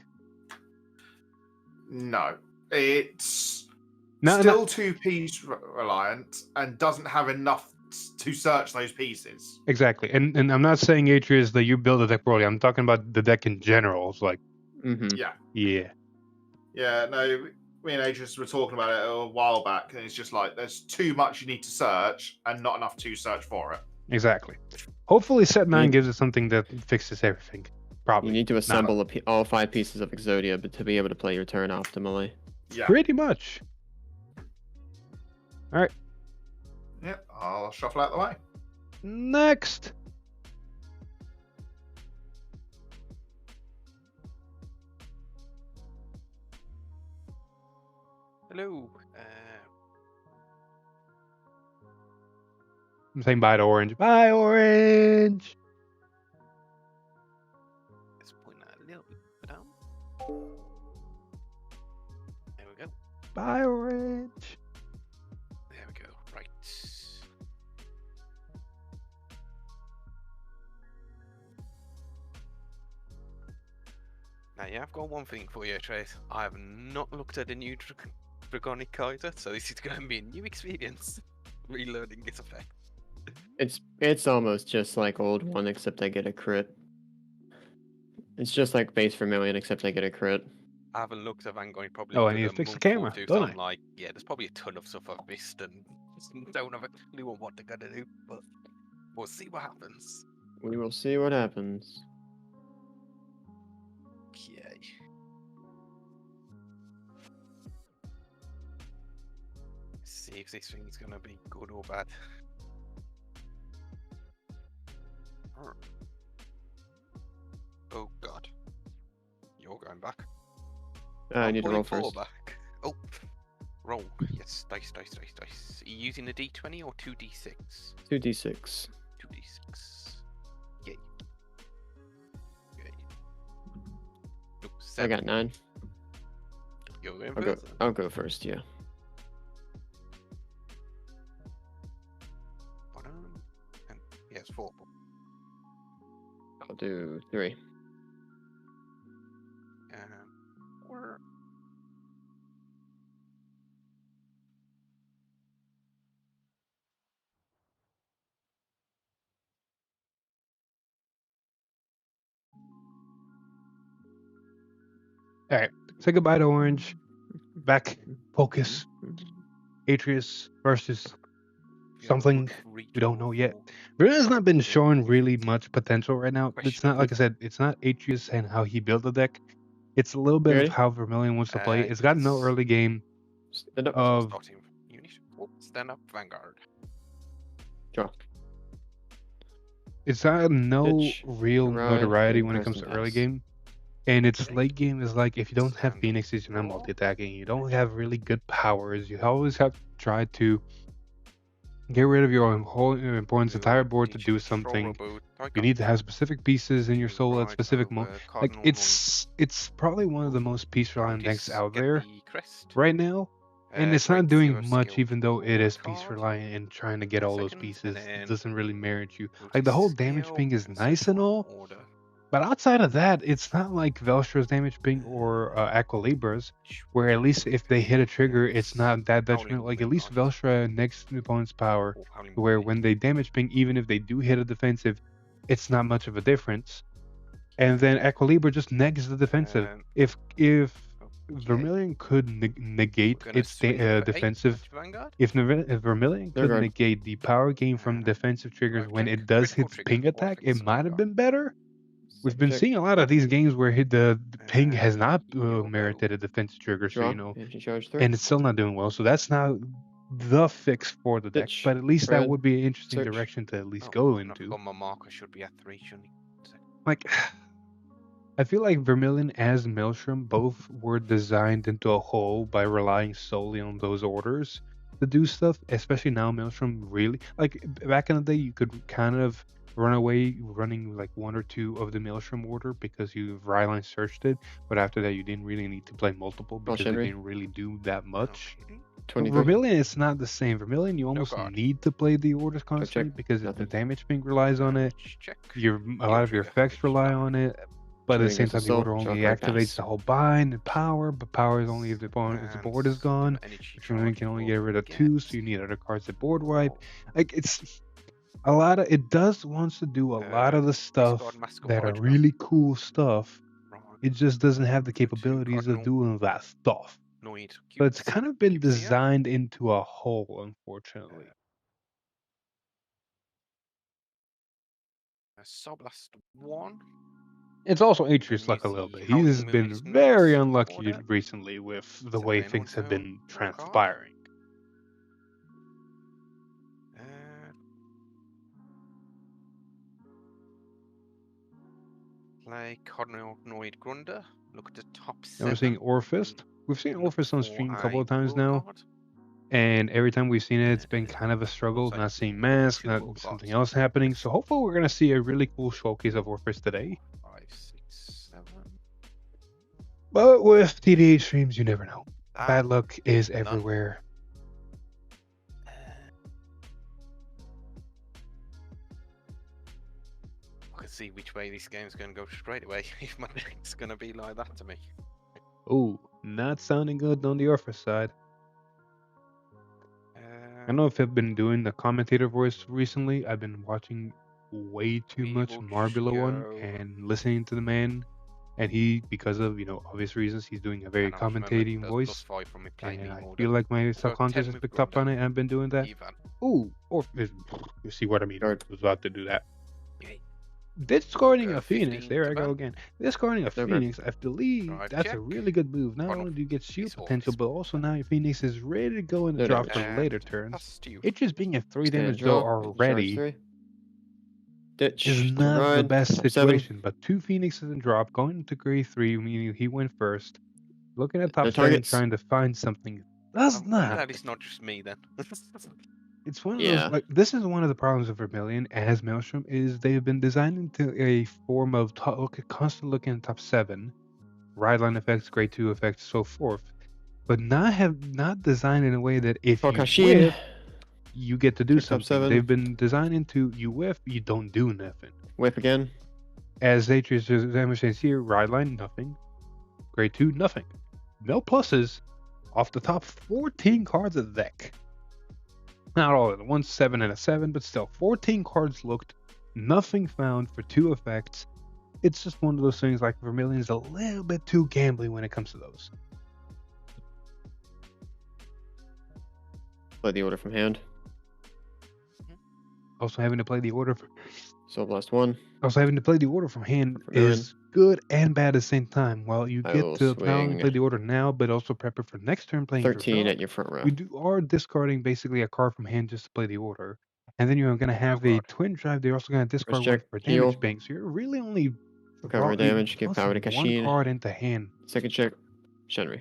No. It's No, still 2-piece reliant and doesn't have enough to search those pieces. Exactly. And I'm not saying Atreus that you build a deck poorly. I'm talking about the deck in general. It's like, Yeah. yeah. Yeah, no, me and Adrius were talking about it a while back, and it's just like there's too much you need to search and not enough to search for it. Exactly. Hopefully set 9 You- gives it something that fixes everything. Probably. You need to Not assemble all 5 pieces of Exodia to be able to play your turn optimally. Yeah. pretty much. Alright. Yep, I'll shuffle out the way. Next. Hello. I'm saying bye to Orange. Bye, Orange! Let's point that a little bit down. There we go. Bye, Orange! There we go. Right. Now, yeah, I've got one thing for you, Trace. I have not looked at the new Dragonic Kaiser, so this is going to be a new experience. Relearning its effect. It's almost just like old one, except I get a crit. It's just like base Vermillion, except I get a crit. I haven't looked at Vanguard probably. Oh, I for need to a fix the month or camera, two, don't so I? I'm like, yeah, there's probably a ton of stuff I've missed and just don't have a clue on what they're gonna do. But we'll see what happens. We will see what happens. Okay. See if this thing's gonna be good or bad. Oh god. You're going back. I need to roll Pulling first. four back. Oh. Roll. Yes. Dice. Are you using a d20 or 2d6? 2d6. 2d6. Yay. Yay. Ooh, I 7. got 9. You're going I'll go. first. I'll go first. Yeah. And yes, 4. I'll do 3. Or Alright. Say goodbye to Orange. Back. Focus. Atreus versus something we don't know yet. Vermillion's not been showing really much potential right now. It's not, like I said, it's not Atreus and how he built the deck. It's a little bit Ready? of how Vermillion wants to play. It's got no yes. early game Stand up. of starting unit. Oh, stand up, Vanguard. Draw. it's got no Ditch, real ride, notoriety and when it press comes to and early pass. game. And its late game is like if you don't have Stand Phoenixes, you're not draw. multi-attacking. You don't have really good powers. You always have to try to get rid of your whole opponent's entire board to do something. You need to have specific pieces in your soul at specific moment. Like it's probably one of the most piece reliant decks out there right now. And it's not doing much, even though it is piece reliant and trying to get all those pieces. It doesn't really merit you. Like the whole damage ping is nice and all, but outside of that, it's not like Velstra's damage ping or Aqualibra's, where at least if they hit a trigger, it's not that detrimental. Like at least Velstra next to opponent's power, where when they damage ping, even if they do hit a defensive, it's not much of a difference. And then Aqualibra just negs the defensive. If Vermillion could negate its defensive, if Vermillion could Vanguard. negate the power gain from defensive triggers when it does hit ping attack, it might have been better. We've been Check. seeing a lot of these games where the ping has not merited a defensive trigger, so Draw. you know, Energy charge 3. and it's still not doing well. So that's not the fix for the deck, Ditch, but at least that red, would be an interesting search. direction to at least Oh, go and I into. forgot my marker should be at 3, shouldn't it? Like, I feel like Vermillion as Maelstrom both were designed into a whole by relying solely on those orders to do stuff. Especially now, Maelstrom really like back in the day, you could kind of run away running like one or two of the Maelstrom order because you Ryline searched it, but after that, you didn't really need to play multiple because they Henry. didn't really do that much. Okay. 23. Vermillion is not the same. Vermillion, you almost guard. need to play the orders constantly check. because the Nothing. damage being relies on it. Check. A lot of your trigger, effects which rely is on not- it. But at the Trigger same against time, the assault, order only shock right activates pass. the whole bind and power, but power is only if the opponent's And board is gone. some energy Which Vermillion charge can only before get rid of we 2, get so you need other cards that board wipe. more. Like it's a lot of it does wants to do a lot of the stuff discard Mask of that are Hydra. really cool stuff. Right. It just doesn't have the Two capabilities of cardinal. doing that stuff. Noid. So it's kind of been Cubes here. designed into a whole, unfortunately. Soblast 1. It's also Atreus And luck a you little see bit. how He's the been moon is very not unlucky order. recently with the So way Leonor things have now, been no card. transpiring. Play Cardinal Noid Grunder. Look at the top Now 7. we're seeing Orfist. We've seen Look Orfist on for stream a couple of times World now, Guard. and every time we've seen it, it's been kind of a struggle. Also, Not seeing look Mask, to not World something Guards. else happening. So hopefully we're gonna see a really cool showcase of Orfist today. 5, 6, 7. But with TDH streams, you never know. Ah, Bad luck is none. everywhere. I can see which way this game's going to go straight away if my deck's going to be like that to me. Oh, not sounding good on the Orfist side. I don't know if I've been doing the commentator voice recently. I've been watching way too We much will Marbula one go- and listening to the man. And he, because of obvious reasons, he's doing a very And I was remembered commentating those voice. +5 from me playing And in I order. feel like my So subconscious 10 has with picked up on Grunder. it, and I've been doing that. Ivan. Ooh, or you see what I mean? I Guard. was about to do that. Yay. Discarding Go a Phoenix. 15 There to I go ban. again. Discarding a No guard. Phoenix. I believe Drive that's a check. really good move. Not Cardinal only do you get shield is potential, Orfist. but also now your Phoenix is ready to go in the No drop damage. for And later turns. That's to you. It just being a 3 Stand damage though draw. already Charge 3. Ditch. is to not the ride. best 7. situation. But 2 Phoenixes in drop, going into grade 3, meaning he went first. Looking at top No 7, targets. trying to find something. Does I'm glad not. that it's not just me then. It's one of Yeah. those, like, this is one of the problems of Vermillion as Maelstrom is they've been designed into a form of constant looking at top 7, ride line effects, grade 2 effects, so forth, but not designed in a way that if you Kashin. whiff, you get to do Check top something. 7. They've been designed into you whiff, you don't do nothing. Whip again. As Atreus says here, ride line, nothing. Grade 2, nothing. No pluses off the top 14 cards of the deck. Not all of them. 1, 7, and a 7, but still 14 cards looked. Nothing found for 2 effects. It's just one of those things like Vermillion's a little bit too gambly when it comes to those. Play the order from hand. Also having to play the order Soul Blast 1. from hand Vermillion. is good and bad at the same time. While you I get will to not only swing play the order now, but also prep it for next turn playing 13 for at your front row. you are discarding basically a card from hand just to play the order. And then you're going to have a guard. twin drive. They're also going to discard one check, for heal. damage bank. So you're really only Recover damage. Give power to one Kashin. card into hand. Second check. Shenri.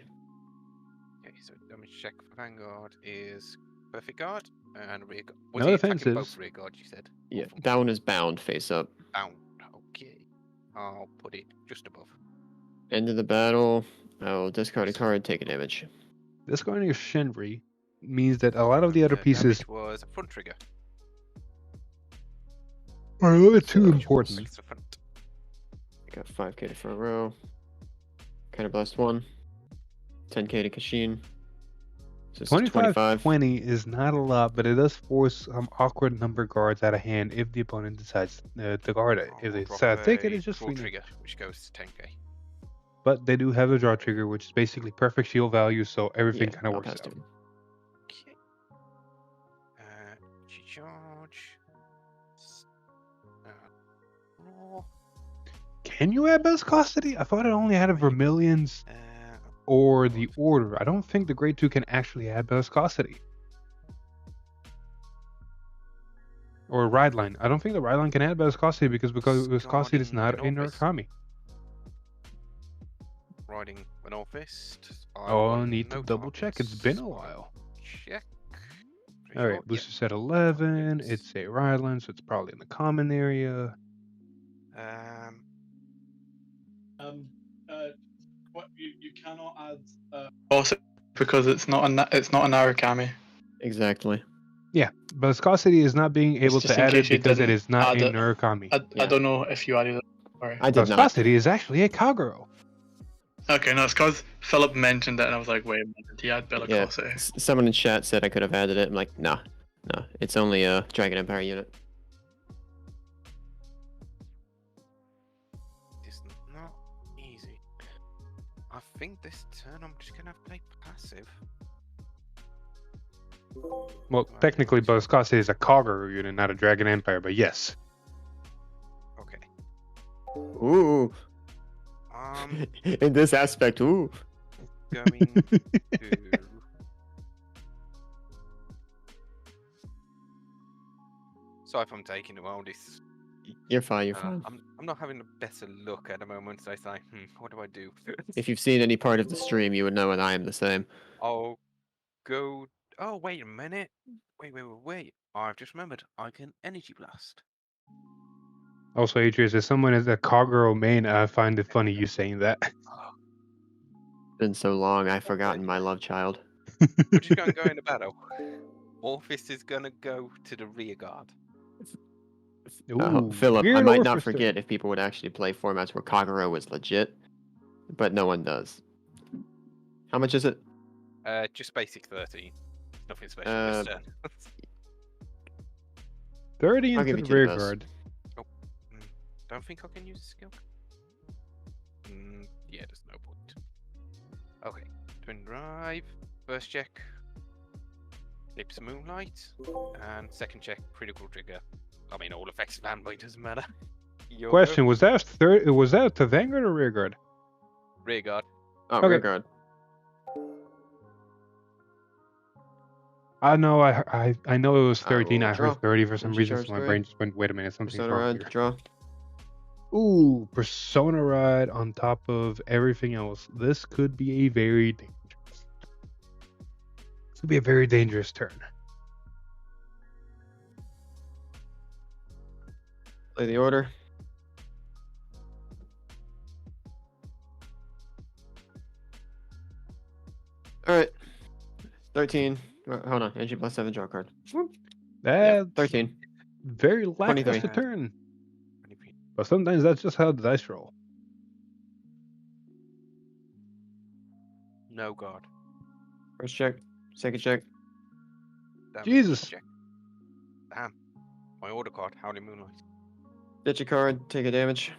Okay, so damage check for Vanguard is perfect guard and rear guard. No he attacking defenses. both rear guard, you said? Yeah. Awful. That one is bound face up. Bound. Okay. I'll put it just above. End of the battle. I will discard a card, take a damage. Discarding a Shenri means that a lot of the other pieces Damage was a front trigger. are a little too So, important. it's the front. I got 5k to front row. Counter Blast 1. 10k to Kashin. So it's 25. 20 is not a lot, but it does force some awkward number guards out of hand if the opponent decides to guard it. If they I'll decide drop to take it, a it's just draw free trigger, which goes to 10k. But they do have a draw trigger, which is basically perfect shield value, so everything Yeah, kind of I'll works pass out. turn. Okay. Charge. Raw. Can you add viscosity? I thought it only had a Vermillions or the Order. I don't think the Grade 2 can actually add viscosity. Or Ride Line. I don't think the Ride Line can add viscosity because viscosity is not a Discarding an Narukami. riding an Orfist. Oh, I need to double check. It's been a while. Check. Pretty All right, sure, booster set 11. It's- It's a Ryland, so it's probably in the common area. What you cannot add. Also, because it's not a Narukami. Exactly. Yeah, but viscosity is not being able just to in add it case you because it didn't is not add a it. Narukami. I Yeah. don't know if you added it. Sorry. I did not. Viscosity is actually a Kagero. Okay, no, it's because Philip mentioned it, and I was like, wait a minute, he had bellicosity. Someone in chat said I could have added it. I'm like, nah. It's only a Dragon Empire unit. It's not easy. I think this turn I'm just gonna play passive. Well, technically, viscosity is a Kagero unit, not a Dragon Empire, but yes. Okay. Ooh. In this aspect, ooh. Going to. Sorry if I'm taking a while. This. You're fine. You're fine. I'm not having a better look at the moment. So I say, what do I do? If you've seen any part of the stream, you would know that I am the same. I'll go. Oh, wait a minute. Wait. I've just remembered. I can energy blast. Also, Atreus, as someone as a Kagero main, I find it funny you saying that. Been so long, I've forgotten my love child. We're just going to go into battle. Orfist is going to go to the rear guard. Ooh, Philip, I weird might not Orfist forget there. if people would actually play formats where Kagero was legit, but no one does. How much is it? Just basic 13. Nothing special Uh, this turn. 30 I'll into give the you 2 rear best. guard. Don't think I can use the skill. Yeah, there's no point. Okay, twin drive. First check. Eclipse Moonlight. And second check, critical trigger. I mean, all effects fanboy doesn't matter. Your Question: Was that to Vanguard or rear guard? rear guard. Oh, Okay. rear guard. I know. I know it was 13. will I draw. heard 30 for some Energy reason, charge so my 3. brain just went, "Wait a minute, something's Persona wrong ride, here." draw. Ooh, Persona Ride on top of everything else. This could be a very dangerous. This could be a very dangerous turn. Play the order. Alright. 13. Hold on. Energy plus 7, draw a card. Yeah, That's 13. very lackluster 23. turn. But sometimes that's just how the dice roll. No guard. First check. Second check. Damage Jesus. Check. Damn. My order card, Howling Moonlight. Ditch a card. Take a damage.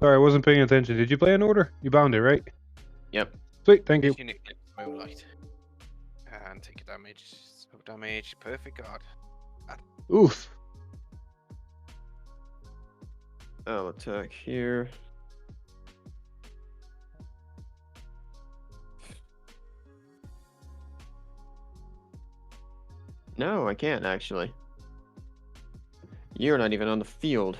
Sorry, I wasn't paying attention. Did you play an order? You bound it, right? Yep. Sweet, thank you. Unit Eclipse Moonlight. And take a damage. So damage. Perfect guard. Oof. I'll attack here. No, I can't actually. You're not even on the field.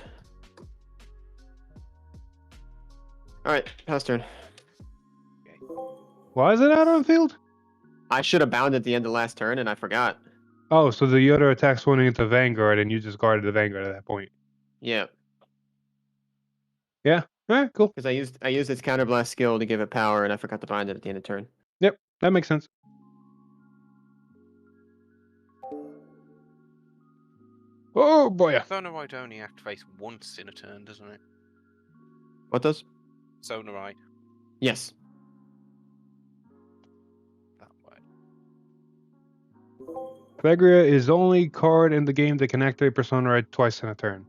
Alright, pass turn. Why is it out on field? I should have bound at the end of last turn and I forgot. Oh, so the other attack's going into Vanguard and you just guarded the Vanguard at that point. Yeah, Alright, cool. because I used its counterblast skill to give it power and I forgot to bind it at the end of turn. Yep, that makes sense. Oh boy. Sonorite only activates once in a turn, doesn't it? What does? Sonorite. Yes. That way. Vegria is the only card in the game that can activate Persona Ride twice in a turn.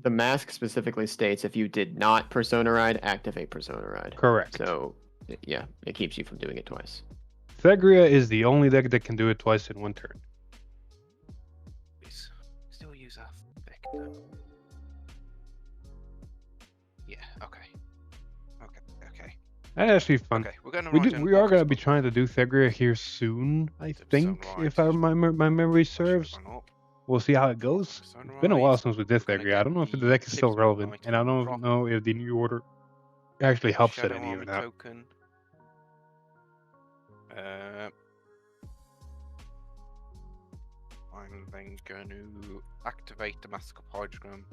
The mask specifically states if you did not Persona Ride, activate Persona Ride. Correct. So, yeah, it keeps you from doing it twice. Vegria is the only deck that can do it twice in one turn. Please. Still use our effect. Yeah, okay. Okay. That's actually fun. Okay, we're gonna We are gonna be trying to do Vegria here soon, I think, if my memory serves. We'll see how it goes. It's been a while since we did Thagria. I don't know if the deck is still relevant, and I don't know if the new order actually helps it Shadow any or Army not. token. I'm then going to activate the Mask of Hydrogram.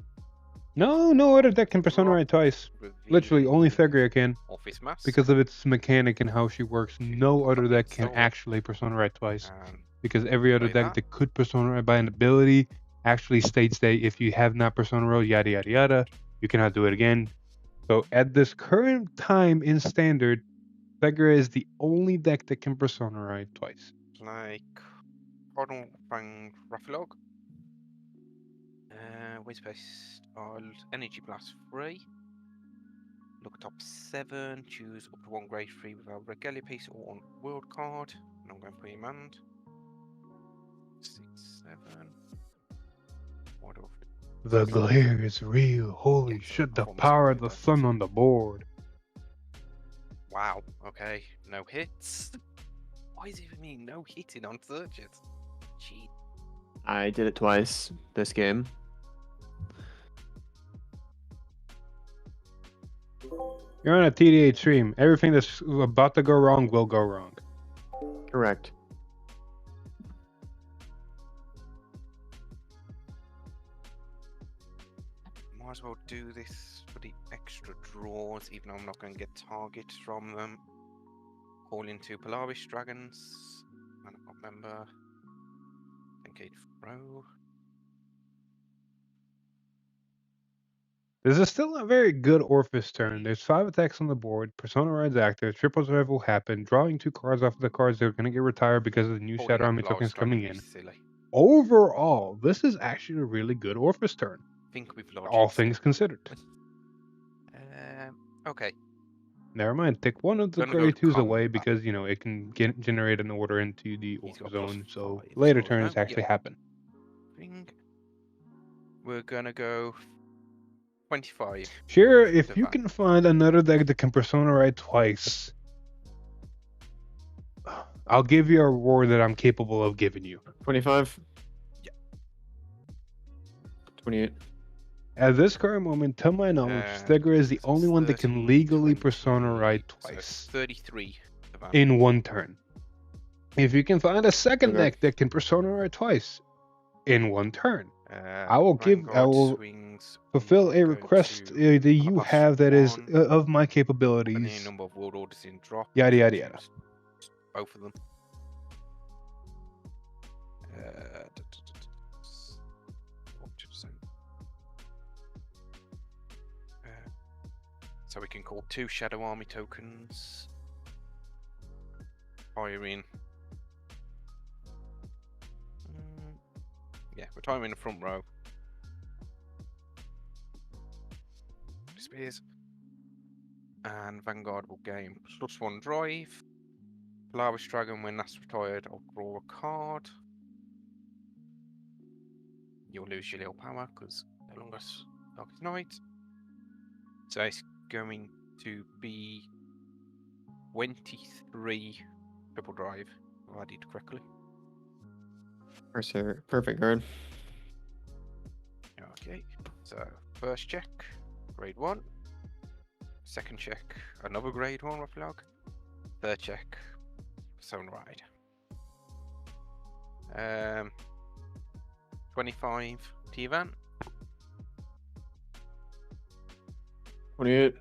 No other deck can Persona Ride twice. Literally, only Thagria can. Orfist Mask. Because of its mechanic and how she works, no other deck can installed. actually Persona Ride twice. And Because every other play deck that could Persona Ride by an ability actually states that if you have not Persona Ride, yada yada yada, you cannot do it again. So at this current time in Standard, Thagria is the only deck that can Persona Ride twice. like Cardinal Fang Raffalog. Whiz Paste Energy Blast 3. Look at top 7, choose up to 1 grade 3 without Regalia piece or on world card. And I'm going to put him hand. 6, 7. What of The glare is real. Holy shit, the power of the sun on the board. Wow, okay, no hits. Why is it even mean no hitting on searches? Cheat. I did it twice this game. You're on a TDH stream. Everything that's about to go wrong will go wrong. Correct. Might as well do this for the extra draws, even though I'm not going to get targets from them. Call in 2 Polaris Dragons. And I can't remember. Engage throw. This is still a very good Orfist turn. There's 5 attacks on the board. Persona Ride's active. Triple Survive will happen. Drawing 2 cards off of the cards that are going to get retired because of the new Shadow Army tokens coming in. Overall, this is actually a really good Orfist turn. Think we've all things considered. Okay. Never mind. Take one of the grade 2s away because, you know, it can generate an order into the Orph zone. So later turns actually happen. We're going to go 25. Sure, if you can find another deck that can Persona Ride twice, I'll give you a reward that I'm capable of giving you. 25? Yeah. 28. At this current moment, to my knowledge, Thagria is the only one that can legally Persona Ride twice. 33. In one turn. If you can find a second deck that can Persona Ride twice in one turn, I will fulfill a request that you have that is of my capabilities. Number of world orders in drop. Yada yada yada. Both of them. So we can call 2 Shadow Army tokens. Firing. Yeah, retiring the front row. Spears. And Vanguard will gain +1 drive. Polaris Dragon, when that's retired, I'll draw a card. You'll lose your little power because no longer Darkest Night. So it's going to be 23 triple drive, if I did correctly. Perfect guard. Okay, so first check, grade 1. Second check, another grade 1 Rufflog. Third check, Persona Ride. 25 T-Van. 28.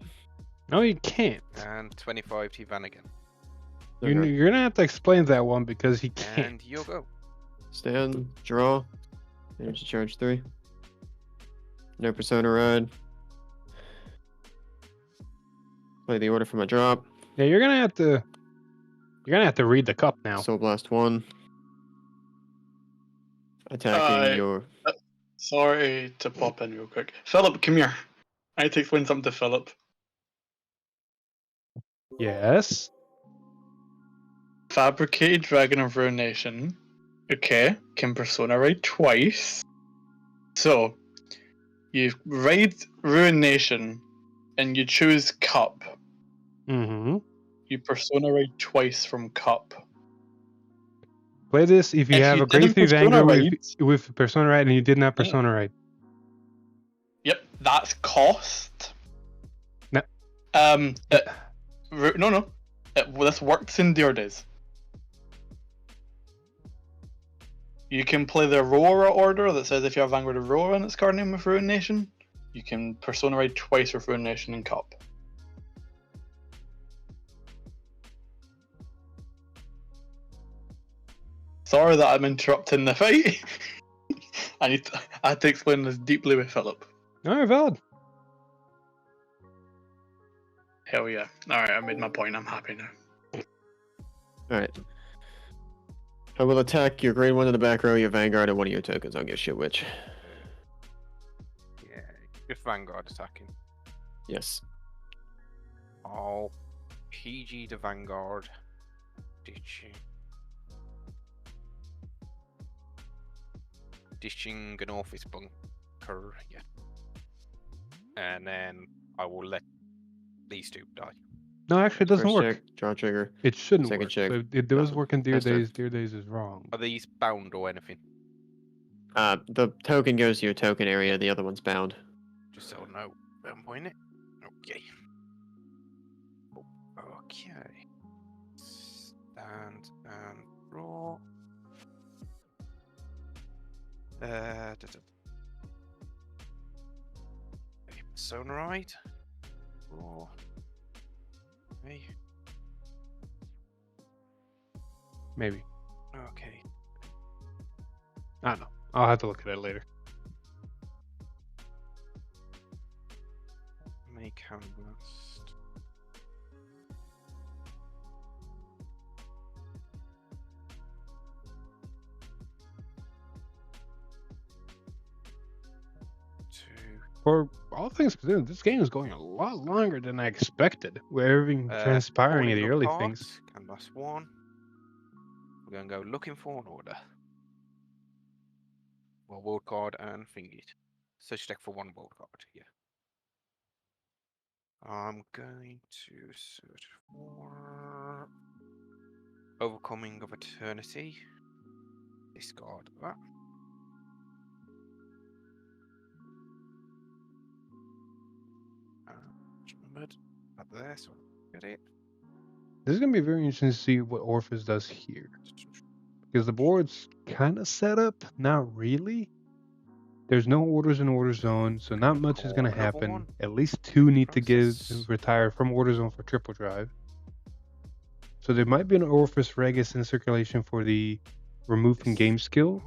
No, you can't. And 25 T-Van again. You're going to have to explain that one because he can't. And you'll go. Stand, draw, energy charge 3. No Persona Ride. Play the order for my drop. Yeah, you're gonna have to read the cup now. Soul Blast 1. Attacking your. Sorry to pop in real quick. Philip, come here. I need to explain something to Philip. Yes. Fabricated Dragon of Ruination. Okay, can Persona Ride twice. So, you ride Ruination, and you choose Cup. Mm-hmm. You Persona Ride twice from Cup. Play this if you If have you a grade didn't 3 persona Vanguard right- with Persona right and you did not Persona right. Yep, that's cost. No. No. This works in your days. You can play the Aurora order that says if you have Vanguard Aurora in its card name with Ruin Nation, you can Persona ride twice with Ruin Nation and Cup. Sorry that I'm interrupting the fight. I had to explain this deeply with Philip. Alright, valid. Hell yeah. Alright, I made my point. I'm happy now. Alright. I will attack your grade 1 in the back row, your Vanguard, and one of your tokens. I don't give a shit which. Yeah, just Vanguard attacking. Yes. I'll PG the Vanguard. Ditching an Orfist bunker, yeah. And then I will let these two die. No, actually, it doesn't First work. check, draw trigger. It shouldn't Second work. check, So it does nothing. work in Dear That's Days. it. Dear Days is wrong. Are these bound or anything? The token goes to your token area, the other one's bound. Just so I know where I'm pointing it. Okay. Okay. Stand and draw. Persona right. Draw. Okay. Maybe. Okay. I don't know. I'll have to look at it later. Make hand blast. For all things considered, this game is going a lot longer than I expected. With everything transpiring in the early things. Can blast one. We're gonna go looking for an order. Well, world card and thing it. Search deck for one world card, yeah. I'm going to search for Overcoming of Eternity. Discard that. Remembered up there, so get it. This is going to be very interesting to see what Orfist does here. Because the board's kind of set up, not really. There's no orders in Order Zone, so not much is going to happen. At least 2 need to get retired from Order Zone for Triple Drive. So there might be an Orfist Regis in circulation for the remove from game skill.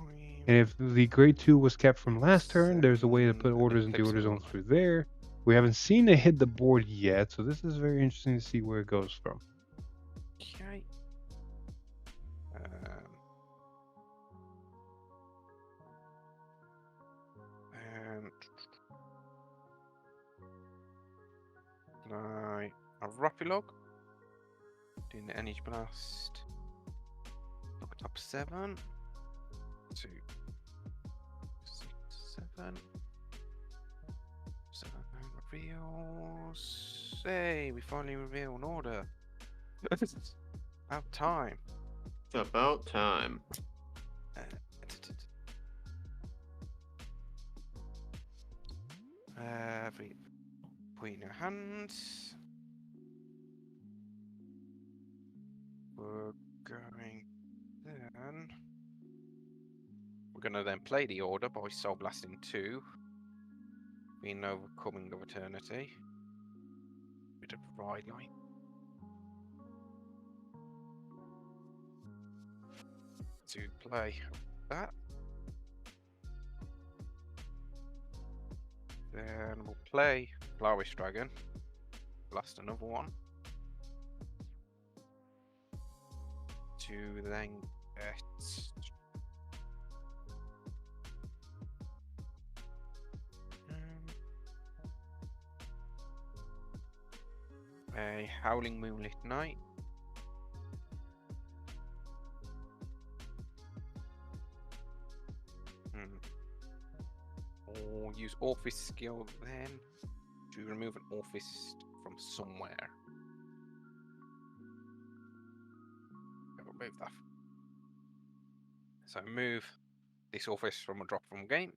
And if the grade 2 was kept from last turn, there's a way to put orders into Order Zone through there. We haven't seen it hit the board yet, so this is very interesting to see where it goes from. Okay. And a Rapilog. Doing the Energy Blast. Look at top 7. 2, 6, 7. 7 reveals. Hey, we finally reveal an order. About time. It's about time. Put in your hands. We're gonna then play the order by Soul Blasting 2. Being Overcoming of Eternity. Bit of ride line. To play that. Then we'll play Flourish Dragon. Blast another one. To then get a Howling Moonlit Night. Or use Orfist skill then to remove an Orfist from somewhere. Remove that. So move this Orfist from a drop from game.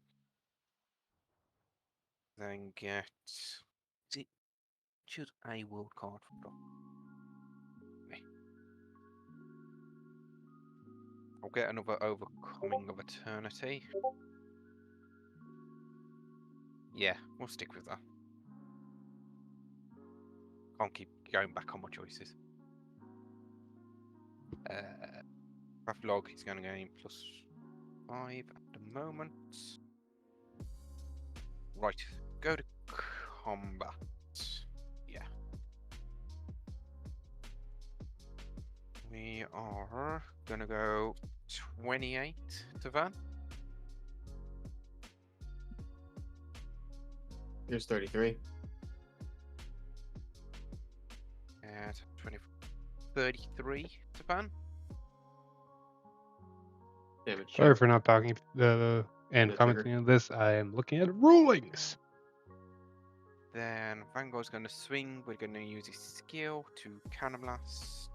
Then get. Is it? Choose a world card from drop. Okay. I'll get another Overcoming of Eternity. Yeah, we'll stick with that. Can't keep going back on my choices. Craft log is going to gain +5 at the moment. Right, go to combat. Yeah. We are going to go 28 to Van. Here's 33. At 33 to Van. Damage check. Sorry for not talking and Yeah, commenting on this. I am looking at rulings. Then Vanguard's going to swing. We're going to use his skill to counterblast.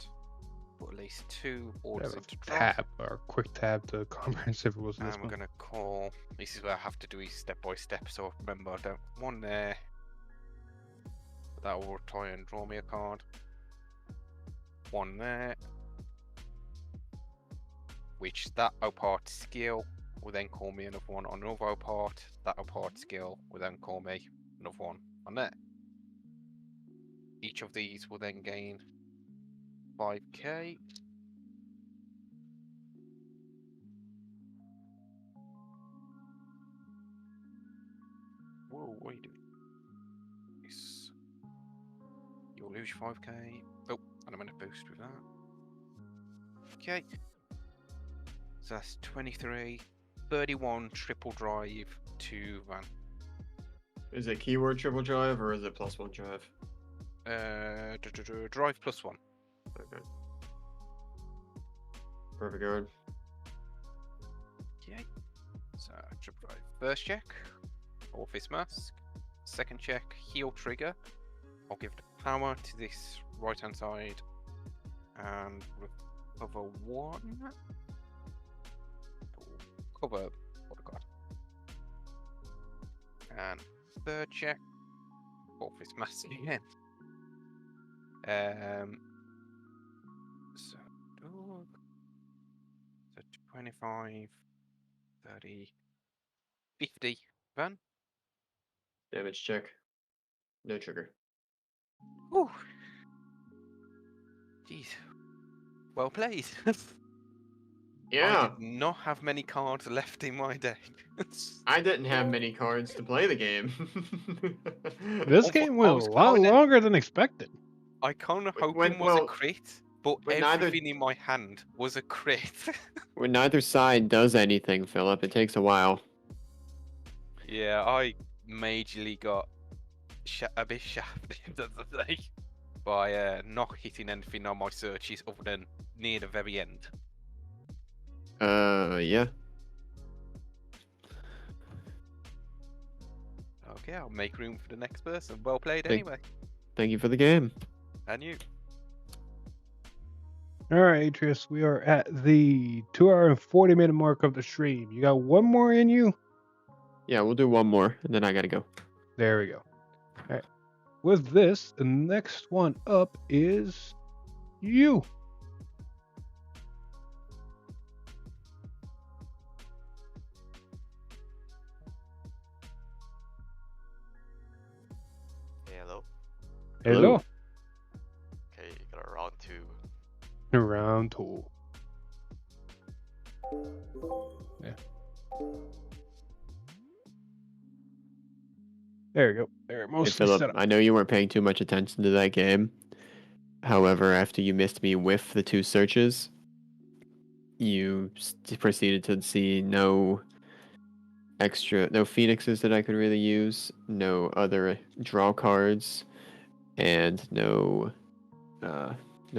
Put at least 2 orders into drop. Tab or quick tab to comprehensive rules in And this we're one. going to call. This is where I have to do his step by step. So remember, I don't. One there. That will try and draw me a card. One there. Which that Opart skill will then call me another one on another Opart. That Opart skill will then call me another one on there. Each of these will then gain 5k. Whoa, what are you doing? This. You'll lose 5k. Oh, and I'm going to boost with that. Okay. So that's 23, 31 triple drive to Van. Is it keyword triple drive or is it +1 drive? Drive +1. Okay. Perfect guard. Okay. So triple drive. First check, Orfist Mask. Second check, heal trigger. I'll give the power to this right hand side and recover 1. Cover Bodyguard. And third check, Orfist Mask again. So 25, 30, 50. Van. Damage check. No trigger. Whew. Jeez. Well played. Yeah. I did not have many cards left in my deck. I didn't have many cards to play the game. This Also, game I went a was lot kinda- longer than expected. I kind of When- hoping was a well, crit, but when neither- everything in my hand was a crit. When neither side does anything, Philip, it takes a while. Yeah, I majorly got a bit shafted the other day by not hitting anything on my searches other than near the very end. Yeah. Okay, I'll make room for the next person. Well played Thank- anyway. Thank you for the game. And you. All right, Atreus, we are at the 2-hour and 40-minute mark of the stream. You got one more in you? Yeah, we'll do one more, and then I gotta go. There we go. All right. With this, the next one up is you. Hey, hello. Hello. Okay, got a round 2. Round 2. Yeah. There you go. There, Hey, mostly Philip, set up. I know you weren't paying too much attention to that game. However, after you missed me with the 2 searches, you proceeded to see no phoenixes that I could really use, no other draw cards, and no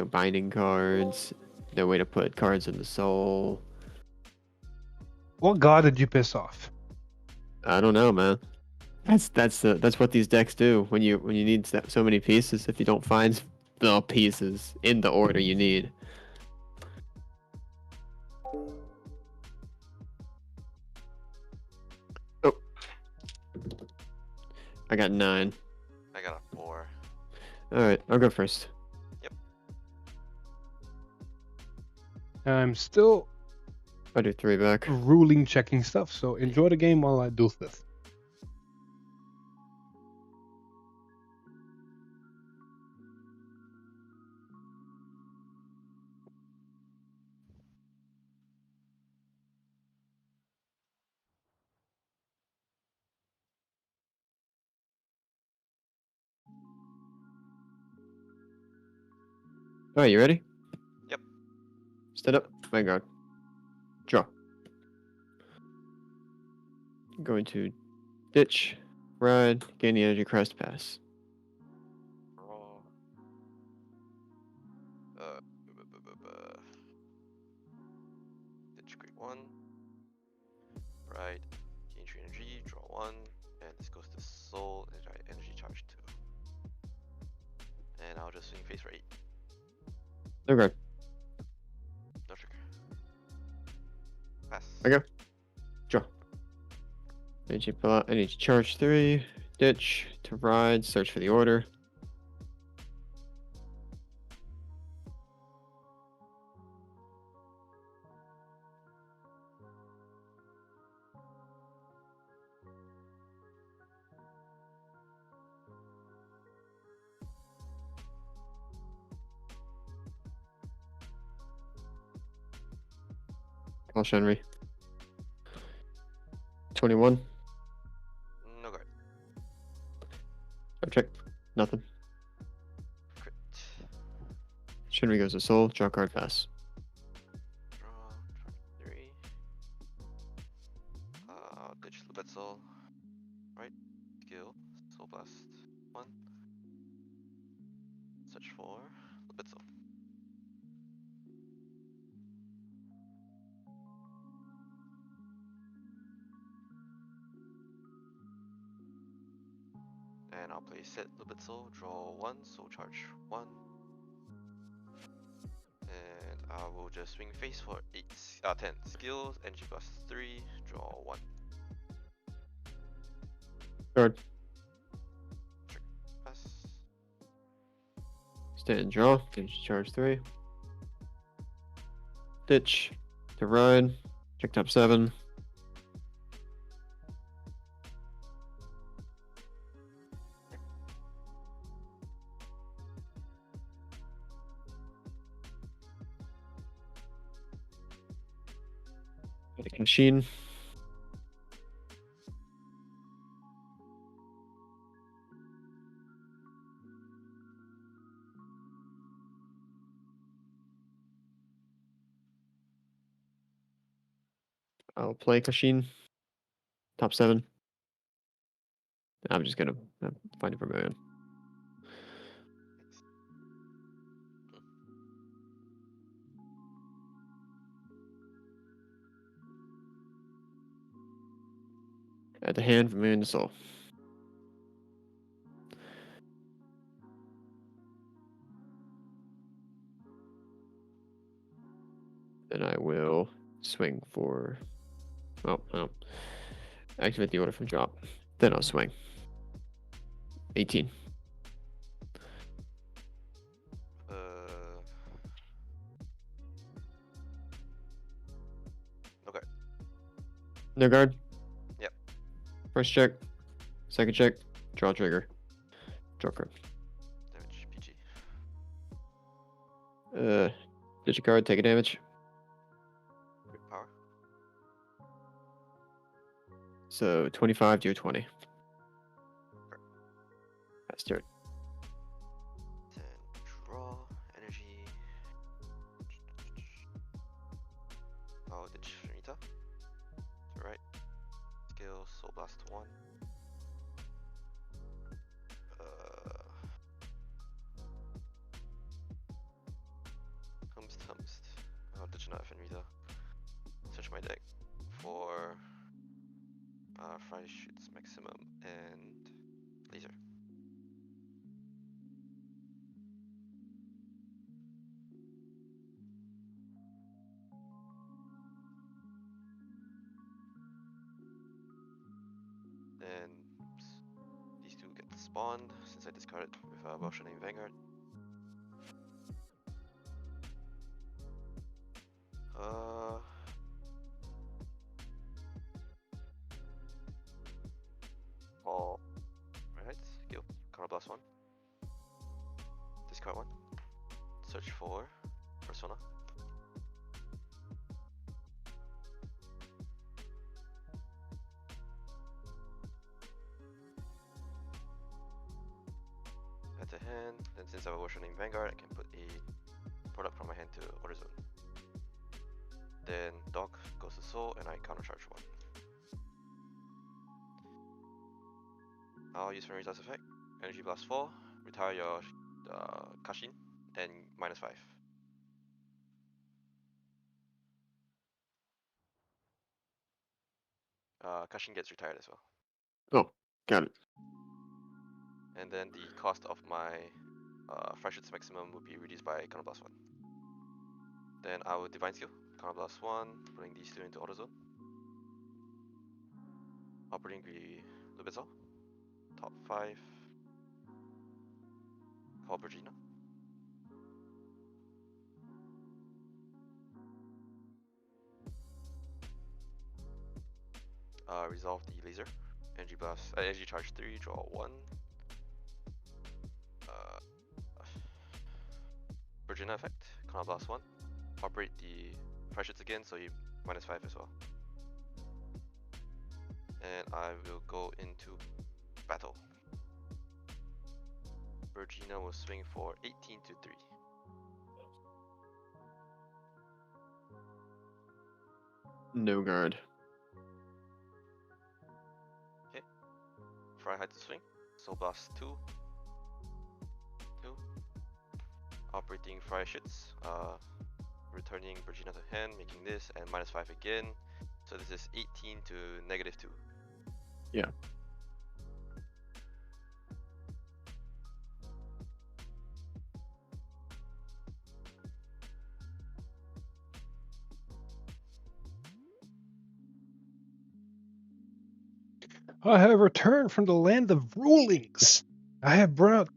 binding cards, no way to put cards in the soul. What god did you piss off? I don't know, man. That's what these decks do when you need so many pieces. If you don't find the pieces in the order you need. I got 9. I got a 4. Alright, I'll go first. I'm still I'll do 3 back. ruling checking stuff, so enjoy the game while I do this. Alright, you ready? Yep. Stand up. Vanguard. Draw. Going to ditch, ride, gain the energy crest, pass. Draw. Ditch create 1. Right. Gain 3 energy, draw 1. And this goes to soul, energy charge 2. And I'll just swing face for 8. No guard. No trigger. Pass. I go. Draw. I need to charge 3. Ditch to ride. Search for the order. Call Shenri. 21. No guard. I check. Nothing. Crit. Shenri goes to soul. Draw card, pass. Draw 3. Ditch Lubet Soul. Right. Skill. Soul Blast 1. Search for Lubet Soul. And I'll play set Lubet Soul, draw 1, soul charge 1. And I will just swing face for 10 skills, energy plus 3, draw 1. Guard. Pass. Stand draw. Energy charge 3. Ditch to ride. Check top 7. Machine. I'll play Kashin. Top 7. I'm just gonna find a Vermillion. At the hand, Vermillion to soul. Then I will swing for. Oh, no. Activate the order from drop. Then I'll swing. 18. Okay. No guard? Yep. First check. Second check. Draw trigger. Draw card. Damage PG. Digit card, take a damage. Great power. So 25 to 20. That's turn. Then draw energy. Oh, ditch Finita. To right. Skill, soul blast 1. Humst. I'll ditch another Finita. Search my deck for Friday Shoots Maximum and Laser. Then these two Bond, since I discarded with a Velstra named Vanguard. All right, skill, counterblast 1. Discard 1. Search for Persona. Add to hand, then since I have a Velstra named Vanguard, I can put a product from my hand to order zone. Then dog goes to soul and I countercharge 1. I'll use Fenrir's last effect. Energy blast 4. Retire your Kashin and -5. Kashin gets retired as well. Oh, got it. And then the cost of my Freshets maximum would be reduced by counterblast 1. Then I will Divine Skill. Counterblast 1, putting these two into auto zone. Operating Lubezal. Top 5. Call Virginia. Resolve the laser. Energy blast. Energy charge 3. Draw 1. Virginia effect. Counterblast 1. Operate the Freshets again, so you -5 as well. And I will go into battle. Virginia will swing for 18 to 3. No guard. Okay. Fry High to swing. Soul Blast 2. 2. Operating Fry Shits. Returning Virginia to hand, making this, and -5 again. So this is 18 to -2. Yeah. I have returned from the land of rulings. I have brought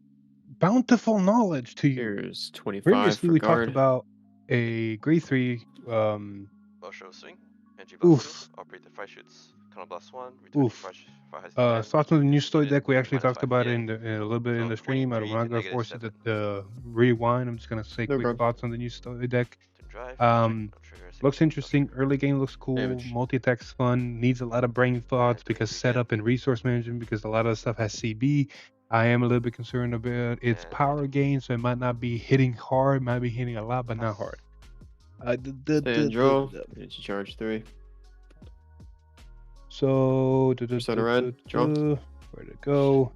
bountiful knowledge to you. Here's 25 Previously, for we guard. talked about a grade 3. Velstra swing. Energy blast Oof. 2. Operate the Fry Shoots. Counterblast 1. Returning Oof. Fry High to hand. Thoughts on the new story Unit, deck? We actually talked -5 about it again. in a little bit in So the stream. I'm 23 not to going to force you -7. to rewind. I'm just going to say No quick problem. thoughts on the new story deck. To drive. Um, check, no trigger, Looks signature, no interesting. trigger. Early game looks cool. Damage. Multi-attack's fun. Needs a lot of brain thoughts because 23 setup and resource management, because a lot of the stuff has CB. I am a little bit concerned about its And power gain, so it might not be hitting hard. Might be hitting a lot, but not pass. hard. Stay and draw. Energy charge 3. So, Persona red, draw. where to go?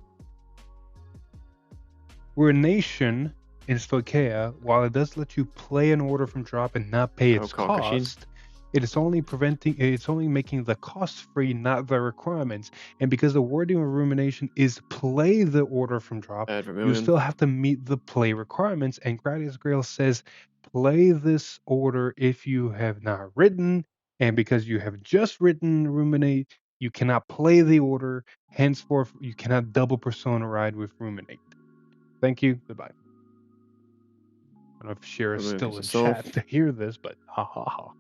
We're a nation in Stoicheia. While it does let you play an order from drop and not pay its call Kashin. cost, it is only it's only making the cost free, not the requirements. And because the wording of Rumination is play the order from drop, Add you Vermillion. still have to meet the play requirements. And Gradius Grail says play this order if you have not written, and because you have just written Ruminate, you cannot play the order. Henceforth, you cannot double Persona Ride with Ruminate. Thank you. Goodbye. I don't know if Shira is Vermillion still takes in a soul. chat to hear this, but ha ha ha.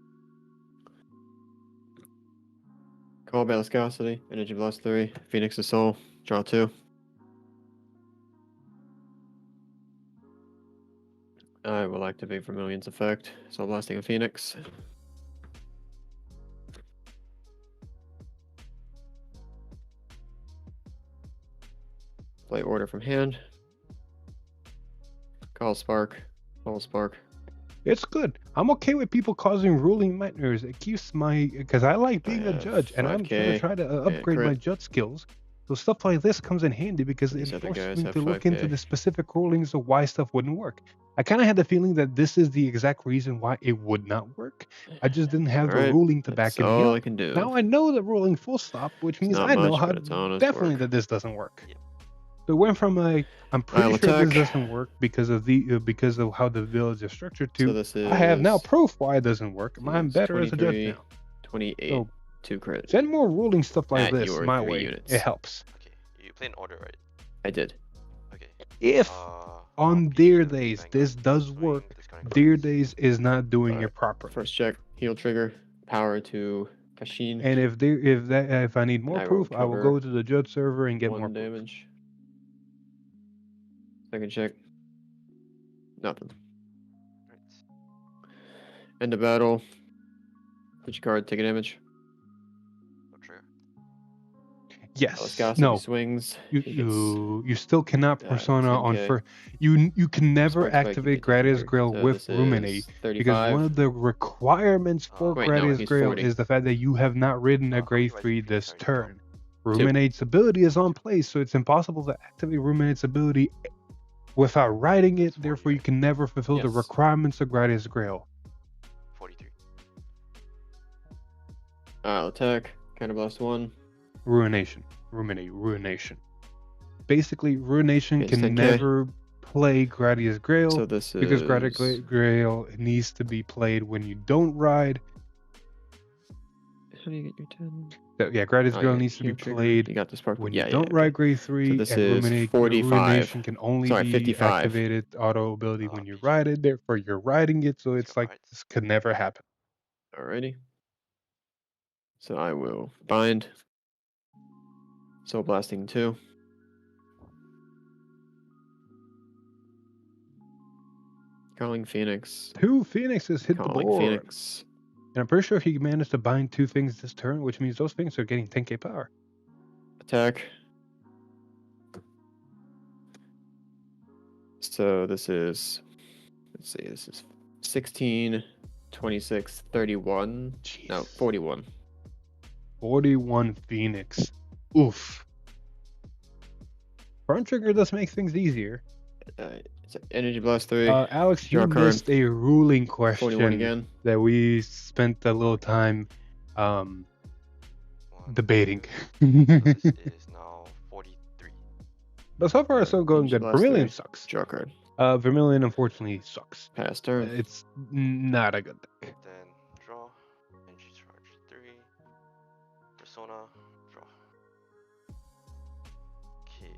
Call Belliscosity. Energy blast 3. Phoenix of Soul. Draw 2. I will activate Vermillion's effect. Soul blasting a Phoenix. Play order from hand. Call Spark. Call Spark. It's good. I'm okay with people causing ruling nightmares. It keeps because I like being a have judge, and I'm trying to 5K try to upgrade my crit. judge skills. So stuff like this comes in handy because These it other forces guys me have to look into 5K. the specific rulings of why stuff wouldn't work. I kind of had the feeling that this is the exact reason why it would not work. I just didn't have the Alright, ruling to back that's me all up. I can do. Now I know the ruling full stop, which means not I know much, how but it's honest definitely work. that this doesn't work. Yep. So it went from I'm pretty I'll sure this attack. doesn't work because of how the village is structured to. So this is I have now proof why it doesn't work. I'm better as a judge 23, now. 28. So 2 crit. send more ruling stuff like At this your my 3 way. units. It helps. Okay, you play an order, right? I did. Okay. If on RP, their Vanguard, days this does swing, work, discarding their cards. days is not doing it Alright, properly. First check, heal trigger, power to Kashin. And if I need more I will proof, I will cover go to the judge server and get more 1 proof. damage. Second check. Nothing. Right. End of battle. Put your card, take a damage. No trigger. Yes. Gas, if No. he swings. You he gets you still cannot persona on 10K. first. You can never Spark Spike, you activate get taken Gradius third. Grail So with this is Ruminate because 35. one of the requirements for Wait, no, Gradius he's Grail 40. is the fact that you have not ridden How a many grade Rising 3 Phoenix this are you now? turn. Ruminate's ability is on place, so it's impossible to activate Ruminate's ability without riding it. That's 40, Therefore, you right? can never fulfill the Yes. requirements of Gradius Grail. 43. I'll attack. Counterblast 1. Ruination. Ruination. Basically, Ruination It's can 10K. never play Gradius Grail So this because is Gradius Grail needs to be played when you don't ride. How do you get your 10? So, yeah, Gradius Oh, Grail you needs to be heal trigger. played You got the spark. when Yeah, you don't okay. ride grade 3, this and is Ruination 45. can only Sorry, be 55. activated auto ability when you PG. ride it. Therefore, you're riding it, so Let's it's go like cards. this could never happen. Alrighty. So I will bind. Soul Blasting 2. Calling Phoenix. 2 Phoenixes hit the Calling board. Phoenix. And I'm pretty sure he managed to bind 2 things this turn, which means those things are getting 10k power. Attack. So this is, let's see, this is 16, 26, 31. No, Jeez. 41. 41 Phoenix. Oof. Front trigger does make things easier. It's Energy Blast 3. Alex, you Draw a card. missed a ruling 41 question again. that we spent a little time One, debating. So this is now 43. But so far, it's still going Energy good. Blast Vermillion 3. sucks. Draw a card. Vermillion, unfortunately, sucks. Pass turn. It's not a good deck. Then draw. Energy charge 3. Persona. Draw. Okay.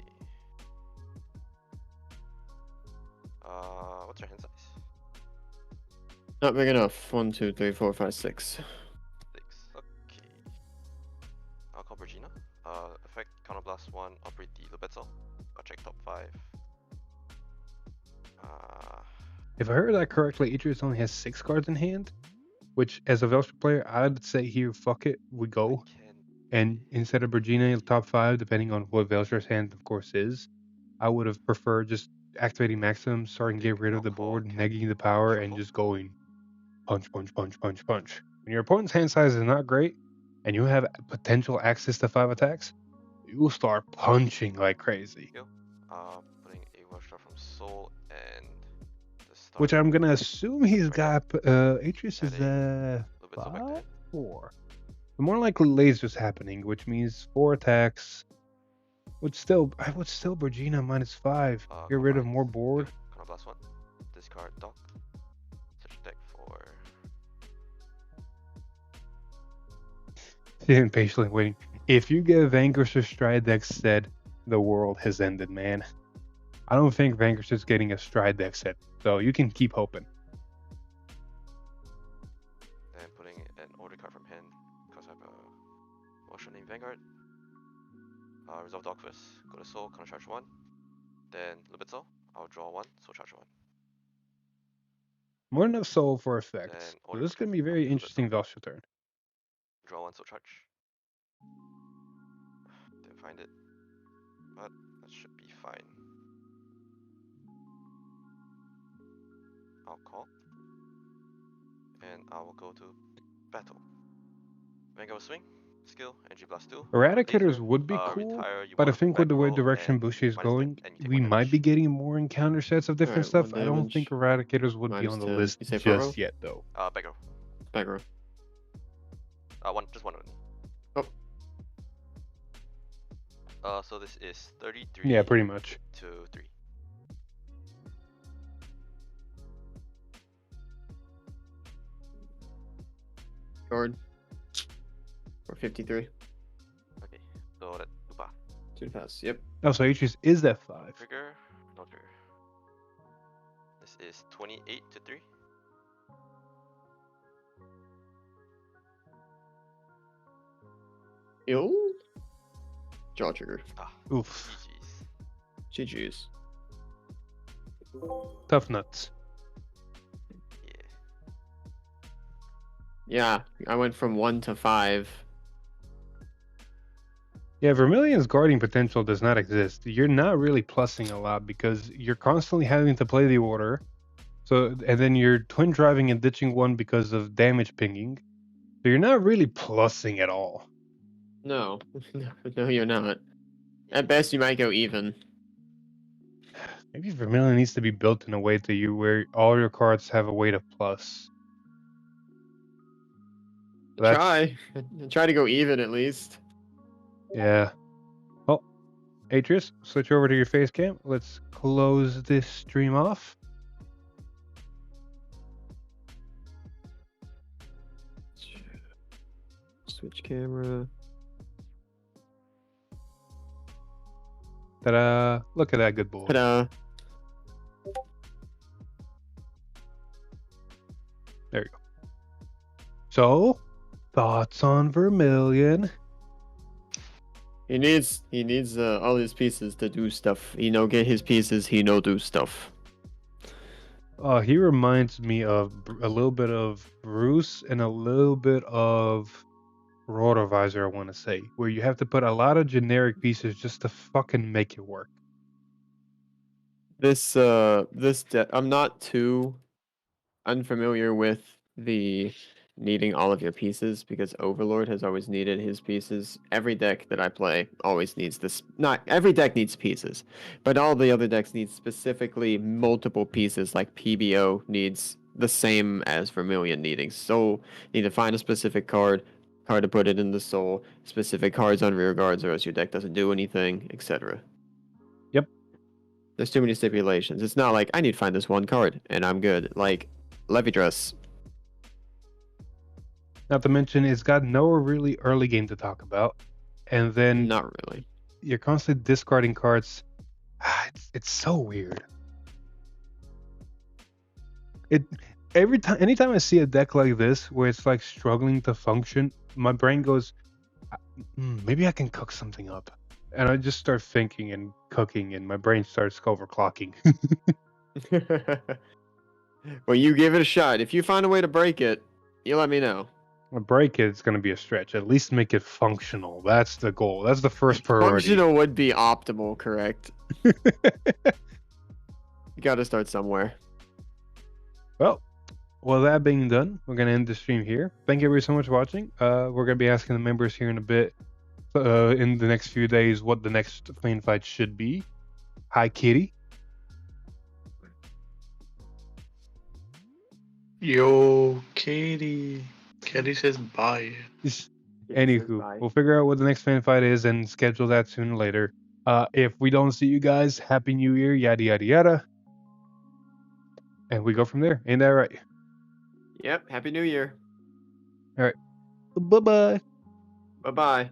What's your hand size? Not big enough. 1, 2, 3, 4, 5, 6. 6. Okay. I'll call Regina. Effect Counterblast 1. Operate the Lubetzel. I'll check top 5. If I heard that correctly, Idris only has 6 cards in hand, which, as a Velstra player, I'd say here, fuck it, we go. And instead of Regina top 5, depending on what Velstra's hand, of course, is, I would have preferred just activating Maximum, starting to get rid of the board, negging the power, and just going punch, punch, punch, punch, punch. When your opponent's hand size is not great, and you have potential access to 5 attacks, you will start punching like crazy. Putting a Velstra from Soul and the start. Which I'm gonna assume he's got. Atreus is Lubetzel back 5, then. 4. But more likely lasers happening, which means 4 attacks. I would still Regina -5. Get rid of more board. Counterblast 1. Discard dock. Search deck for. Sitting patiently waiting. If you get Vanquisher Stride deck set, the world has ended, man. I don't think Vanquisher's getting a Stride deck set, so you can keep hoping. And putting an order card from hand because I have a motion named Vanguard. Resolve dock first. Go to Soul, counter charge 1. Then Lubetzel. I'll draw 1, Soul charge 1. More than enough soul for effects. Then So order this is going to be a control. very I'll interesting Lubetzel. Velstra turn. Draw 1, Soul charge. Didn't find it. But that should be fine. I'll call. And I will go to battle. Vanguard swing. Skill, Energy Blast 2. Eradicators Laser, would be cool, retire, you but I want think with the way back row, direction and Bushi is minus going, 10, and you take we 1 might be damage. getting more encounter sets of different Alright, stuff. 1 I don't damage. think Eradicators would be Minus on the 10. list You say front just row? yet, though. Back row. Back row. Just one only. Oh. So this is 33 Yeah, pretty much. to 3. Guard. Or 53. Okay, so that Upa. 2 to pass. Yep. Oh, so Atreus is that 5. Trigger, no trigger. This is 28 to 3. Ill. Draw trigger. Ah, Oof. GG's. GG's. Tough nuts. Yeah. Yeah, I went from 1 to 5. Yeah, Vermillion's guarding potential does not exist. You're not really plussing a lot because you're constantly having to play the order. So, and then you're twin driving and ditching one because of damage pinging. So you're not really plussing at all. No. No, you're not. At best, you might go even. Maybe Vermilion needs to be built in a way to you where all your cards have a way to plus. Try. Try to go even at least. Yeah. Well, Atreus, switch over to your face cam. Let's close this stream off. Switch camera. Ta-da! Look at that good boy. Ta-da. There you go. So, thoughts on Vermilion? He needs all his pieces to do stuff. He no get his pieces, he no do stuff. He reminds me of a little bit of Bruce and a little bit of Rotovisor, I want to say, where you have to put a lot of generic pieces just to fucking make it work. I'm not too unfamiliar with the needing all of your pieces because Overlord has always needed his pieces. Every deck that I play always needs this. Not every deck needs pieces, but all the other decks need specifically multiple pieces. Like PBO needs the same as Vermilion needing. So you need to find a specific card to put it in the soul, specific cards on rear guards, or else your deck doesn't do anything, etc. Yep. There's too many stipulations. It's not like I need to find this one card and I'm good. Like Levy Dress. Not to mention, it's got no really early game to talk about, and then Not really. you're constantly discarding cards. It's so weird. Anytime I see a deck like this where it's like struggling to function, my brain goes, maybe I can cook something up, and I just start thinking and cooking, and my brain starts overclocking. Well, you give it a shot. If you find a way to break it, you let me know. A break it's going to be a stretch. At least make it functional. That's the goal. That's the first priority. Functional would be optimal, correct? You gotta start somewhere. Well, that being done, we're going to end the stream here. Thank you everybody so much for watching. We're going to be asking the members here in a bit, in the next few days, what the next plane fight should be. Hi, Kitty. Yo, Katie. Katie says bye. Anywho, we'll figure out what the next fan fight is and schedule that sooner or later. If we don't see you guys, Happy New Year, yada yada yada. And we go from there. Ain't that right? Yep, Happy New Year. Alright. Bye-bye. Bye-bye.